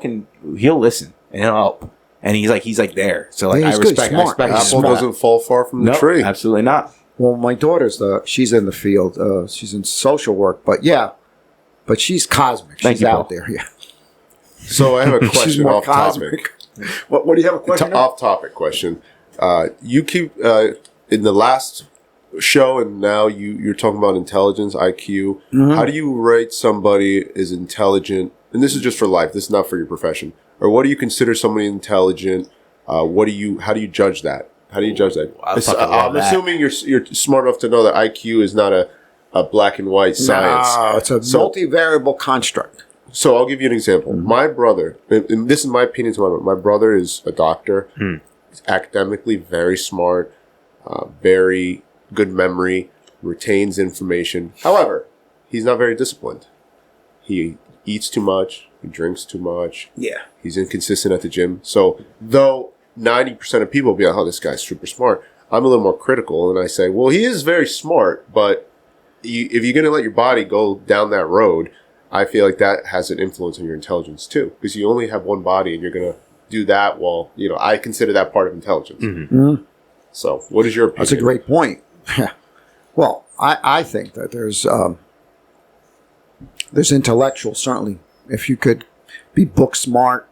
he'll listen and he'll help. And he's like there. So I respect. Apple doesn't fall far from the tree. Absolutely not. Well, my daughter's she's in the field. She's in social work, but she's cosmic. She's out there. Yeah. So I have a She's question more off cosmic. topic. What do you have a question? Off topic question. You keep in the last show, and now you're talking about intelligence, IQ. How do you rate somebody as intelligent? And this is just for life. This is not for your profession. Or what do you consider somebody intelligent? How do you judge that? How do you judge that? I'm assuming you're smart enough to know that IQ is not a black and white science. No, it's a multivariable construct. So I'll give you an example. My brother, and this is my opinion to my brother is a doctor. He's academically very smart, very good memory, retains information. However, he's not very disciplined. He eats too much. He drinks too much. Yeah. He's inconsistent at the gym. So though 90% of people will be like, oh, this guy's super smart, I'm a little more critical, and I say, well, he is very smart, but if you're going to let your body go down that road, I feel like that has an influence on your intelligence too, because you only have one body, and you're going to do that. Well, I consider that part of intelligence. So, what is your opinion? That's a great point. Well, I think that there's intellectual, certainly. If you could be book smart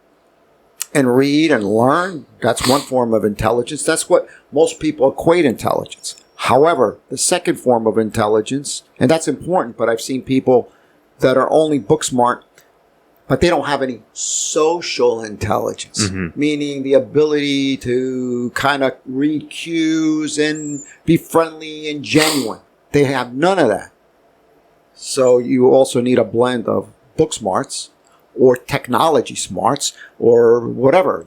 and read and learn, that's one form of intelligence. That's what most people equate intelligence. However, the second form of intelligence, and that's important, but I've seen people that are only book smart, but they don't have any social intelligence, meaning the ability to kind of read cues and be friendly and genuine. They have none of that. So you also need a blend of book smarts or technology smarts or whatever,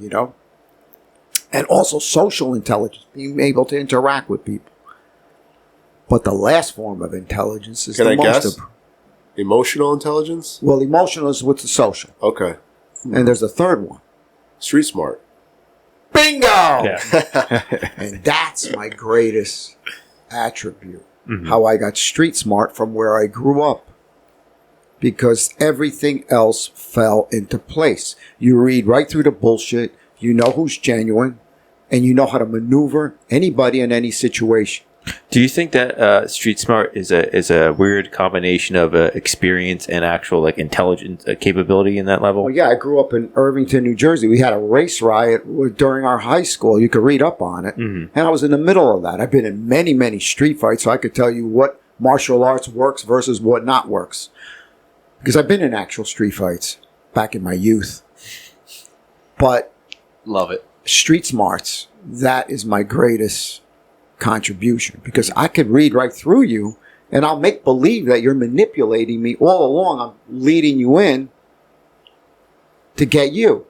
and also social intelligence, being able to interact with people. But the last form of intelligence is the most emotional intelligence? Well, emotional is with the social. Okay. And there's a third one. Street smart. Bingo! Yeah. And that's my greatest attribute. How I got street smart from where I grew up. Because everything else fell into place. You read right through the bullshit. You know who's genuine. And you know how to maneuver anybody in any situation. Do you think that street smart is a weird combination of experience and actual intelligence capability in that level? Well, yeah, I grew up in Irvington, New Jersey. We had a race riot during our high school. You could read up on it. And I was in the middle of that. I've been in many, many street fights, so I could tell you what martial arts works versus what not works. Because I've been in actual street fights back in my youth. But love it. Street smarts, that is my greatest contribution, because I could read right through you and I'll make believe that you're manipulating me all along. I'm leading you in to get you.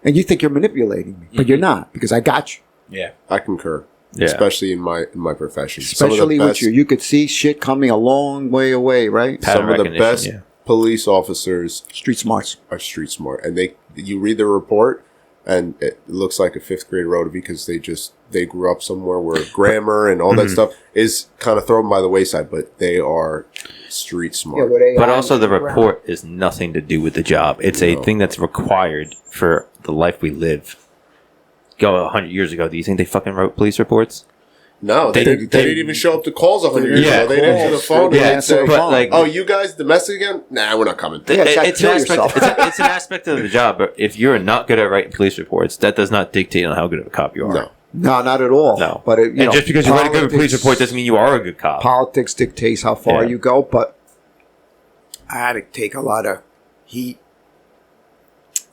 And you think you're manipulating me, but you're not, because I got you. Yeah. I concur. Yeah. Especially in my profession. Especially with you. You could see shit coming a long way away, right? Pattern some of the best police officers Street smarts are street smart. And you read the report and it looks like a 5th grade wrote it, because they grew up somewhere where grammar and all that stuff is kind of thrown by the wayside, but they are street smart. But also the report is nothing to do with the job. It's a thing that's required for the life we live. Go 100 years ago, do you think they fucking wrote police reports? No, they didn't even show up to calls 100 years ago. They didn't answer the phone. Yeah, They'd say, but oh, you guys domestic again? Nah, we're not coming. It's an aspect of the job, but if you're not good at writing police reports, that does not dictate on how good of a cop you are. No, not at all. No. But just because you write a good police report doesn't mean you are a good cop. Politics dictates how far you go, but I had to take a lot of heat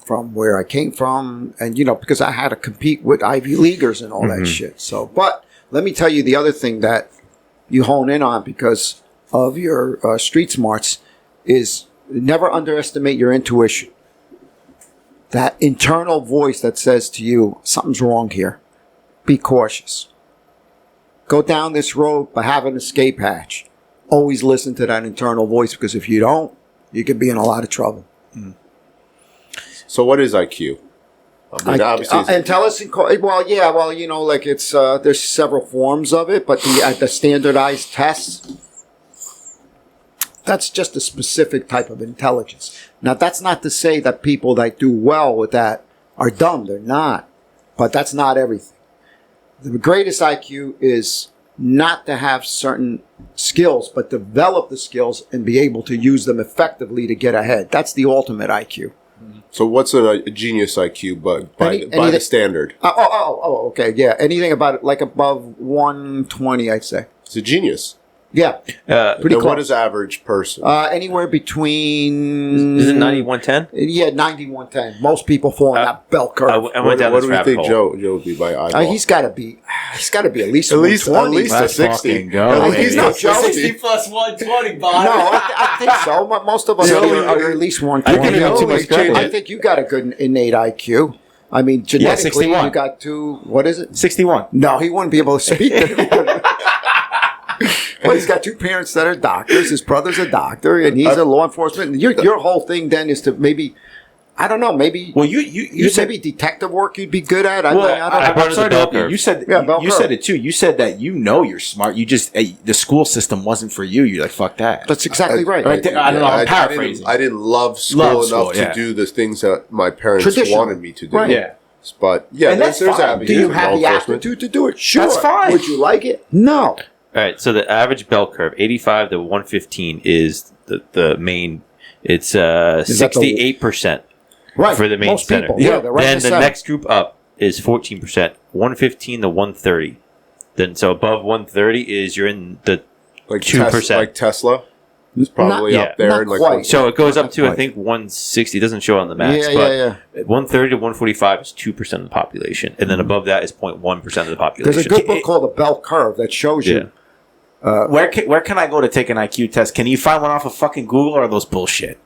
from where I came from, and because I had to compete with Ivy Leaguers and all that shit. So, but let me tell you the other thing that you hone in on because of your street smarts is never underestimate your intuition. That internal voice that says to you, something's wrong here. Be cautious. Go down this road, but have an escape hatch. Always listen to that internal voice, because if you don't, you could be in a lot of trouble. So what is IQ? Obviously, intelligence. It's there's several forms of it, but the standardized tests, that's just a specific type of intelligence. Now, that's not to say that people that do well with that are dumb. They're not. But that's not everything. The greatest IQ is not to have certain skills, but develop the skills and be able to use them effectively to get ahead. That's the ultimate IQ. So what's a genius IQ, but by the standard? Okay, yeah. Anything about it, like above 120, I'd say. It's a genius. Yeah, pretty close. What is average person? Anywhere between... Is it 90-110? Yeah, 90-110. Most people fall in that bell curve. I went down what this do we rabbit think hole. Joe would be by eyeball? He's got to be at least at least a Let's 60. fucking go, At baby. least a 60. plus 120, Bob. No, I think so. Most of us are at least 120. I give him too much credit. I think you got a good innate IQ. I mean, genetically, 61. you got two... What is it? 61. No, he wouldn't be able to speak. Well, he's got two parents that are doctors. His brother's a doctor, and he's a law enforcement. And your whole thing then is to maybe, I don't know, maybe. Well, you said maybe detective work you'd be good at. I Well, don't know. brought it to the bell curve. you said bell you curve. said it too. You said that you're smart. You just the school system wasn't for you. You're like, fuck that. That's exactly right. Right there, I don't know. I'm paraphrasing. I didn't love school Love enough school, yeah. to do the things that my parents Traditional. wanted me to do. Right. Yeah. But yeah, And there's that's fine. avenues Do you for have law the enforcement. aptitude to do it? Sure. That's fine. Would you like it? No. All right, so the average bell curve, 85 to 115, is the main. It's that the- 68% Right. for the main Most center. people. Yeah, they're right Then in the center. next group up is 14%, 115 to 130. Then so above 130 is you're in the Like 2%. like Tesla is probably Not- up there. not and like quite. so it goes up to I Right. think 160. It doesn't show on the maps, Yeah, but yeah. 130 to 145 is 2% of the population, and then above that is 0.1% of the population. There's a good book called The Bell Curve that shows you. Where can I go to take an IQ test? Can you find one off of fucking Google, or are those bullshit?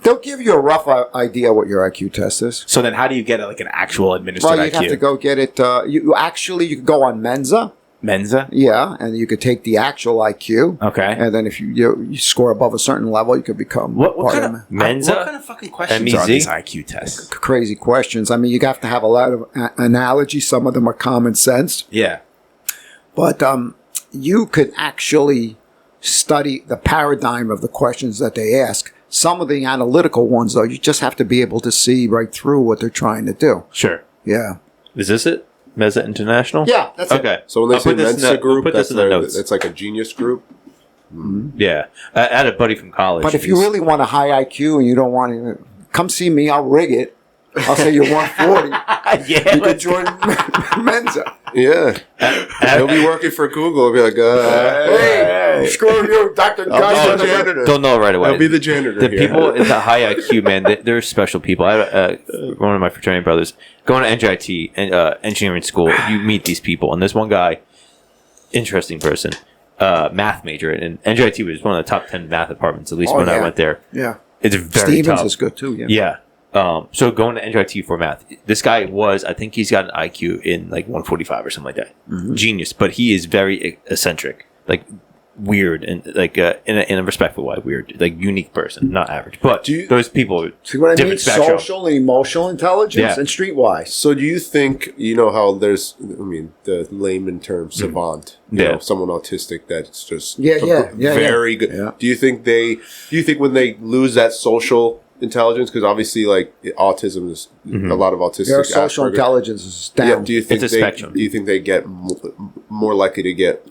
They'll give you a rough idea what your IQ test is. So then, how do you get like an actual administered Well, you'd IQ? have to go get it. You could go on Mensa. Mensa. Yeah, and you could take the actual IQ. Okay. And then if you score above a certain level, you could become What part kind of of Mensa? What kind of fucking questions are MEZ? these IQ tests? crazy questions. I mean, you have to have a lot of analogy. Some of them are common sense, Yeah. but you could actually study the paradigm of the questions that they ask. Some of the analytical ones, though, you just have to be able to see right through what they're trying to do. Sure. Yeah. Is this it? Mesa International? Yeah, that's it. Okay. So when they I'll say put this in Mensa the- group, we'll put this in the notes. it's like a genius group. Yeah. I had a buddy from college. But if you really want a high IQ and you don't want to, come see me. I'll rig it. I'll say you're 140. Yeah. You could join Mensa. Yeah, he'll be working for Google. He'll be like, Hey, screw you, Dr. I'll Gus. be the janitor. don't know right away. I'll be the janitor. The here. people in the high IQ, man, they're special people. I had one of my fraternity brothers going to NJIT and engineering school. You meet these people, and there's one guy, interesting person, math major, and NJIT was one of the top 10 math departments, at least when I went there. Yeah. It's very Stevens tough. is good too. Yeah. Yeah. So going to NJIT for math, this guy I think he's got an IQ in like 145 or something like that. Mm-hmm. Genius, but he is very eccentric, like weird and like in a respectful way, weird, like unique person, not average. But those people, See what I mean? different spectrum. Social and emotional intelligence Yeah. and streetwise. So do you think, you know how there's, I mean, the layman term savant, you Yeah. know, someone autistic that's just Yeah. very good. Yeah. Do you think when they lose that social intelligence, because obviously like autism is a lot of autistic Their social Asperger. intelligence is down. Yeah, do you think It's a spectrum. Do you think they get more likely to get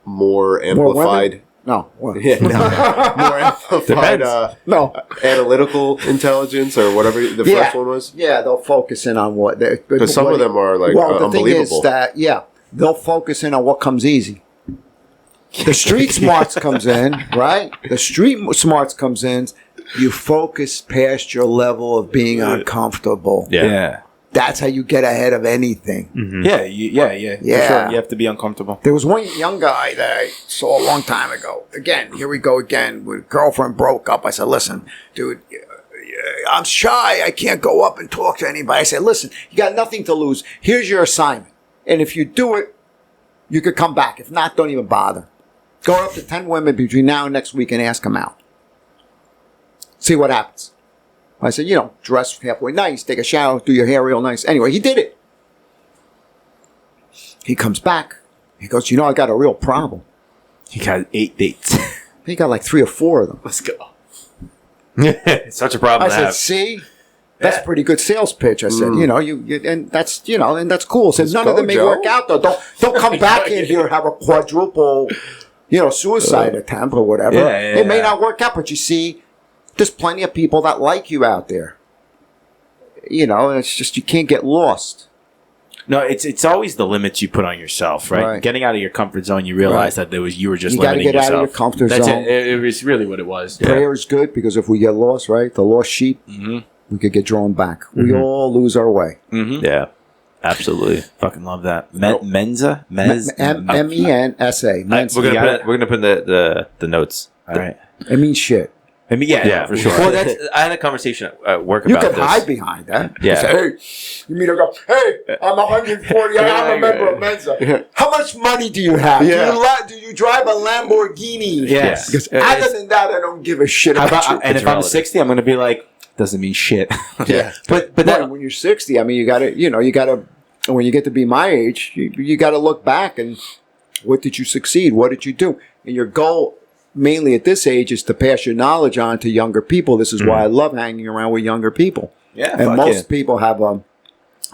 more amplified? No. Well, Yeah, more amplified Depends. no. analytical intelligence or whatever the Yeah. first one was. Yeah, they'll focus in on what. Because some of them are like well, the unbelievable. thing is that they'll focus in on what comes easy. The street smarts comes in, right? The street smarts comes in. You focus past your level of being uncomfortable. Yeah. Yeah. That's how you get ahead of anything. Yeah. Yeah. For Yeah. sure. You have to be uncomfortable. There was one young guy that I saw a long time ago. Again, here we go again. With girlfriend broke up. I said, listen, dude, I'm shy. I can't go up and talk to anybody. I said, listen, you got nothing to lose. Here's your assignment. And if you do it, you could come back. If not, don't even bother. Go up to 10 women between now and next week and ask them out. See what happens. I said, dress halfway nice, take a shower, do your hair real nice. Anyway, he did it. He comes back. He goes, I got a real problem. He got 8 dates. He got like 3 or 4 of them. Let's go. It's such a problem I to said, have. see? That's a pretty good sales pitch. I said, you and that's, and that's cool. I said, none go, of them may Joe. work out though. Don't come back in here and have a quadruple, suicide attempt or whatever. Yeah. It may not work out, but you see, there's plenty of people that like you out there. it's just you can't get lost. No, it's always the limits you put on yourself, right? Right. Getting out of your comfort zone, you realize that you were just You gotta limiting get out yourself. of your comfort That's zone. It was really what it was. Prayer is good because if we get lost, right, the lost sheep, we could get drawn back. We all lose our way. Yeah, absolutely. Fucking love that. Mensa? M-E-N-S-A. Mensa. We're gonna put in the notes. All right. It means shit. I mean, yeah, for sure. Well, I had a conversation at work You about could this. hide behind that. Yeah. Say, hey, you mean to go, hey, I'm 140, I'm a member of Mensa. How much money do you have? Do you drive a Lamborghini? Yes. Because other than that, I don't give a shit about you. And if I'm 60, I'm going to be like, doesn't mean shit. Yeah. But when you're 60, I mean, you gotta, when you get to be my age, you gotta look back and what did you succeed? What did you do? And your goal, mainly at this age, is to pass your knowledge on to younger people. This is why I love hanging around with younger people. Yeah, and most people have a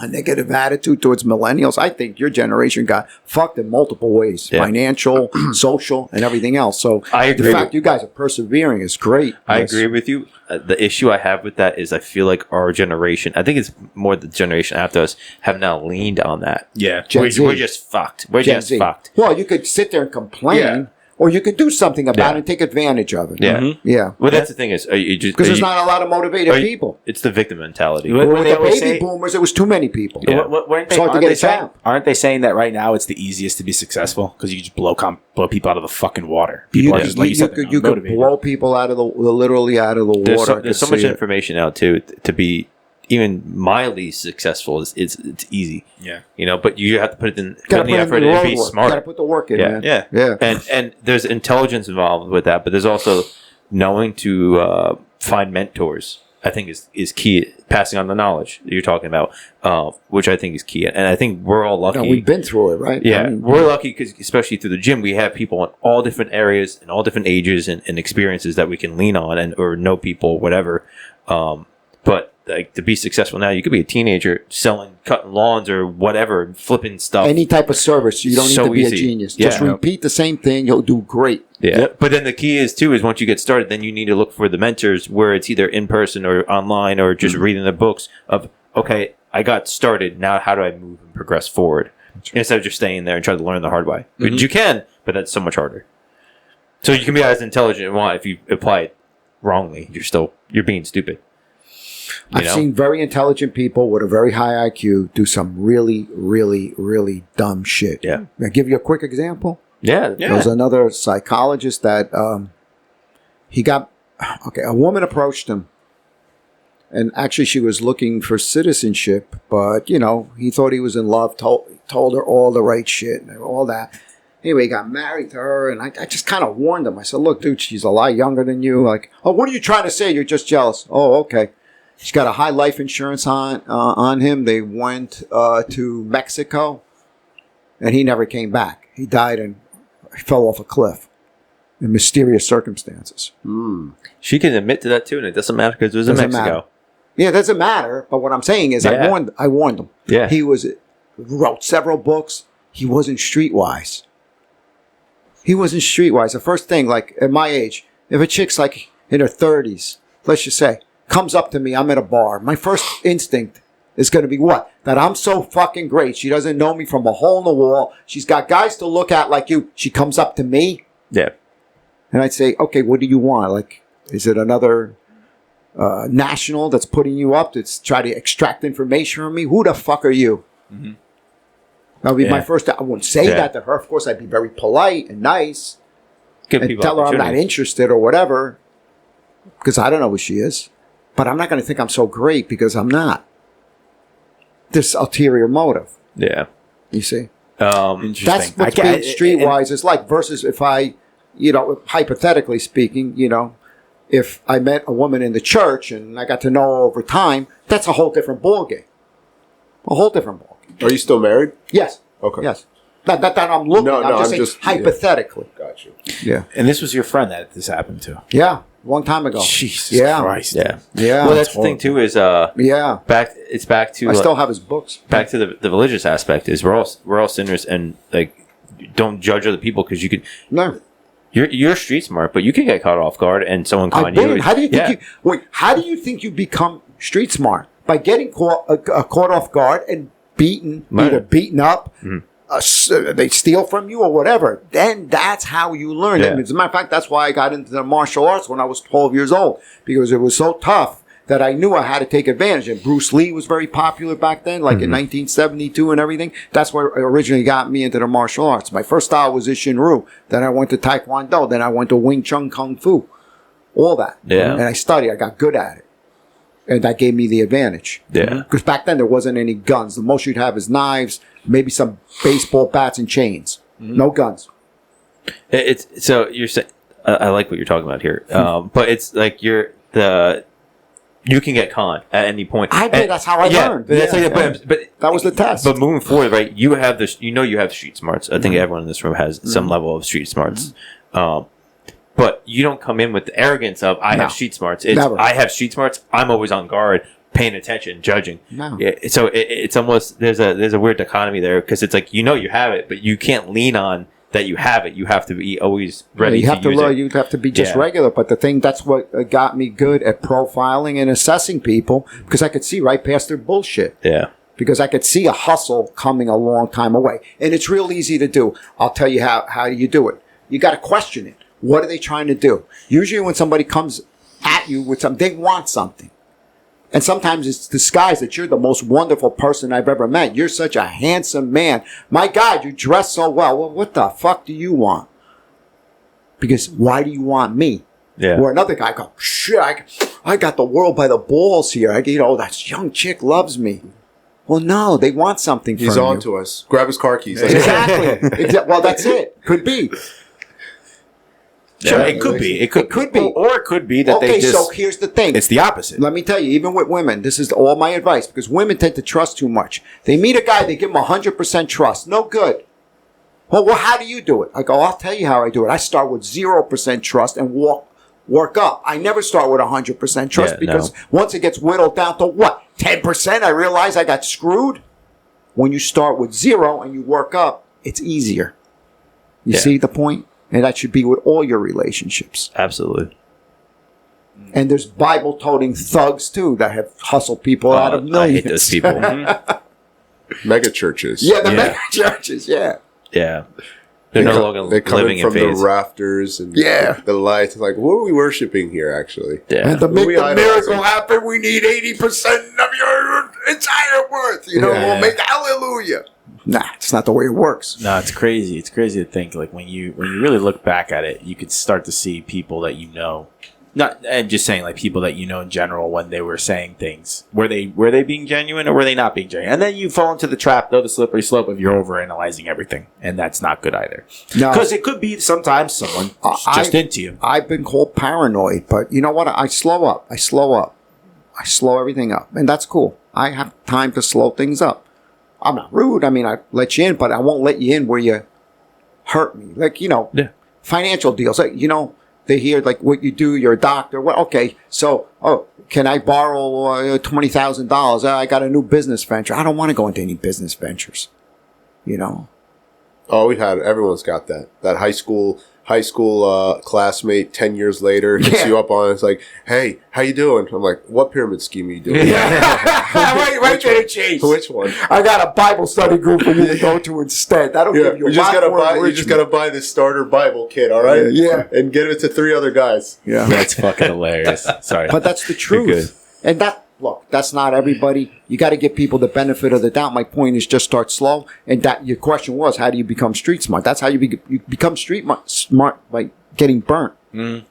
negative attitude towards millennials. I think your generation got fucked in multiple ways: financial, social, and everything else. So I agree. The fact you guys are persevering is great. I agree with you. The issue I have with that is I feel like our generation, I think it's more the generation after us, have now leaned on that. Yeah. Gen Z. We're just fucked. We're Gen just Z. fucked. Well, you could sit there and complain, or you could do something about it and take advantage of it. Yeah. Yeah. Well, that's the thing is, Because there's not a lot of motivated people. It's the victim mentality. What With they the always baby say- boomers, it was too many people. Yeah. Weren't It's hard to get it down. aren't they saying that right now it's the easiest to be successful because you just blow people out of the fucking water? People are just like you said, you could blow people out of literally out of the water. There's so much information out too to be even mildly successful. It's easy. Yeah. But you have to put in Gotta the put in effort the and be road work. smart. Gotta put the work in, man. Yeah. And there's intelligence involved with that, but there's also knowing to find mentors. I think is key. Passing on the knowledge that you're talking about, which I think is key. And I think we're all lucky. No, we've been through it, right? Yeah, I mean, we're lucky because especially through the gym, we have people in all different areas and all different ages and experiences that we can lean on or know people, whatever. But like to be successful now, you could be a teenager cutting lawns or whatever, flipping stuff. any type of service, you don't need So to be easy. a genius. Yeah. Just repeat the same thing, you'll do great. Yeah. But then the key is once you get started, then you need to look for the mentors where it's either in person or online or just reading the books of, okay, I got started. Now how do I move and progress forward? Instead of just staying there and trying to learn the hard way. But you can, but that's so much harder. So you can be as intelligent as you want if you apply it wrongly. You're being stupid. I've seen very intelligent people with a very high IQ do some really, really, really dumb shit. Yeah. I'll give you a quick example. Yeah. There was another psychologist that a woman approached him. And actually, she was looking for citizenship, but, he thought he was in love, told her all the right shit and all that. Anyway, he got married to her, and I just kind of warned him. I said, look, dude, she's a lot younger than you. Like, oh, what are you trying to say? You're just jealous. Oh, okay. She's got a high life insurance on him. They went to Mexico, and he never came back. He died and fell off a cliff in mysterious circumstances. She can admit to that too, and it doesn't matter because it was in Doesn't Mexico. matter. Yeah, it doesn't matter. But what I'm saying is, Yeah. I warned him. Yeah. He wrote several books. He wasn't streetwise. The first thing, like at my age, if a chick's like in her 30s, let's just say, comes up to me, I'm at a bar. My first instinct is going to be what? That I'm so fucking great. She doesn't know me from a hole in the wall. She's got guys to look at like you. She comes up to me. Yeah. And I'd say, okay, what do you want? Like, is it another national that's putting you up to try to extract information from me? Who the fuck are you? That would be my first. I wouldn't say that to her. Of course, I'd be very polite and nice Give and people tell her I'm not opportunities. interested or whatever, because I don't know who she is. But I'm not going to think I'm so great because I'm not. This ulterior motive, Yeah. you see. Interesting. That's what's being streetwise is like versus if I, hypothetically speaking, if I met a woman in the church and I got to know her over time, that's a whole different ballgame. A whole different ballgame. Are you still married? Yes. Okay. Yes. Not that I'm looking. No, I'm I'm just just- saying hypothetically. Got you. Yeah. And this was your friend that this happened to. Yeah. Long time ago. Jesus Yeah. Christ. Yeah. Yeah. Well, that's the thing too. Is Yeah. back to I still have his books. back to the religious aspect. Is we're all sinners and like don't judge other people because you could. No. You're street smart, but you can get caught off guard and someone I've con been. you. How do you think Yeah. How do you think you become street smart? by getting caught off guard and beaten, either beaten up, they steal from you or whatever. Then that's how you learn. Yeah. As a matter of fact, that's why I got into the martial arts when I was 12 years old, because it was so tough that I knew I had to take advantage. And Bruce Lee was very popular back then, like in 1972 and everything. That's what originally got me into the martial arts. My first style was Ishinryu. Then I went to Taekwondo. Then I went to Wing Chun Kung Fu. All that. Yeah. And I studied. I got good at it. And that gave me the advantage. Yeah. Because back then there wasn't any guns. The most you'd have is knives, maybe some baseball bats and chains. No guns. It's so you're saying. I like what you're talking about here, but it's like you can get conned at any point. I did. That's how I learned. That's but that was the test. But moving forward, right? You have this. You know, you have street smarts. I think everyone in this room has some level of street smarts. But you don't come in with the arrogance of I have street smarts. It's Never. I have street smarts. I'm always on guard, paying attention, judging. No. Yeah, so it's almost there's a weird dichotomy there because it's like you know you have it, but you can't lean on that you have it. You have to be always ready. You have to use learn. it. You have to be just regular. But the thing that's what got me good at profiling and assessing people, because I could see right past their bullshit. Yeah. Because I could see a hustle coming a long time away, and it's real easy to do. I'll tell you how you do it. You got to question it. What are they trying to do? Usually when somebody comes at you with something, they want something. And sometimes it's disguised that you're the most wonderful person I've ever met. You're such a handsome man. My God, you dress so well. Well, what the fuck do you want? Because why do you want me? Yeah. Or another guy go, shit, I got the world by the balls here. That young chick loves me. Well, no, they want something from you. He's on to us. Grab his car keys. Exactly. Well, that's it. Could be. Yeah, it could be. It could be. Or it could be that Okay, they just... so here's the thing. It's the opposite. Let me tell you, even with women, this is all my advice, because women tend to trust too much. They meet a guy, they give him 100% trust. No good. Well, how do you do it? I go, I'll tell you how I do it. I start with 0% trust and work up. I never start with 100% trust because once it gets whittled down to what? 10%, I realize I got screwed. When you start with 0 and you work up, it's easier. You see the point? And that should be with all your relationships. Absolutely. And there's Bible-toting thugs, too, that have hustled people out of millions. I hate those people. Mega churches. Yeah, the mega churches, Yeah. They're They no come- longer they come living in from in phase. the rafters and Yeah. the lights. Like, what are we worshiping here, actually? Yeah. And to make We the idolize miracle it. happen, we need 80% of your entire worth. We'll make hallelujah. Nah, it's not the way it works. No, it's crazy. It's crazy to think like when you really look back at it, you could start to see people that you know. Not, I'm just saying like people that you know in general when they were saying things. Were they being genuine or were they not being genuine? And then you fall into the trap, though, the slippery slope of you're overanalyzing everything, and that's not good either. No. Because it could be sometimes someone just into you. I've been called paranoid, but you know what? I slow up. I slow everything up, and that's cool. I have time to slow things up. I'm not rude. I mean, I let you in, but I won't let you in where you hurt me. Like, financial deals. Like, they hear like what you do. You're a doctor. Well, okay. So, can I borrow $20,000? I got a new business venture. I don't want to go into any business ventures. Oh, everyone's got that. That high school classmate 10 years later hits you up on. It's like, hey, how you doing? I'm like, what pyramid scheme are you doing? right there, Chase. Which one? I got a Bible study group for you to go to instead. That'll give you a lot more you just gotta buy this starter Bible kit, all right? Yeah. And give it to 3 other guys. Yeah. That's fucking hilarious. Sorry. But that's the truth. And that's not everybody. You got to give people the benefit of the doubt. My point is just start slow. And that your question was, how do you become street smart? That's how you become street smart by getting burnt. Mm.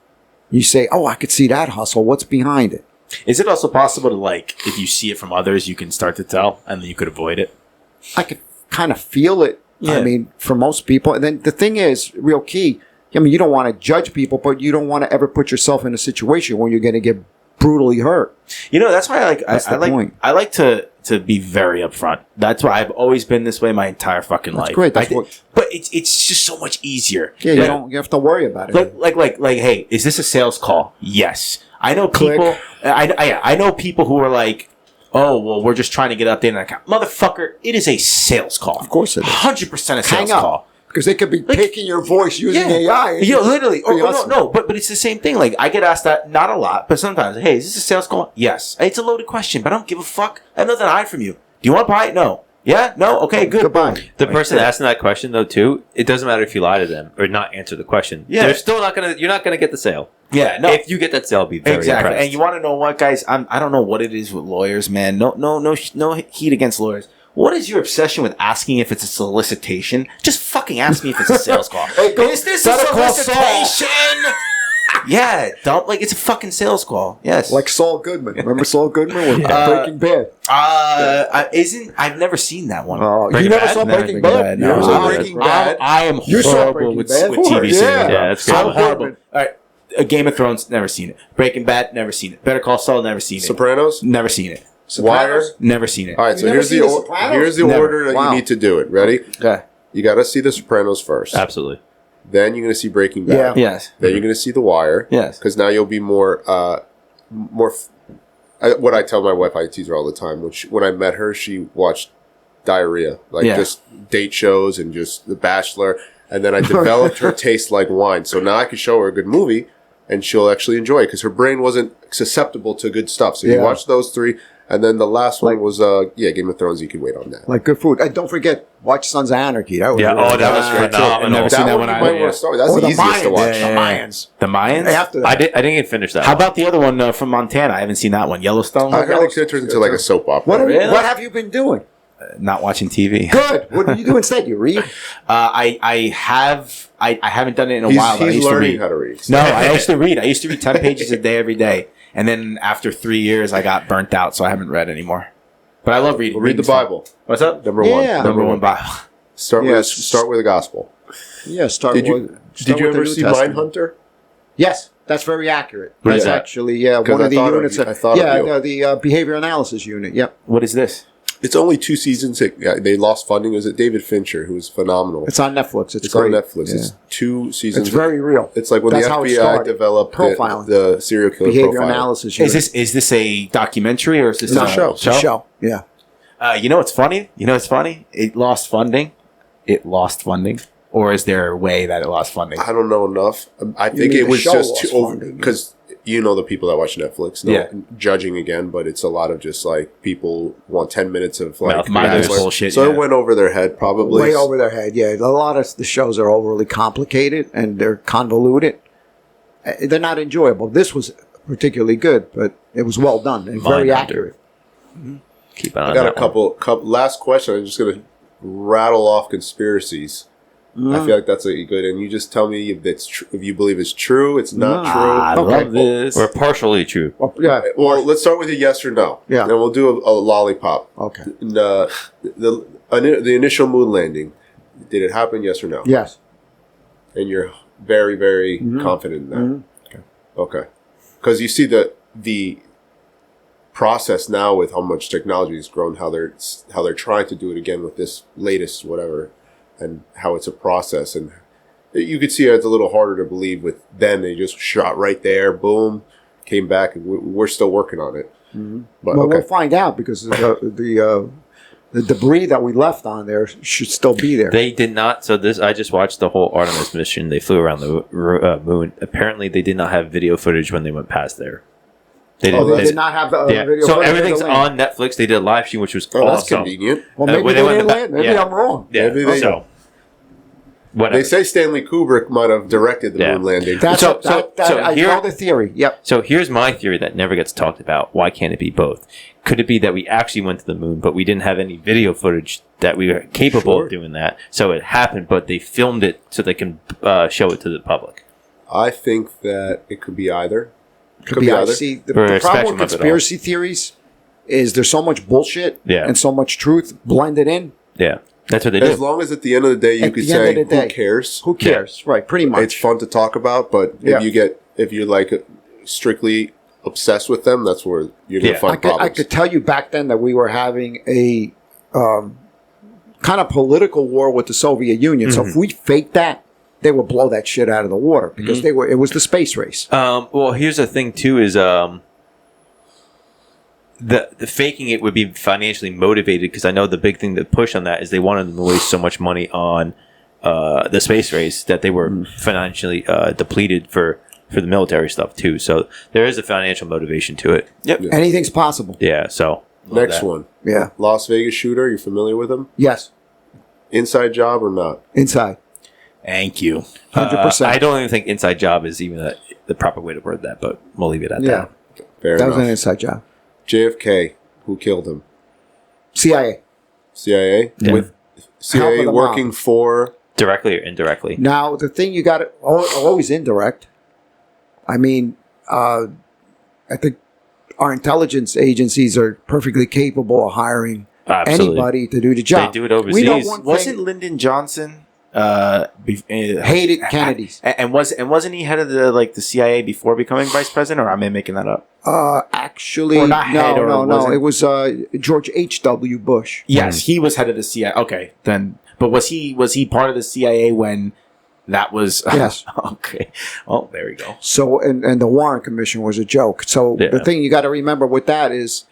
You say, I could see that hustle. What's behind it? Is it also possible to, like, if you see it from others, you can start to tell and then you could avoid it? I could kind of feel it. Yeah. I mean, for most people. And then the thing is, real key, I mean, you don't want to judge people, but you don't want to ever put yourself in a situation where you're going to get brutally hurt. That's why I like to be very upfront. That's why I've always been this way my entire fucking life. Great. But it's just so much easier. Yeah, you have to worry about it. Like, hey, is this a sales call? Yes. I know people. I know people who are like, oh, well, we're just trying to get updated on account. Motherfucker, it is a sales call. Of course it is. 100% a sales call. Because they could be taking your voice using AI. Yeah, literally. Or, Awesome. no, but it's the same thing. Like, I get asked that, not a lot, but sometimes, hey, is this a sales call? Yes. It's a loaded question, but I don't give a fuck. I have nothing to hide from you. Do you want to buy it? No. Yeah? No? Okay, good. Goodbye. The person asking that question, though, too, it doesn't matter if you lie to them or not answer the question. Yeah. They're still not going to, you're not going to get the sale. Yeah, no. If you get that sale, be very Exactly. impressed. And you want to know what, guys? I don't know what it is with lawyers, man. No heat against lawyers. What is your obsession with asking if it's a solicitation? Just fucking ask me if it's a sales call. Hey, is this a solicitation? Yeah, don't like it's a fucking sales call. Yes, Like Saul Goodman. Remember Saul Goodman with Breaking Bad? I've never seen that one. Oh, you Breaking never Bad? saw Never Breaking Breaking Bad? Bad, no. You never saw No, Breaking I Bad? am You saw horrible Breaking with Bad? TV series. Yeah. Yeah, that's great. I'm horrible. All right, Game of Thrones, never seen it. Breaking Bad, never seen it. Better Call Saul, never seen it. Sopranos? Never seen it. Wire? Sopranos? Never seen it. All right, You so never here's seen the The Sopranos? here's the Never. order that Wow. you need to do it. Ready? Okay. You got to see The Sopranos first. Absolutely. Then you're going to see Breaking Bad. Yeah. Yes. Then you're going to see The Wire. Yes. Because now you'll be more. What I tell my wife, I tease her all the time. Which when I met her, she watched Diarrhea, like Yeah. just date shows and just The Bachelor. And then I developed her taste like wine. So now I can show her a good movie, and she'll actually enjoy it because her brain wasn't susceptible to good stuff. So you Yeah. watch those three, and then the last one was Game of Thrones. You can wait on that. Like good food. And don't forget, watch Sons of Anarchy. That was Yeah, really that was good. phenomenal. I've never seen that one you either. might want to start with. That's Or the the easiest to Mayans. watch. The Mayans. The Mayans? After that. I didn't even finish that. How one. about the other one from Montana? I haven't seen that one. Yellowstone? I heard it turns into like a soap opera. Really? What have you been doing? Not watching TV. Good. What do you do instead? You read? I haven't done it in a while. But I He's used to learning read. how to read. No, I used to read. I used to read 10 pages a day every day. And then after 3 years, I got burnt out, so I haven't read anymore. But I love reading. Well, read the Reading's fun. Bible. What's up? Number Yeah. one. Number one Bible. Start Yes. with the gospel. Yeah, start Did you with start with the ever New see Testament. Mindhunter? Yes, that's very accurate. What That's is that? actually 'Cause one I of the thought of units. you. I thought of you. the behavior analysis unit. Yep. What is this? It's only 2 seasons. They lost funding. It was David Fincher, who was phenomenal. It's on Netflix. It's It's on great. Netflix. Yeah. It's 2 seasons. It's very real. It's like when That's the how it FBI started. developed Profiling. the serial killer Behavior profiler. analysis unit. Is this a documentary or is this It's a a show. It's a show. Yeah. You know what's funny? It lost funding. Or is there a way that it lost funding? I don't know enough. I think mean it the was show just lost too over funding. because you know the people that watch Netflix. No, Yeah. judging again, but it's a lot of just like people want 10 minutes of like Mindless Netflix. bullshit, So yeah. it went over their head probably. Way over their head. Yeah. A lot of the shows are overly complicated and they're convoluted. They're not enjoyable. This was particularly good, but it was well done and very Mindhunter. accurate. Keep an eye I on got a that one. couple last question. I'm just gonna rattle off conspiracies. I feel like that's a good, and you just tell me if it's if you believe it's true, it's not I true. love this. Or partially true. Well, yeah. Well, let's start with a yes or no. Yeah. Then we'll do a lollipop. Okay. The initial moon landing, did it happen? Yes or no? Yes. And you're very, very confident in that. Okay. Because you see the process now with how much technology has grown, how they're trying to do it again with this latest whatever, and how it's a process, and you could see it's a little harder to believe. With then they just shot right there, boom, came back, and we're still working on it. But Well, okay. we'll find out because the debris that we left on there should still be there. They did not. So I just watched the whole Artemis mission. They flew around the moon. Apparently, they did not have video footage when they went past there. They They did not have Yeah. video. So footage of everything's the land. on Netflix. They did a live stream, which was Oh, that's awesome. convenient. Well, maybe when they they went didn't back- land. Maybe yeah. I'm wrong. Yeah. Maybe they- So whatever. They say Stanley Kubrick might have directed the Yeah. moon landing. That's So- I here- know the theory. Yep. So here's my theory that never gets talked about. Why can't it be both? Could it be that we actually went to the moon, but we didn't have any video footage that we were capable of doing that? So it happened, but they filmed it so they can show it to the public. I think that it could be either. Could be either. See, the Or a problem spectrum with of it all. conspiracy theories is there's so much bullshit Yeah. and so much truth blended in. Yeah, that's what they As do. long as at the end of the day you At could the end say, of the day, who cares? Who cares? Right. Pretty much. It's fun to talk about, but Yeah. if you're like strictly obsessed with them, that's where you're going to Yeah. find I problems. could tell you back then that we were having a kind of political war with the Soviet Union. So if we faked that, they would blow that shit out of the water because it was the space race. Well, here's the thing too: is the faking it would be financially motivated because I know the big thing that push on that is they wanted them to waste so much money on the space race, that they were financially depleted for the military stuff too. So there is a financial motivation to it. Yep. Yeah. Anything's possible. Yeah. So Next one. Yeah. Las Vegas shooter. You familiar with him? Yes. Inside job or not? Inside. Thank you. 100%. I don't even think inside job is even the proper way to word that, but we'll leave it at Yeah. that. Fair That was enough. an inside job. JFK. Who killed him? CIA. CIA. Yeah. With Help CIA of the working mob. for. Directly or indirectly. Now, the thing you got to always indirect. I mean, I think our intelligence agencies are perfectly capable of hiring Absolutely. anybody to do the job. They do it We know overseas. one Wasn't thing, Lyndon Johnson hated Kennedys. and wasn't he head of the CIA before becoming vice president, or am I making that up? Actually, Or not head, or no. was it- It was George H.W. Bush. Yes, he was head of the CIA. Okay, then, but was he part of the CIA when that was? Yes. Okay. Well, there we go. So, and the Warren Commission was a joke. So Yeah. the thing you got to remember with that is,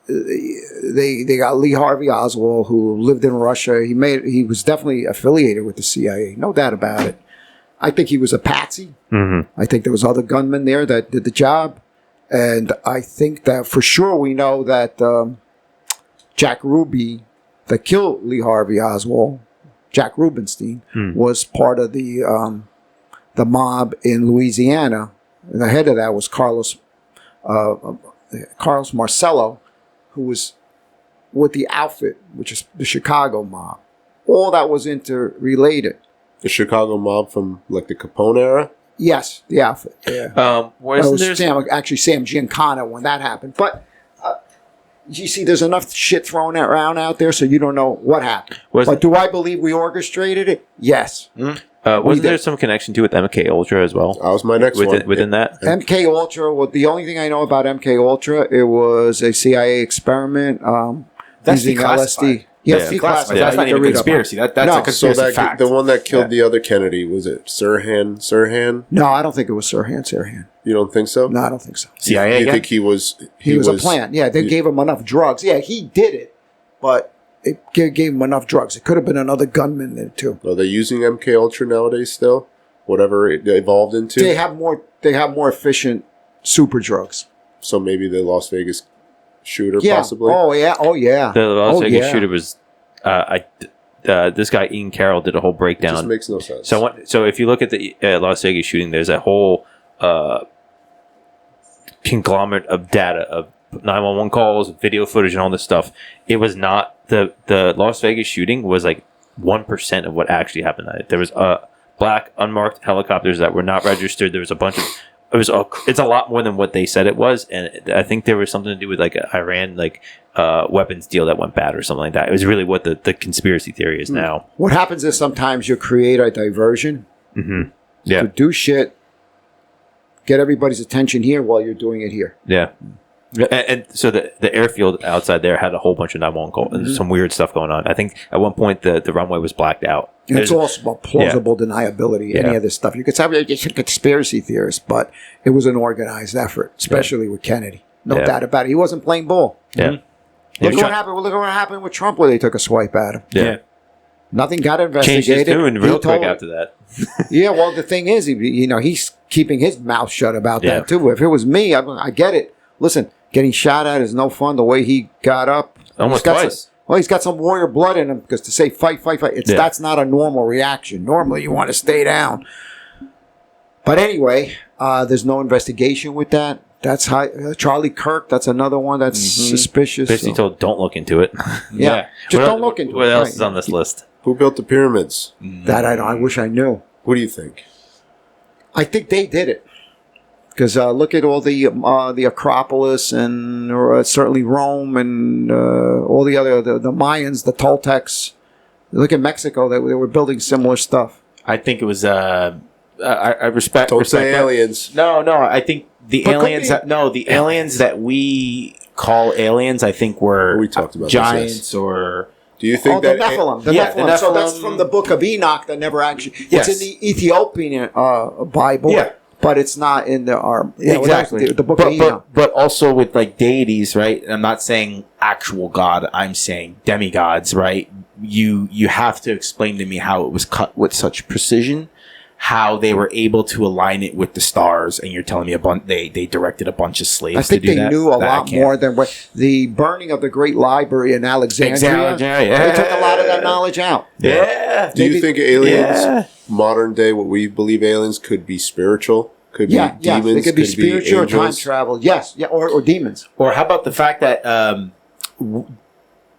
they got Lee Harvey Oswald, who lived in Russia. He was definitely affiliated with the CIA, no doubt about it. I think he was a patsy. Mm-hmm. I think there was other gunmen there that did the job, and I think that for sure we know that Jack Ruby, that killed Lee Harvey Oswald, Jack Rubenstein, was part of the mob in Louisiana. And the head of that was Carlos Marcello, who was with the outfit, which is the Chicago mob. All that was interrelated. The Chicago mob from like the Capone era. Yes, the outfit. Yeah. That Wasn't was there Sam Giancana when that happened. But you see, there's enough shit thrown around out there, so you don't know what happened. But do I believe we orchestrated it? Yes. wasn't there some connection to with MK Ultra as well? That was my next one. Within that? MK Ultra. Well, the only thing I know about MK Ultra, it was a CIA experiment That's using declassified. LSD. Yes, Yeah. declassified. That's not You can even read up on it. conspiracy. That's No. a conspiracy So that fact. the one that killed Yeah. the other Kennedy, was it Sirhan? No, I don't think it was Sirhan. You don't think so? No, I don't think so. CIA You again? think he was? He was a plant. Yeah, they gave him enough drugs. Yeah, he did it, but it gave him enough drugs. It could have been another gunman there too. Are they using MK Ultra nowadays still? Whatever it evolved into. They have more efficient super drugs. So maybe the Las Vegas shooter, Yeah. possibly. Oh yeah. Oh yeah. The Las oh, Vegas yeah. shooter was, this guy Ian Carroll did a whole It breakdown. just makes no sense. So if you look at the Las Vegas shooting, there's a whole conglomerate of data of 911 calls, video footage, and all this stuff. It was not the Las Vegas shooting was like 1% of what actually happened. There was black unmarked helicopters that were not registered. There was a bunch of it's a lot more than what they said it was, and I think there was something to do with like a Iran weapons deal that went bad or something like that. It was really what the conspiracy theory is now. What happens is sometimes you create a diversion Yeah, to do shit, get everybody's attention here while you're doing it here. yeah. And so the airfield outside there had a whole bunch of 911 calls and some weird stuff going on. I think at one point the runway was blacked out. And it's There's- also about plausible deniability, any Yeah. of this stuff. You could say it's a conspiracy theorist, but it was an organized effort, especially with Kennedy. No Yeah. doubt about it. He wasn't playing ball. yeah. Look Yeah, what happened. Look what happened with Trump, where they took a swipe at him. Yeah. Nothing got Changed investigated. his tune He real quick told- after that. Yeah, well, the thing is, he's keeping his mouth shut about Yeah. that too. If it was me, I get it. Listen, getting shot at is no fun. The way he got up, Almost he's got twice. he's got some warrior blood in him, because to say fight, Yeah. that's not a normal reaction. Normally, you want to stay down. But anyway, there's no investigation with that. That's how Charlie Kirk. That's another one that's suspicious. Basically so- told, don't look into it. Yeah. Just What don't el- look into what it. else Right. is on this list? Who built the pyramids? That I wish I knew. What do you think? I think they did it. Because look at all the Acropolis and certainly Rome and all the other the Mayans, the Toltecs. Look at Mexico; they were building similar stuff. I think it was. I respect. Don't respect say that. aliens. No. I think the But could aliens. be. The aliens that we call aliens, I think were We talked about this, giants yes. or. Do you think Oh, the that Nephilim. Yeah, the Nephilim. So that's Nephilim- from the Book of Enoch. That never actually. Yes. It's in the Ethiopian Bible. Yeah. But it's not in our Exactly. the Book of Enoch. But also with like deities, right? I'm not saying actual God. I'm saying demigods, right? you have to explain to me how it was cut with such precision, how they were able to align it with the stars, and you're telling me they directed a bunch of slaves. I think to do they that? knew a That I lot can't. more than what the burning of the Great Library in Alexandria. Yeah. They took a lot of that knowledge out. Yeah. Do you think aliens, Yeah. modern day, what we believe aliens, could be spiritual? Could be Yeah, demons? they could be spiritual or time angels? travel. Yes, yeah, or demons. Or how about the fact that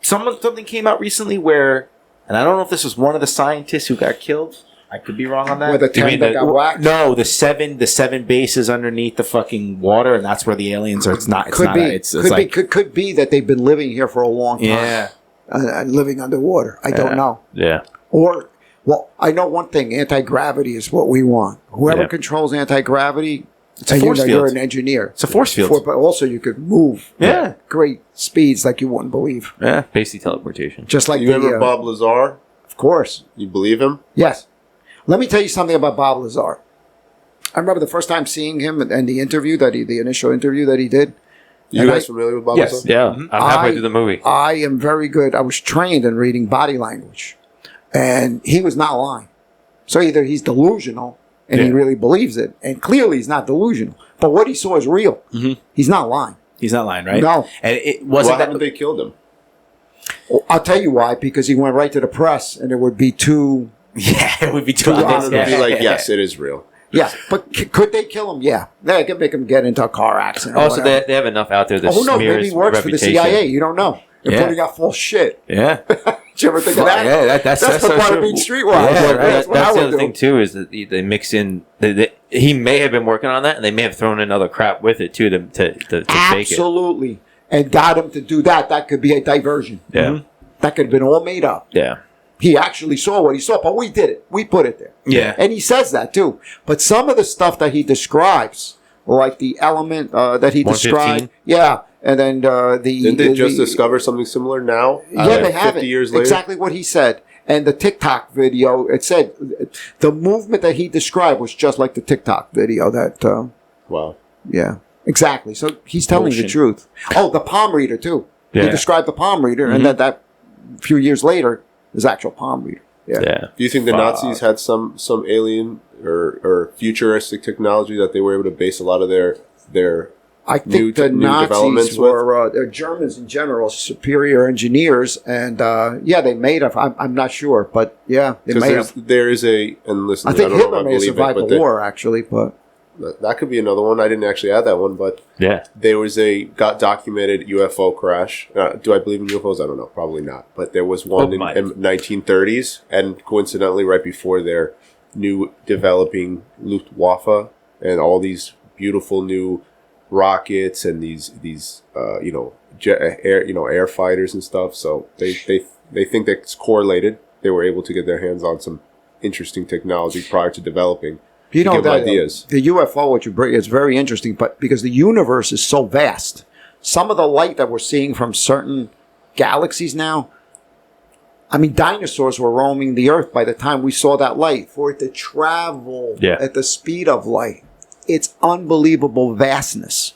something came out recently where, and I don't know if this was one of the scientists who got killed. I could be wrong on that. Where the You mean 10 that got whacked. No, the seven bases underneath the fucking water, and that's where the aliens are. It's not. It's Could not. be. It's Could like be. Could be that they've been living here for a long time. yeah. And living underwater. I don't know. Yeah. Or, well, I know one thing. Anti-gravity is what we want. Whoever Yeah. controls anti-gravity, It's a and force you're field. an engineer. It's a force field. But also you could move Yeah. at great speeds like you wouldn't believe. Yeah. Basically teleportation. Just like You the, remember Bob Lazar? of course. You believe him? Yes. Let me tell you something about Bob Lazar. I remember the first time seeing him and the interview the initial interview that he did. You And guys familiar with Bob Yes. Lazar? Yeah. I'm halfway I- through the movie. I am very good. I was trained in reading body language, and he was not lying. So either he's delusional and he Yeah. really believes it, and clearly he's not delusional. But what he saw is real. He's not lying. He's not lying, right? No. And it Why wasn't haven't that. they killed him? I'll tell you why. Because he went right to the press, and it would be too. Yeah, it would be too Too obvious. honest. They'd be like, Yeah. yes, it is real. Yeah, but could they kill him? Yeah, they could make him get into a car accident. Or Also, whatever. they have enough out there that Who knows? smears Maybe he works reputation. for the CIA. You don't know. They're Yeah. putting out false shit. Yeah. Did you ever think of that? Yeah, that's the so part true. of being streetwise. Yeah, Like, right. that's what I That's the would other do. thing too is that they mix in. He may have been working on that, and they may have thrown in other crap with it too to fake it. Absolutely. And got him to do that. That could be a diversion. Yeah. That could have been all made up. Yeah. He actually saw what he saw, but we did it. We put it there. Yeah. And he says that too. But some of the stuff that he describes, like the element that he 115? described, yeah, and then Didn't they just discover something similar now? Yeah, they have 50 it. years later? Exactly what he said. And the TikTok video, it said the movement that he described was just like the TikTok video. That Wow. yeah, exactly. So he's telling the Motion. truth. Oh, the palm reader too. He Yeah. described the palm reader, and then that few years later is actual palm reader. Yeah. Yeah. Do you think the Fuck. Nazis had some alien or futuristic technology that they were able to base a lot of their I think the new Nazis developments were Germans in general, superior engineers, and yeah, they made it. I'm not sure, but yeah, they may because have. there is a and listen, I think don't know Hitler if I may have believe it, survived but the war, actually, but that could be another one. I didn't actually add that one, but Yeah. there was got documented UFO crash. Do I believe in UFOs? I don't know. Probably not. But there was one in 1930s, and coincidentally, right before their new developing Luftwaffe and all these beautiful new rockets and these air fighters and stuff. So they think that it's correlated. They were able to get their hands on some interesting technology prior to developing. you to know give that ideas. the UFO, what you bring, is very interesting, but because the universe is so vast, some of the light that we're seeing from certain galaxies now. I mean, dinosaurs were roaming the Earth by the time we saw that light. For it to travel Yeah. at the speed of light, it's unbelievable vastness.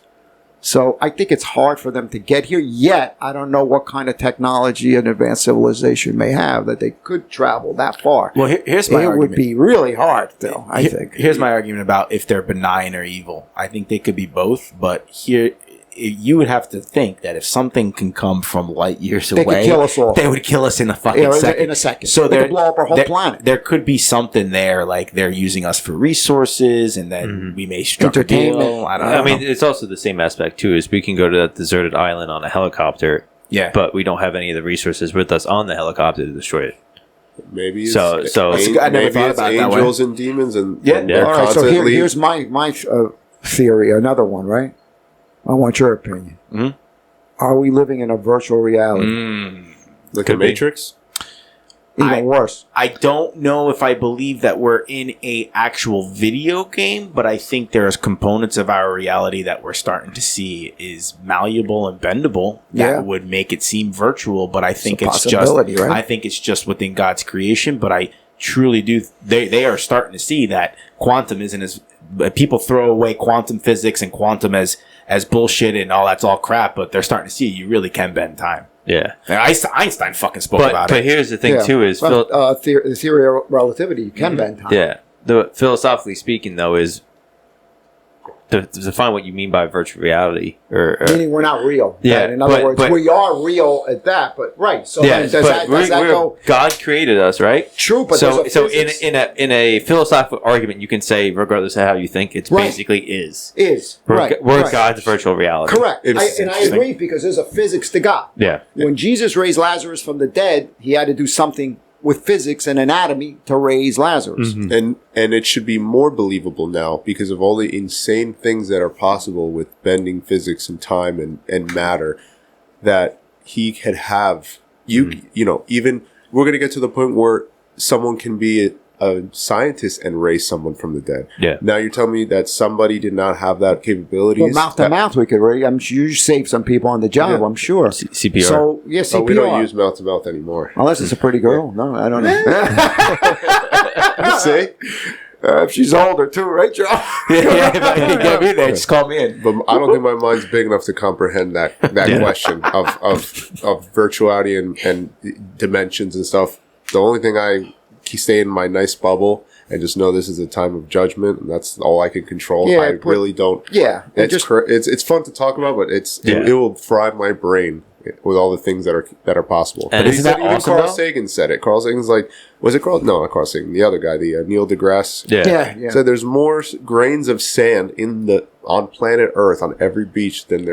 So I think it's hard for them to get here. Yet, I don't know what kind of technology an advanced civilization may have that they could travel that far. Well, here's my It argument. would be really hard, though, I think. Here's my argument about if they're benign or evil. I think they could be both, but here you would have to think that if something can come from light years They could away, kill us all. they would kill us in a fucking Yeah, second. in a second. So They there, could blow up our whole there- planet. There could be something there, like they're using us for resources, and then we may struck a Entertainment. deal. I don't know. I mean, it's also the same aspect too. Is we can go to that deserted island on a helicopter, yeah, but we don't have any of the resources with us on the helicopter to destroy it. Maybe it's, So- That's a good- I never maybe thought it's about it that way. angels and demons and Yeah. and they're All right, so constantly here's my theory, another one, right? I want your opinion. Mhm. Are we living in a virtual reality? like Could a be. Matrix. Even worse. I don't know if I believe that we're in a actual video game, but I think there's components of our reality that we're starting to see is malleable and bendable that Yeah. would make it seem virtual. But I think a it's just, possibility, right? I think it's just within God's creation. But I truly do. They are starting to see that quantum isn't as people throw away quantum physics and quantum as bullshit and all that's all crap. But they're starting to see you really can bend time. Yeah. And Einstein fucking spoke about But it. here's the thing, too, is... the theory of relativity, you can bend time. Yeah. Philosophically speaking, though, is to define what you mean by virtual reality. Meaning we're not real. Yeah, Right? In other words, we are real at that, but right. So then does that go... God created us, right? True, but so physics. in a philosophical argument, you can say, regardless of how you think, it's basically is. We're God's virtual reality. Correct. And I agree, because there's a physics to God. Yeah. When Jesus raised Lazarus from the dead, he had to do something with physics and anatomy to raise Lazarus. And it should be more believable now because of all the insane things that are possible with bending physics and time and matter, that he could have you know, even we're going to get to the point where someone can be a scientist and raise someone from the dead. Yeah. Now you're telling me that somebody did not have that capability. Well, mouth to mouth, we could raise. I'm sure you saved some people on the job. Yeah. I'm sure. CPR. So CPR. But we don't use mouth to mouth anymore. Unless it's a pretty girl. No, I don't know. See? If she's older too, right, Joe? Get me there. Just call me in. But I don't think my mind's big enough to comprehend that question of virtuality and dimensions and stuff. The only thing I stay in my nice bubble and just know this is a time of judgment, and that's all I can control. Yeah, I really don't. Yeah, it's fun to talk about, but it will fry my brain with all the things that are possible. And isn't that awesome? Carl Sagan said it. Carl Sagan's like, was it Carl? No, not Carl Sagan. The other guy, the Neil deGrasse. Yeah. Said there's more grains of sand on planet Earth on every beach than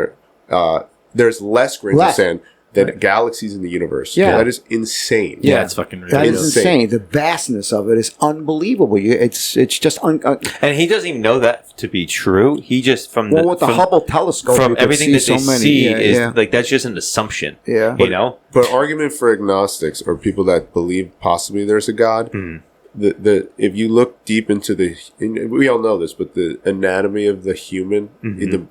there's less grains of sand than galaxies in the universe. Yeah. That is insane. Yeah, it's fucking ridiculous. That is insane. The vastness of it is unbelievable. It's just and he doesn't even know that to be true. He just with the Hubble telescope, from everything that they see is yeah. like that's just an assumption. Yeah, you know. But argument for agnostics or people that believe possibly there's a God. If you look deep into we all know this, but the anatomy of the human,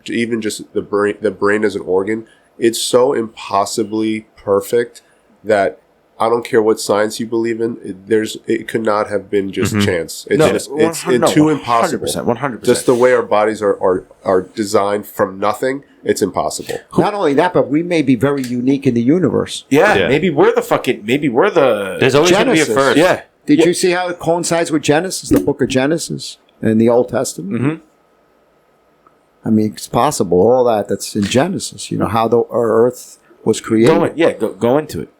even just the brain as an organ. It's so impossibly perfect that I don't care what science you believe in. It could not have been just chance. It's too impossible. 100%. Just the way our bodies are designed from nothing, it's impossible. Not only that, but we may be very unique in the universe. Yeah. Maybe we're the. There's always going to be a first. Yeah. Did you see how it coincides with Genesis, the book of Genesis in the Old Testament? Mm-hmm. I mean, it's possible, all that's in Genesis, how the earth was created. Go into it.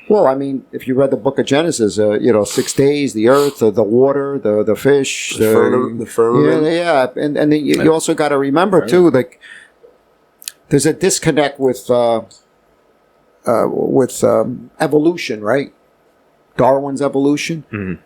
Well, I mean, if you read the book of Genesis, 6 days, the earth, the water, the fish. The firmament. Yeah. And then you also got to remember, too, like, there's a disconnect with evolution, right? Darwin's evolution. Mm-hmm.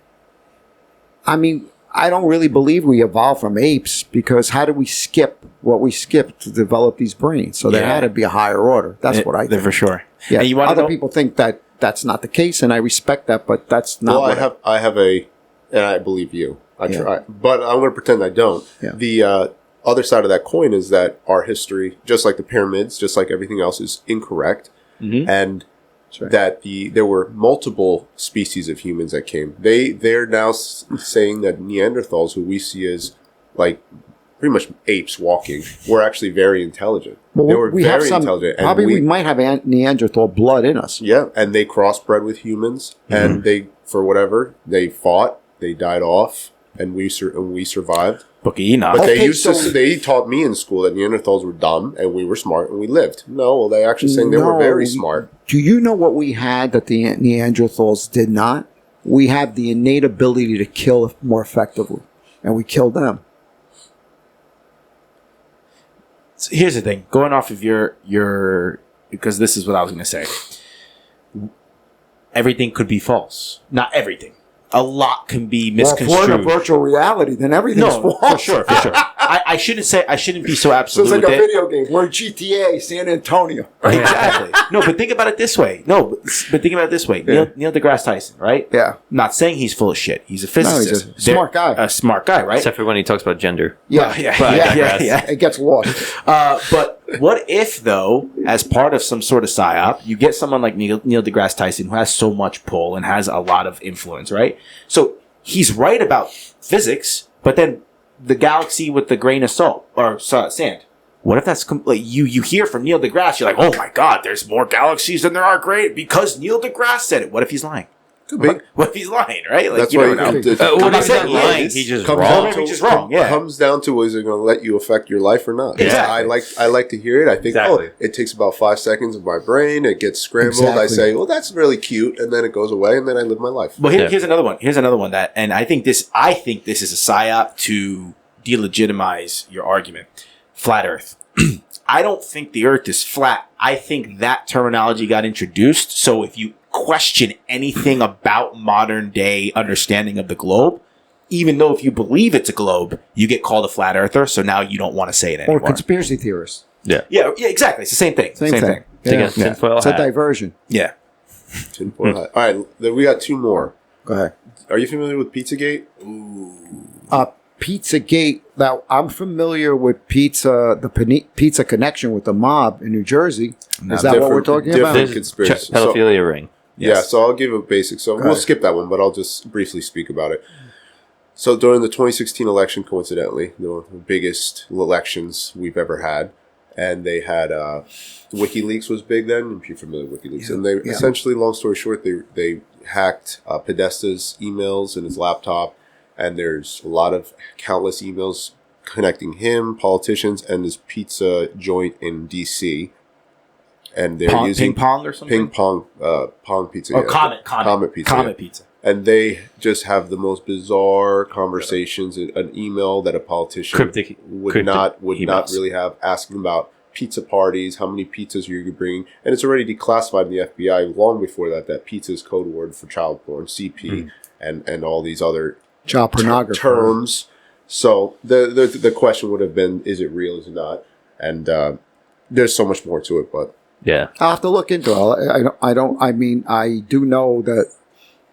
I mean, I don't really believe we evolved from apes, because how do we skip what we skipped to develop these brains? So there had to be a higher order. That's what I think. For sure. Yeah. And Other people think that that's not the case, and I respect that, but that's not. Well, I have and I believe you. I try, but I'm going to pretend I don't. Yeah. The other side of that coin is that our history, just like the pyramids, just like everything else, is incorrect, and that there were multiple species of humans that came. They're now saying that Neanderthals, who we see as like pretty much apes walking, were actually very intelligent. Well, they were very intelligent. Probably we might have Neanderthal blood in us. Yeah, and they crossbred with humans, and they, for whatever, they fought, they died off, and we survived. Book of Enoch. But they taught me in school that Neanderthals were dumb and we were smart and we lived. No, well, they're actually saying they were very smart. Do you know what we had that the Neanderthals did not? We have the innate ability to kill more effectively, and we killed them. So here's the thing. Going off of your because this is what I was going to say. Everything could be false. Not everything. A lot can be misconstrued. Well, if we're in a virtual reality, then everything's false. For sure. I shouldn't be so absolute. So it's like a video game. We're in GTA, San Antonio. Exactly. No, but think about it this way. Neil deGrasse Tyson, right? Yeah. I'm not saying he's full of shit. He's a physicist. No, he's a smart guy. A smart guy, right? Except for when he talks about gender. Yeah. It gets lost. But what if, though, as part of some sort of psyop, you get someone like Neil deGrasse Tyson who has so much pull and has a lot of influence, right? So he's right about physics, but then the galaxy with the grain of salt or sand. What if that's like you hear from Neil deGrasse, you're like, oh my God, there's more galaxies than there are great because Neil deGrasse said it. What if he's lying? What if he's lying, right? Like, That's you why never know. Well, I'm not he's not saying lying. is. He's just comes wrong. down Maybe to- just wrong, yeah. Comes down to, is it going to let you affect your life or not? Exactly. I like to hear it. I think, Exactly. it takes about 5 seconds of my brain. It gets scrambled. I Exactly. say, well, that's really cute. And then it goes away and then I live my life. Well, here's another one. Here's another one that, and I think this is a psyop to delegitimize your argument. Flat Earth. I don't think the Earth is flat. I think that terminology got introduced. So if you question anything about modern day understanding of the globe, even though if you believe it's a globe, you get called a flat earther. So now you don't want to say it Or anymore. conspiracy theorists. Yeah, exactly. It's the same thing. Same thing. It's like Yeah. a tinfoil It's a hat. diversion. Yeah. Tinfoil hat. All right, then we got 2 more. Go ahead. Are you familiar with Pizzagate? Pizzagate. Now, I'm familiar with pizza connection with the mob in New Jersey. Is that what we're talking about? Different conspiracy. Pedophilia ring. Yeah, so I'll give a basic. So we'll ahead. skip that one, but I'll just briefly speak about it. So during the 2016 election, coincidentally, the biggest elections we've ever had, and they had WikiLeaks was big then, if you're familiar with WikiLeaks. And they essentially, long story short, they hacked Podesta's emails and his laptop, and there's a lot of countless emails connecting him, politicians, and his pizza joint in D.C., and they're using ping pong or something. pong pizza. Or yeah. Comet pizza. Comet yeah. pizza. And they just have the most bizarre conversations. An email that a politician would not emails. really have, asking about pizza parties, how many pizzas you're bringing, and it's already declassified in the FBI long before that pizza is code word for child porn, CP, and all these other Child pornography. terms. So the question would have been, is it real? Is it not? And there's so much more to it, but Yeah. I'll have to look into it. I do know that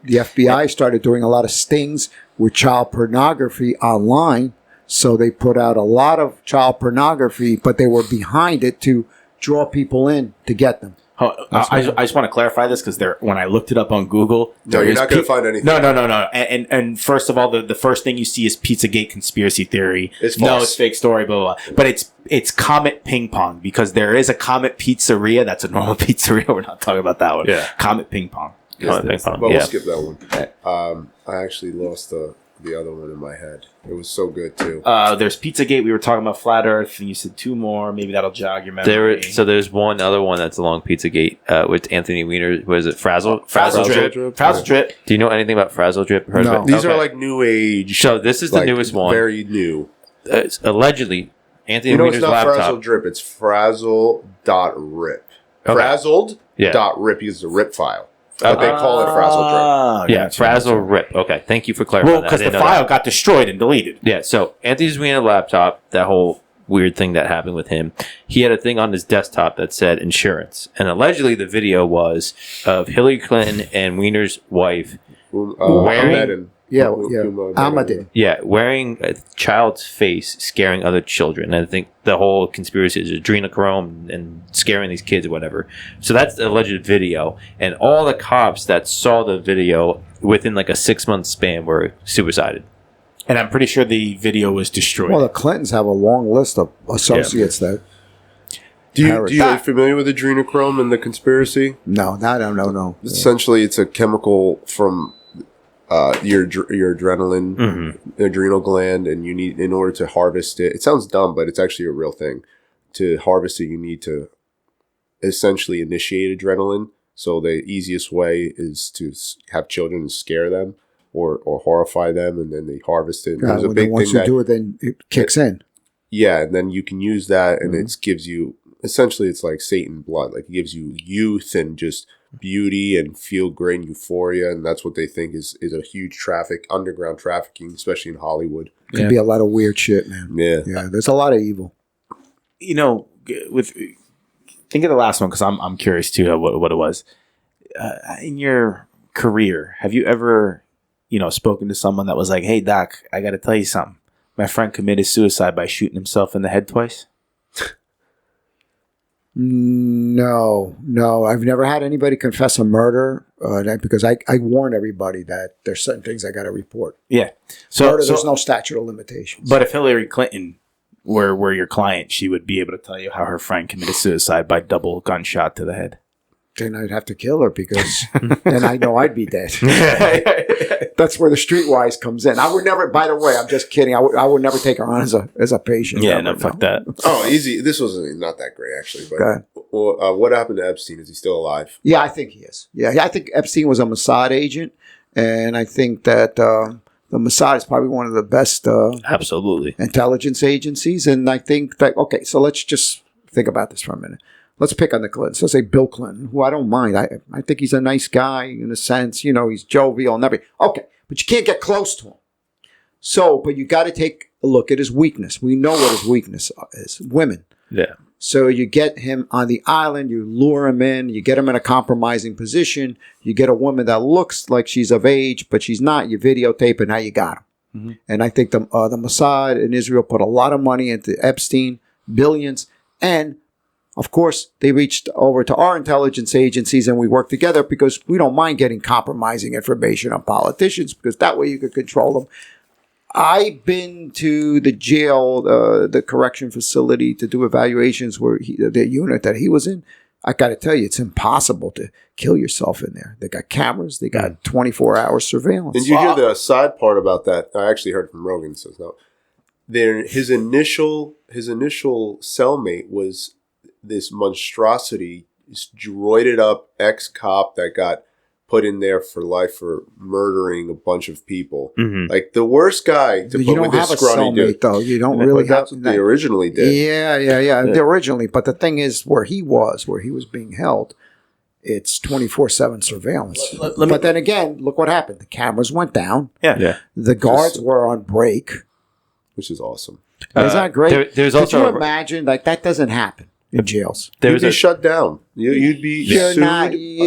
the FBI started doing a lot of stings with child pornography online. So they put out a lot of child pornography, but they were behind it to draw people in to get them. I just want to clarify this because when I looked it up on Google, no, you're not going to find anything. No. And first of all, the first thing you see is Pizzagate conspiracy theory. It's no, false. it's fake story, blah, blah, blah. But it's Comet Ping Pong because there is a Comet Pizzeria. That's a normal pizzeria. We're not talking about that one. Yeah. Comet Ping Pong. Comet Ping Pong, But yeah. we'll skip that one. I actually lost the other one in my head. It was so good too. There's Pizzagate. We were talking about Flat Earth, and you said 2 more. Maybe that'll jog your memory. There's one other one that's along Pizzagate with Anthony Weiner. Was it Frazzle Drip. Frazzle Drip. Do you know anything about Frazzle Drip? Heard No. of it? These are Okay. like new age. So this is the like, newest one. Very new. It's allegedly Anthony You know, it's Weiner's not laptop. Frazzle Drip. It's frazzle.rip. Okay. Frazzled Yeah. dot rip is the rip file. But they call it Frazzle Drip. Ah, Yeah, gotcha. Frazzle Rip. Okay, thank you for clarifying Well, that. I because the didn't know file that. got destroyed and deleted. Yeah, so Anthony Weiner laptop, that whole weird thing that happened with him, he had a thing on his desktop that said insurance. And allegedly the video was of Hillary Clinton and Weiner's wife wearing- Ahmedin. Ahmadin. wearing a child's face, scaring other children. And I think the whole conspiracy is adrenochrome and scaring these kids or whatever. So that's the alleged video. And all the cops that saw the video within like a 6-month span were suicided. And I'm pretty sure the video was destroyed. Well, the Clintons have a long list of associates that. Are you familiar with adrenochrome and the conspiracy? No, I don't know. No. Essentially, it's a chemical from your adrenaline, adrenal gland, and you need, in order to harvest it. It sounds dumb, but it's actually a real thing. To harvest it, you need to essentially initiate adrenaline. So the easiest way is to have children and scare them or horrify them, and then they harvest it. And there's a big once thing you do it, then it kicks in. yeah, and then you can use that, and it gives you, essentially, it's like Satan blood. Like, it gives you youth and just beauty and feel great and euphoria, and that's what they think is a huge underground trafficking, especially in Hollywood. Could be a lot of weird shit, man. Yeah. Yeah, there's a lot of evil. you know, think of the last one because I'm curious too what it was. In your career, have you ever, spoken to someone that was like, "Hey, Doc, I got to tell you something. My friend committed suicide by shooting himself in the head twice." No. I've never had anybody confess a murder because I warn everybody that there's certain things I got to report. Yeah. Murder, there's no statute of limitations. But if Hillary Clinton were your client, she would be able to tell you how her friend committed suicide by double gunshot to the head. Then I'd have to kill her because then I know I'd be dead. That's where the streetwise comes in. I would never. By the way, I'm just kidding. I would never take her on as a patient. Yeah, no, fuck that. Oh, easy. This was not that great actually. But what happened to Epstein? Is he still alive? Yeah, I think he is. Yeah, I think Epstein was a Mossad agent, and I think that the Mossad is probably one of the best Absolutely. intelligence agencies. And I think that so let's just think about this for a minute. Let's pick on the Clintons. Let's say Bill Clinton, who I don't mind. I think he's a nice guy in a sense. He's jovial and everything. Okay, but you can't get close to him. So, but you got to take a look at his weakness. We know what his weakness is. Women. Yeah. So you get him on the island. You lure him in. You get him in a compromising position. You get a woman that looks like she's of age, but she's not. You videotape it. Now you got him. Mm-hmm. And I think the Mossad in Israel put a lot of money into Epstein, billions, and of course, they reached over to our intelligence agencies and we worked together because we don't mind getting compromising information on politicians because that way you could control them. I've been to the jail, the correction facility to do evaluations where the unit that he was in. I got to tell you, it's impossible to kill yourself in there. They got cameras. They got 24-hour surveillance. Did you hear the side part about that? I actually heard from Rogan. Says no. His initial cellmate was this monstrosity, this droided up ex-cop that got put in there for life for murdering a bunch of people. Mm-hmm. Like the worst guy to put with this scrawny dude. Though. You don't really have that. They originally did. Yeah. They originally, but the thing is, where he was being held, it's 24/7 surveillance. But then again, look what happened. The cameras went down. Yeah. The guards were on break, which is awesome. Isn't that great? There's Could also you imagine that doesn't happen in jails? You'd be shut down. You'd be sued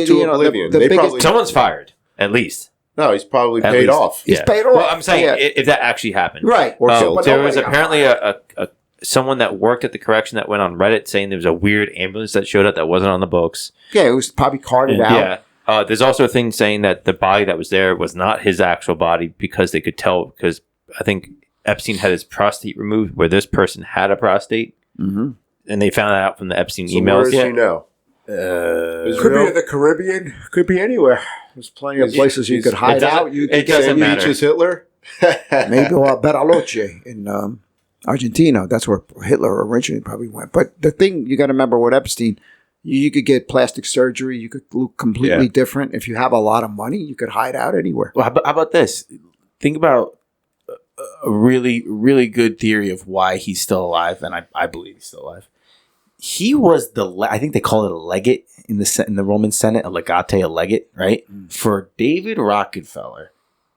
to oblivion. Someone's fired, at least. No, he's probably paid off. He's paid off. Well, I'm saying if that actually happened. Right. Or killed. There was apparently someone that worked at the correction that went on Reddit saying there was a weird ambulance that showed up that wasn't on the books. Yeah, it was probably carted out. Yeah. There's also a thing saying that the body that was there was not his actual body because they could tell, because I think Epstein had his prostate removed where this person had a prostate. Mm-hmm. And they found that out from the Epstein emails. Where is he now? Could be in the Caribbean. Could be anywhere. There's plenty of places you could hide out. It doesn't matter. Beach is Hitler? Maybe Bariloche in Argentina. That's where Hitler originally probably went. But the thing you got to remember with Epstein, you could get plastic surgery. You could look completely different. If you have a lot of money, you could hide out anywhere. Well, how about this? Think about a really, really good theory of why he's still alive, and I believe he's still alive. He was I think they call it a legate in the Roman Senate, a legate, right? For David Rockefeller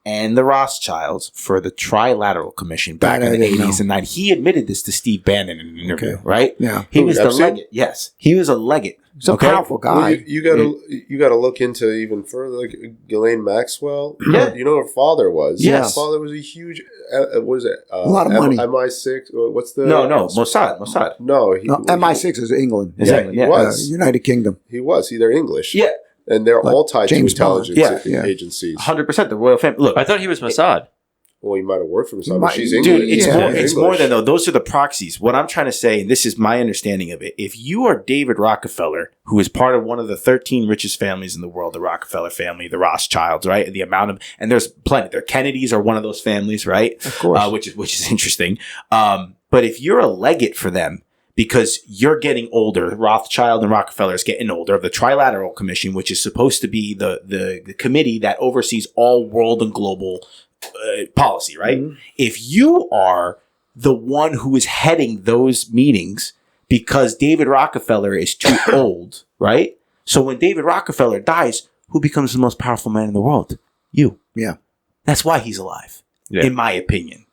and the Rothschilds for the Trilateral Commission back in the 80s and 90s. He admitted this to Steve Bannon in an interview, right? Yeah. He was the legate. Yes. He was a legate. He's a powerful guy. Well, you gotta look into even further, like Ghislaine Maxwell. Yeah. You know her father was. Yes. Her father was a huge, what was it? A lot of money. MI6. What's the? No, Mossad. No, MI6 is England. Exactly. He was. United Kingdom. He was. They're English. Yeah. And they're all tied James to intelligence Bond. agencies. 100%. The royal family. Look, I thought he was Mossad. Well, he might have worked for himself, but she's Dude, English. it's more than though. Those are the proxies. What I'm trying to say, and this is my understanding of it, if you are David Rockefeller, who is part of one of the 13 richest families in the world, the Rockefeller family, the Rothschilds, right? The amount of, and there's plenty. The Kennedys are one of those families, right? Of course. Which is interesting. But if you're a legate for them, because you're getting older, Rothschild and Rockefeller is getting older, of the Trilateral Commission, which is supposed to be the committee that oversees all world and global policy, right? Mm-hmm. If you are the one who is heading those meetings because David Rockefeller is too old, right? So when David Rockefeller dies, who becomes the most powerful man in the world? You. Yeah. That's why he's alive, in my opinion.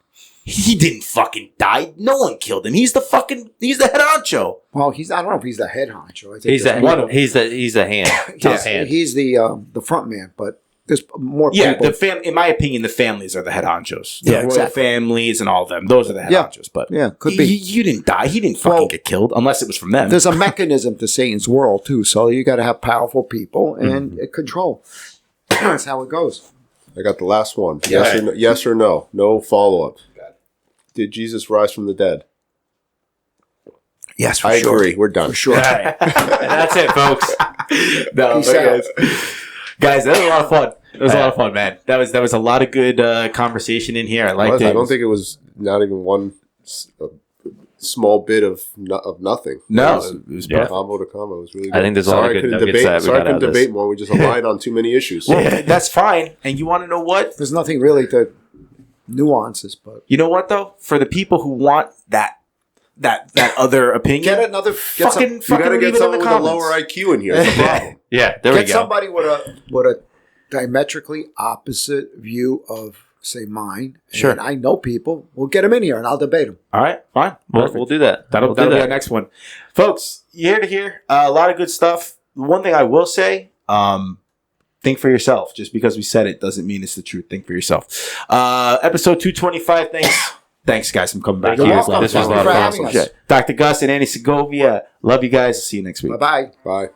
He didn't fucking die. No one killed him. He's the head honcho. Well, I don't know if he's the head honcho. I think He's the hand. Top hand. He's the front man, but there's more people. In my opinion, the families are the head honchos. The royal exactly. families and all of them. Those are the head honchos. But could be. You didn't die. He didn't fucking get killed unless it was from them. There's a mechanism to Satan's world too. So you got to have powerful people and control. That's how it goes. I got the last one. Yes or no? No follow-up. Did Jesus rise from the dead? Yes, for I sure. agree. We're done. For sure. All right. And that's it, folks. No, Peace but out. guys, that was a lot of fun. It was a lot of fun, man. That was a lot of good conversation in here. I liked it. I don't think it was not even one small bit of nothing. No, it was yeah. combo to combo. It was really good. I think there's a lot of good nuggets that we Sorry I got out couldn't of this. debate more. We just aligned on too many issues. Well, that's fine. And you want to know what? There's nothing really to nuances, but You know what though? For the people who want that other opinion, get another. Get, some, You got to leave get it in the someone with a comments. lower IQ in here. That's the problem. Yeah, there we get go. somebody with a diametrically opposite view of, say, mine. Sure. And I know people. We'll get them in here, and I'll debate them. All right, fine. We'll do that. That'll do be that. our next one, folks. You hear to hear a lot of good stuff. One thing I will say, think for yourself. Just because we said it doesn't mean it's the truth. Think for yourself. Episode 225. Thanks, guys, for coming back. Thank You're you. welcome. This was a Thank lot you of for fun. having us. Dr. Gus and Andy Segovia. Love you guys. See you next week. Bye-bye. Bye.